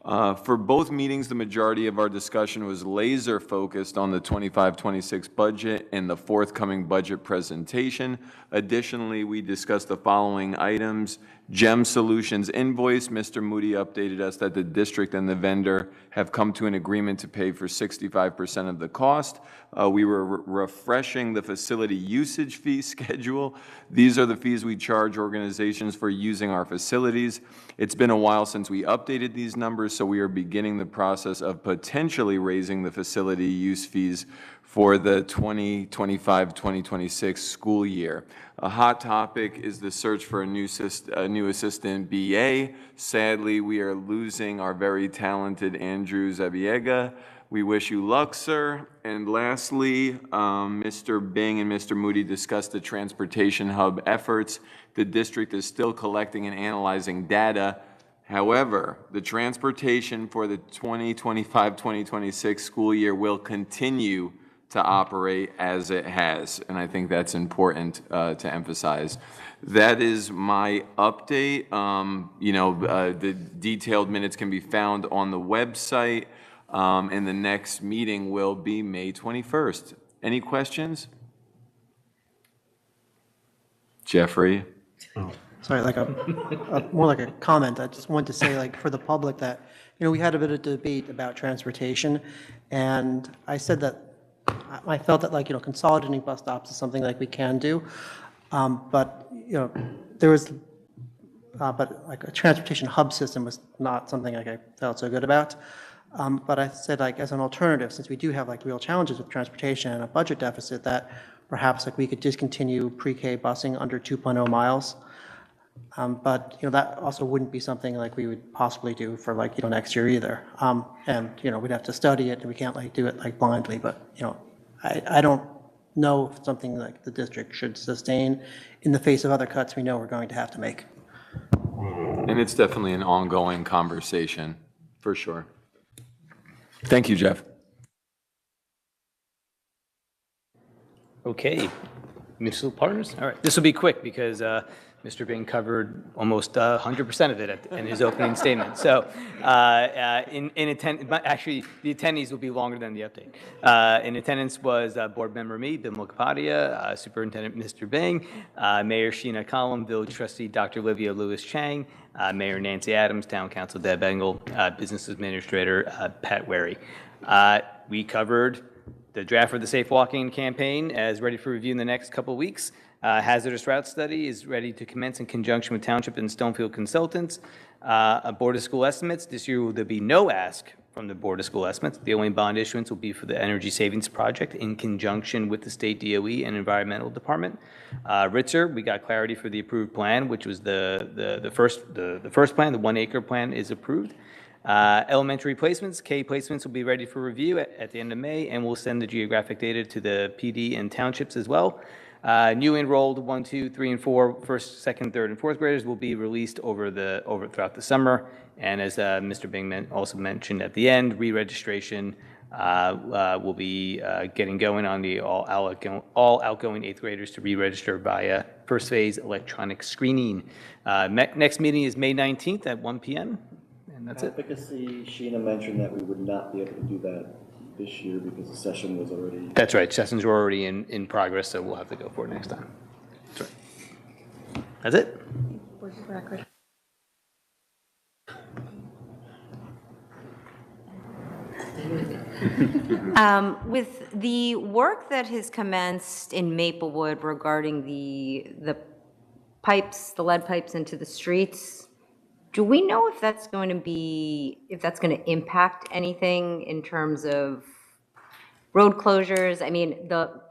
For both meetings, the majority of our discussion was laser focused on the 25-26 budget and the forthcoming budget presentation. Additionally, we discussed the following items. GEM Solutions invoice. Mr. Moody updated us that the district and the vendor have come to an agreement to pay for 65% of the cost. We were refreshing the facility usage fee schedule. These are the fees we charge organizations for using our facilities. It's been a while since we updated these numbers, so we are beginning the process of potentially raising the facility use fees for the 2025-2026 school year. A hot topic is the search for a new assistant BA. Sadly, we are losing our very talented Andrew Zabiega. We wish you luck, sir. And lastly, Mr. Bing and Mr. Moody discussed the transportation hub efforts. The district is still collecting and analyzing data. However, the transportation for the 2025-2026 school year will continue to operate as it has, and I think that's important to emphasize. That is my update. The detailed minutes can be found on the website, and the next meeting will be May 21st. Any questions? Jeffrey? Oh. Sorry, like more like a comment. I just wanted to say, like, for the public that, we had a bit of debate about transportation, and I said that I felt that, like, consolidating bus stops is something like we can do, but, there was, but like a transportation hub system was not something like I felt so good about. But I said, like, as an alternative, since we do have like real challenges with transportation and a budget deficit, that perhaps like we could discontinue pre-K busing under 2.0 miles. But, that also wouldn't be something like we would possibly do for like, next year either. And, we'd have to study it, and we can't like do it like blindly, but, I don't know if something like the district should sustain in the face of other cuts we know we're going to have to make. And it's definitely an ongoing conversation, for sure. Thank you, Jeff. Okay, municipal partners. All right, this will be quick because Mr. Bing covered almost 100% of it in his opening statement. So, actually, the attendees will be longer than the update. In attendance was Board Member me, Bill Mukapadia, Superintendent Mr. Bing, Mayor Sheena Collum, Village Trustee Dr. Olivia Lewis Chang, Mayor Nancy Adams, Town Council Deb Engel, Business Administrator Pat Wary. We covered the draft for the Safe Walking campaign as ready for review in the next couple of weeks. Hazardous route study is ready to commence in conjunction with Township and Stonefield Consultants. A Board of School estimates. This year will there be no ask from the Board of School estimates. The only bond issuance will be for the Energy Savings Project in conjunction with the State DOE and Environmental Department. Ritzer, we got clarity for the approved plan, which was the first plan. The 1 acre plan is approved. Elementary placements, K placements will be ready for review at the end of May, and we'll send the geographic data to the PD and townships as well. New enrolled 1, 2, 3, and 4, first, second, third, and fourth graders will be released throughout the summer. And as Mr. Bing also mentioned at the end, re-registration will be getting going on the all outgoing 8th graders to re-register via first phase electronic screening. Next meeting is May 19th at 1 p.m. And that's it. Advocacy, Sheena mentioned that we would not be able to do that this year because the session was already... That's right. Sessions were already in progress, so we'll have to go for it next time. That's right. That's it. Record. With the work that has commenced in Maplewood regarding the pipes, the lead pipes into the streets, do we know if that's going to impact anything in terms of road closures? I mean,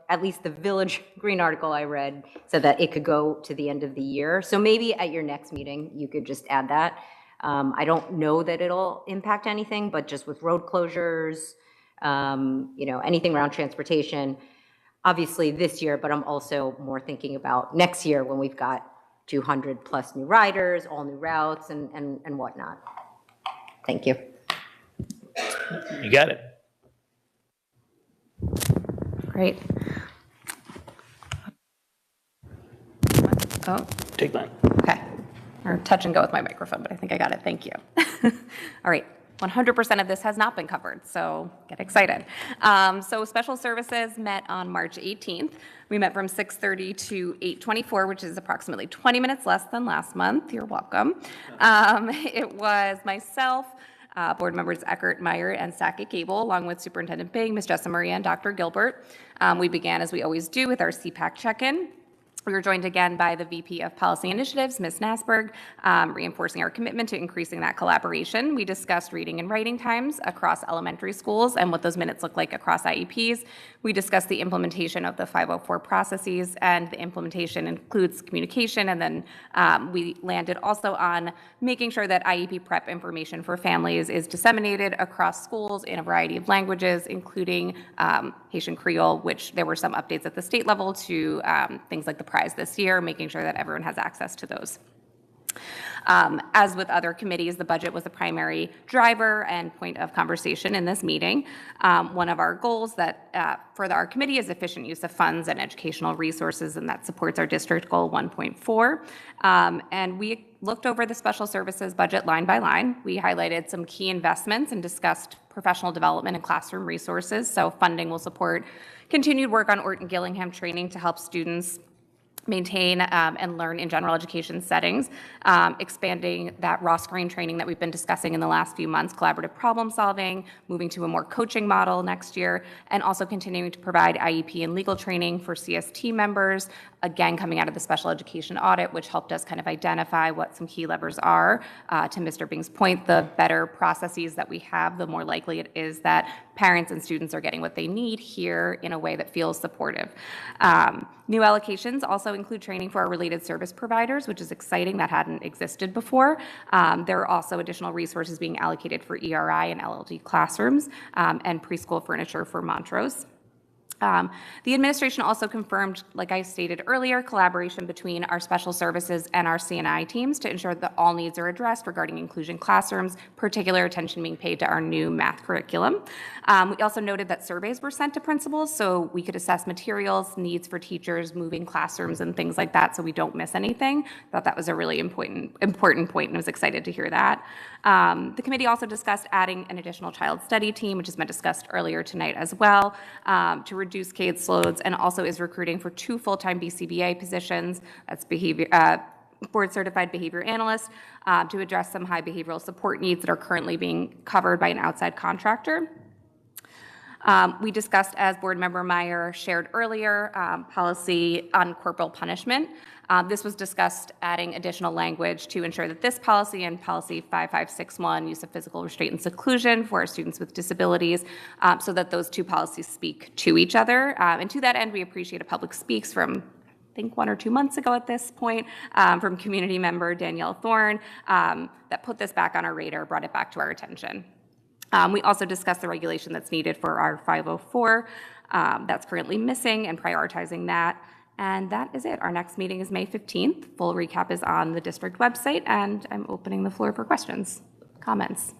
at least the Village Green article I read said that it could go to the end of the year. So maybe at your next meeting, you could just add that. I don't know that it'll impact anything, but just with road closures, anything around transportation, obviously this year, but I'm also more thinking about next year when we've got 200 plus new riders, all new routes and whatnot. Thank you. You got it. Great. Oh, Take mine. okay. Or touch and go with my microphone, but I think I got it. Thank you. All right. 100% of this has not been covered, so get excited. So special services met on March 18th. We met from 6:30 to 8:24, which is approximately 20 minutes less than last month. You're welcome. It was myself, board members Eckert, Meyer, and Sackett Gable, along with Superintendent Bing, Ms. Jessa Maria, and Dr. Gilbert. We began, as we always do, with our CPAC check-in. We were joined again by the VP of Policy Initiatives, Ms. Nasberg, reinforcing our commitment to increasing that collaboration. We discussed reading and writing times across elementary schools and what those minutes look like across IEPs. We discussed the implementation of the 504 processes, and the implementation includes communication. And then we landed also on making sure that IEP prep information for families is disseminated across schools in a variety of languages, including Haitian Creole, which there were some updates at the state level to things like the prize this year, making sure that everyone has access to those. As with other committees, the budget was the primary driver and point of conversation in this meeting. One of our goals that for our committee is efficient use of funds and educational resources, and that supports our district goal 1.4. And we looked over the special services budget line by line. We highlighted some key investments and discussed professional development and classroom resources. So funding will support continued work on Orton Gillingham training to help students maintain and learn in general education settings, expanding that raw screen training that we've been discussing in the last few months, collaborative problem solving, moving to a more coaching model next year, and also continuing to provide IEP and legal training for CST members, again, coming out of the special education audit, which helped us kind of identify what some key levers are. To Mr. Bing's point, the better processes that we have, the more likely it is that parents and students are getting what they need here in a way that feels supportive. New allocations also include training for our related service providers, which is exciting. That hadn't existed before. There are also additional resources being allocated for ERI and LLD classrooms and preschool furniture for Montrose. The administration also confirmed, like I stated earlier, collaboration between our special services and our CNI teams to ensure that all needs are addressed regarding inclusion classrooms, particular attention being paid to our new math curriculum. We also noted that surveys were sent to principals so we could assess materials, needs for teachers, moving classrooms, and things like that so we don't miss anything. Thought that was a really important point and was excited to hear that. The committee also discussed adding an additional child study team, which has been discussed earlier tonight as well, to reduce case loads, and also is recruiting for 2 full-time BCBA positions, that's board certified behavior analyst, to address some high behavioral support needs that are currently being covered by an outside contractor. We discussed, as board member Meyer shared earlier, policy on corporal punishment. This was discussed adding additional language to ensure that this policy and policy 5561, use of physical restraint and seclusion for our students with disabilities, so that those two policies speak to each other. And to that end, we appreciate a public speaks from, I think 1 or 2 months ago at this point, from community member Danielle Thorne, that put this back on our radar, brought it back to our attention. We also discussed the regulation that's needed for our 504 that's currently missing and prioritizing that. And that is it. Our next meeting is May 15th. Full recap is on the district website, and I'm opening the floor for questions, comments.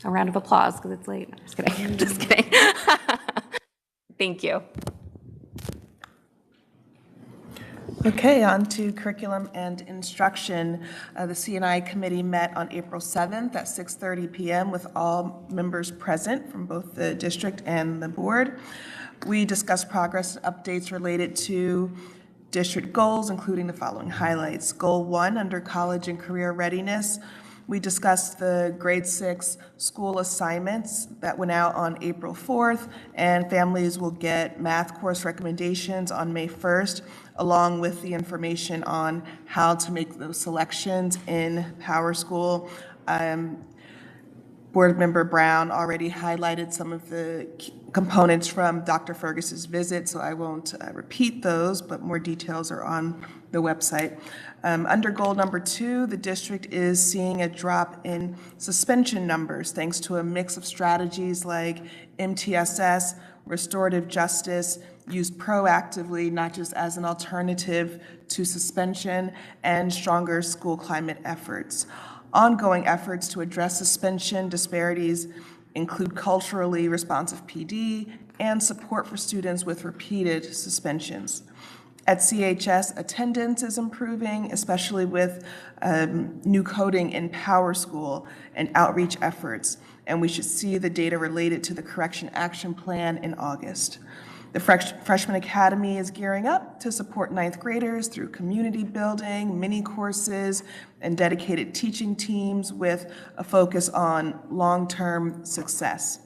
A round of applause because it's late. I'm just kidding. I'm just kidding. Thank you. Okay, on to curriculum and instruction. The CNI committee met on April 7th at 6:30 p.m. with all members present from both the district and the board. We discussed progress updates related to district goals, including the following highlights. Goal 1 under college and career readiness. We discussed the grade 6 school assignments that went out on April 4th, and families will get math course recommendations on May 1st, along with the information on how to make those selections in Power School. Board Member Brown already highlighted some of the components from Dr. Fergus's visit, so I won't repeat those, but more details are on the website. Under goal number 2, the district is seeing a drop in suspension numbers thanks to a mix of strategies like MTSS, restorative justice, used proactively, not just as an alternative to suspension, and stronger school climate efforts. Ongoing efforts to address suspension disparities include culturally responsive PD and support for students with repeated suspensions. At CHS, attendance is improving, especially with new coding in Power School and outreach efforts, and we should see the data related to the Correction Action Plan in August. The Freshman Academy is gearing up to support 9th graders through community building, mini courses, and dedicated teaching teams with a focus on long-term success.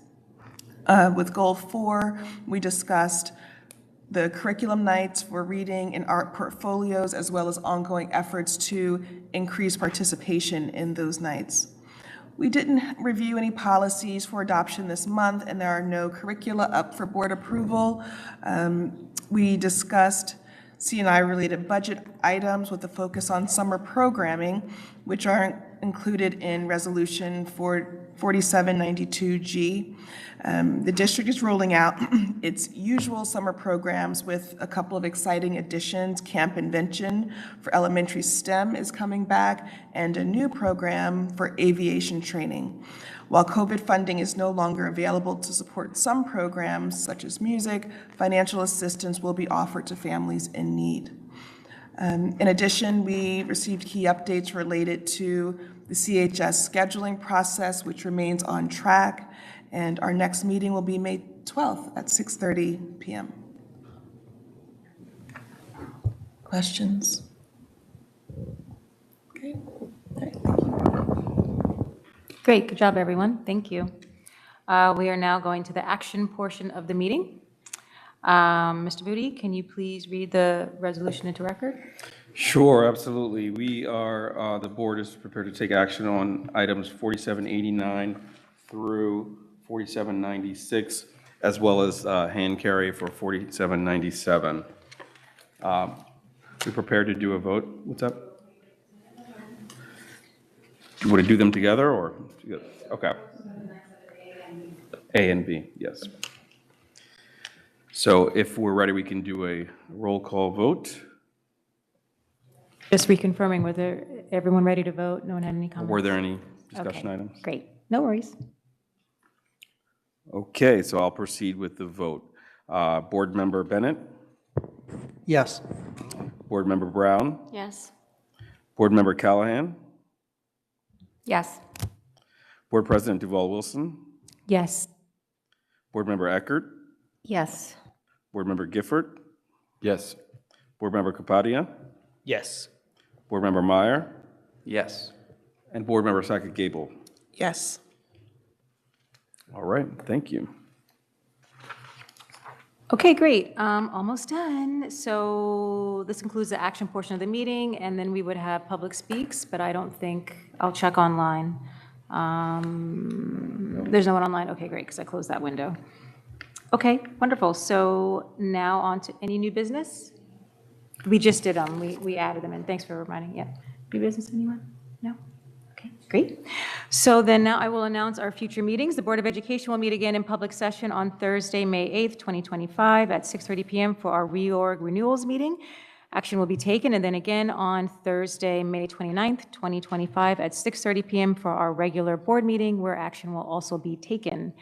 With Goal 4, we discussed the curriculum nights for reading and art portfolios, as well as ongoing efforts to increase participation in those nights. We didn't review any policies for adoption this month, and there are no curricula up for board approval. We discussed C&I-related budget items with a focus on summer programming, which are included in Resolution 4792G. The district is rolling out its usual summer programs with a couple of exciting additions. Camp Invention for elementary STEM is coming back, and a new program for aviation training. While COVID funding is no longer available to support some programs, such as music, financial assistance will be offered to families in need. In addition, we received key updates related to the CHS scheduling process, which remains on track, and our next meeting will be May 12th at 6:30 p.m. Questions? Okay. All right, thank you. Great, good job, everyone. Thank you. We are now going to the action portion of the meeting. Mr. Booty, can you please read the resolution into record? Sure, absolutely. We are, the board is prepared to take action on items 4789 through 4796, as well as hand carry for 4797. We prepared to do a vote. What's up? Do you want to do them together or? Okay. A and B, yes. So if we're ready, we can do a roll call vote. Just reconfirming, whether everyone ready to vote? No one had any comments? Were there any discussion Okay, items? great. No worries. Okay, so I'll proceed with the vote. Board Member Bennett? Yes. Board Member Brown? Yes. Board Member Callahan? Yes. Board President Duval Wilson? Yes. Board Member Eckert? Yes. Board Member Gifford? Yes. Board Member Kapadia? Yes. Board Member Meyer? Yes. And Board Member Sackett Gable? Yes. All right, thank you. Okay, great. Almost done. So this concludes the action portion of the meeting, and then we would have public speaks, but I don't think, I'll check online. There's no one online? Okay, great, because I closed that window. Okay, wonderful. So now on to any new business? We just did them. We added them in. Thanks for reminding. Yeah. New business, anyone? No? Okay, great. So then now I will announce our future meetings. The Board of Education will meet again in public session on Thursday, May 8th, 2025 at 6:30 p.m. for our reorg renewals meeting. Action will be taken, and then again on Thursday, May 29th, 2025 at 6:30 p.m. for our regular board meeting, where action will also be taken.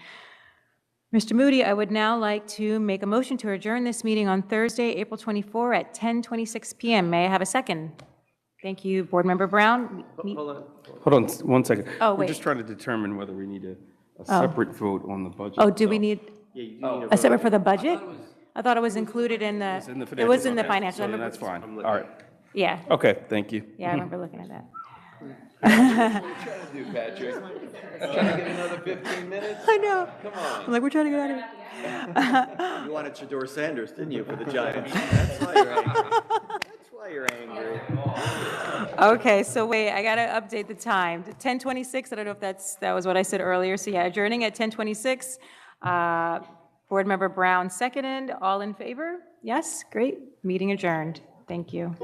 Mr. Moody, I would now like to make a motion to adjourn this meeting on Thursday, April 24 at 10:26 p.m. May I have a second? Thank you, Board Member Brown. Hold on 1 second. Oh, We're wait. just trying to determine whether we need a separate vote on the budget. Oh, do we so- need a separate for the budget? I thought it was included in the, it was in the financial. So that's fine. All right. Yeah, Okay, thank you. yeah, I remember looking at that. What are you trying to do, Patrick? Trying to get another 15 minutes? I know. Come on. I'm like, we're trying to get out of here. You wanted Shador Sanders, didn't you, for the Giants? That's why you're angry. That's why you're angry. Okay, so wait, I gotta update the time. 10:26, I don't know if that was what I said earlier. So yeah, adjourning at 10:26. Board Member Brown seconded. All in favor? Yes, great. Meeting adjourned. Thank you.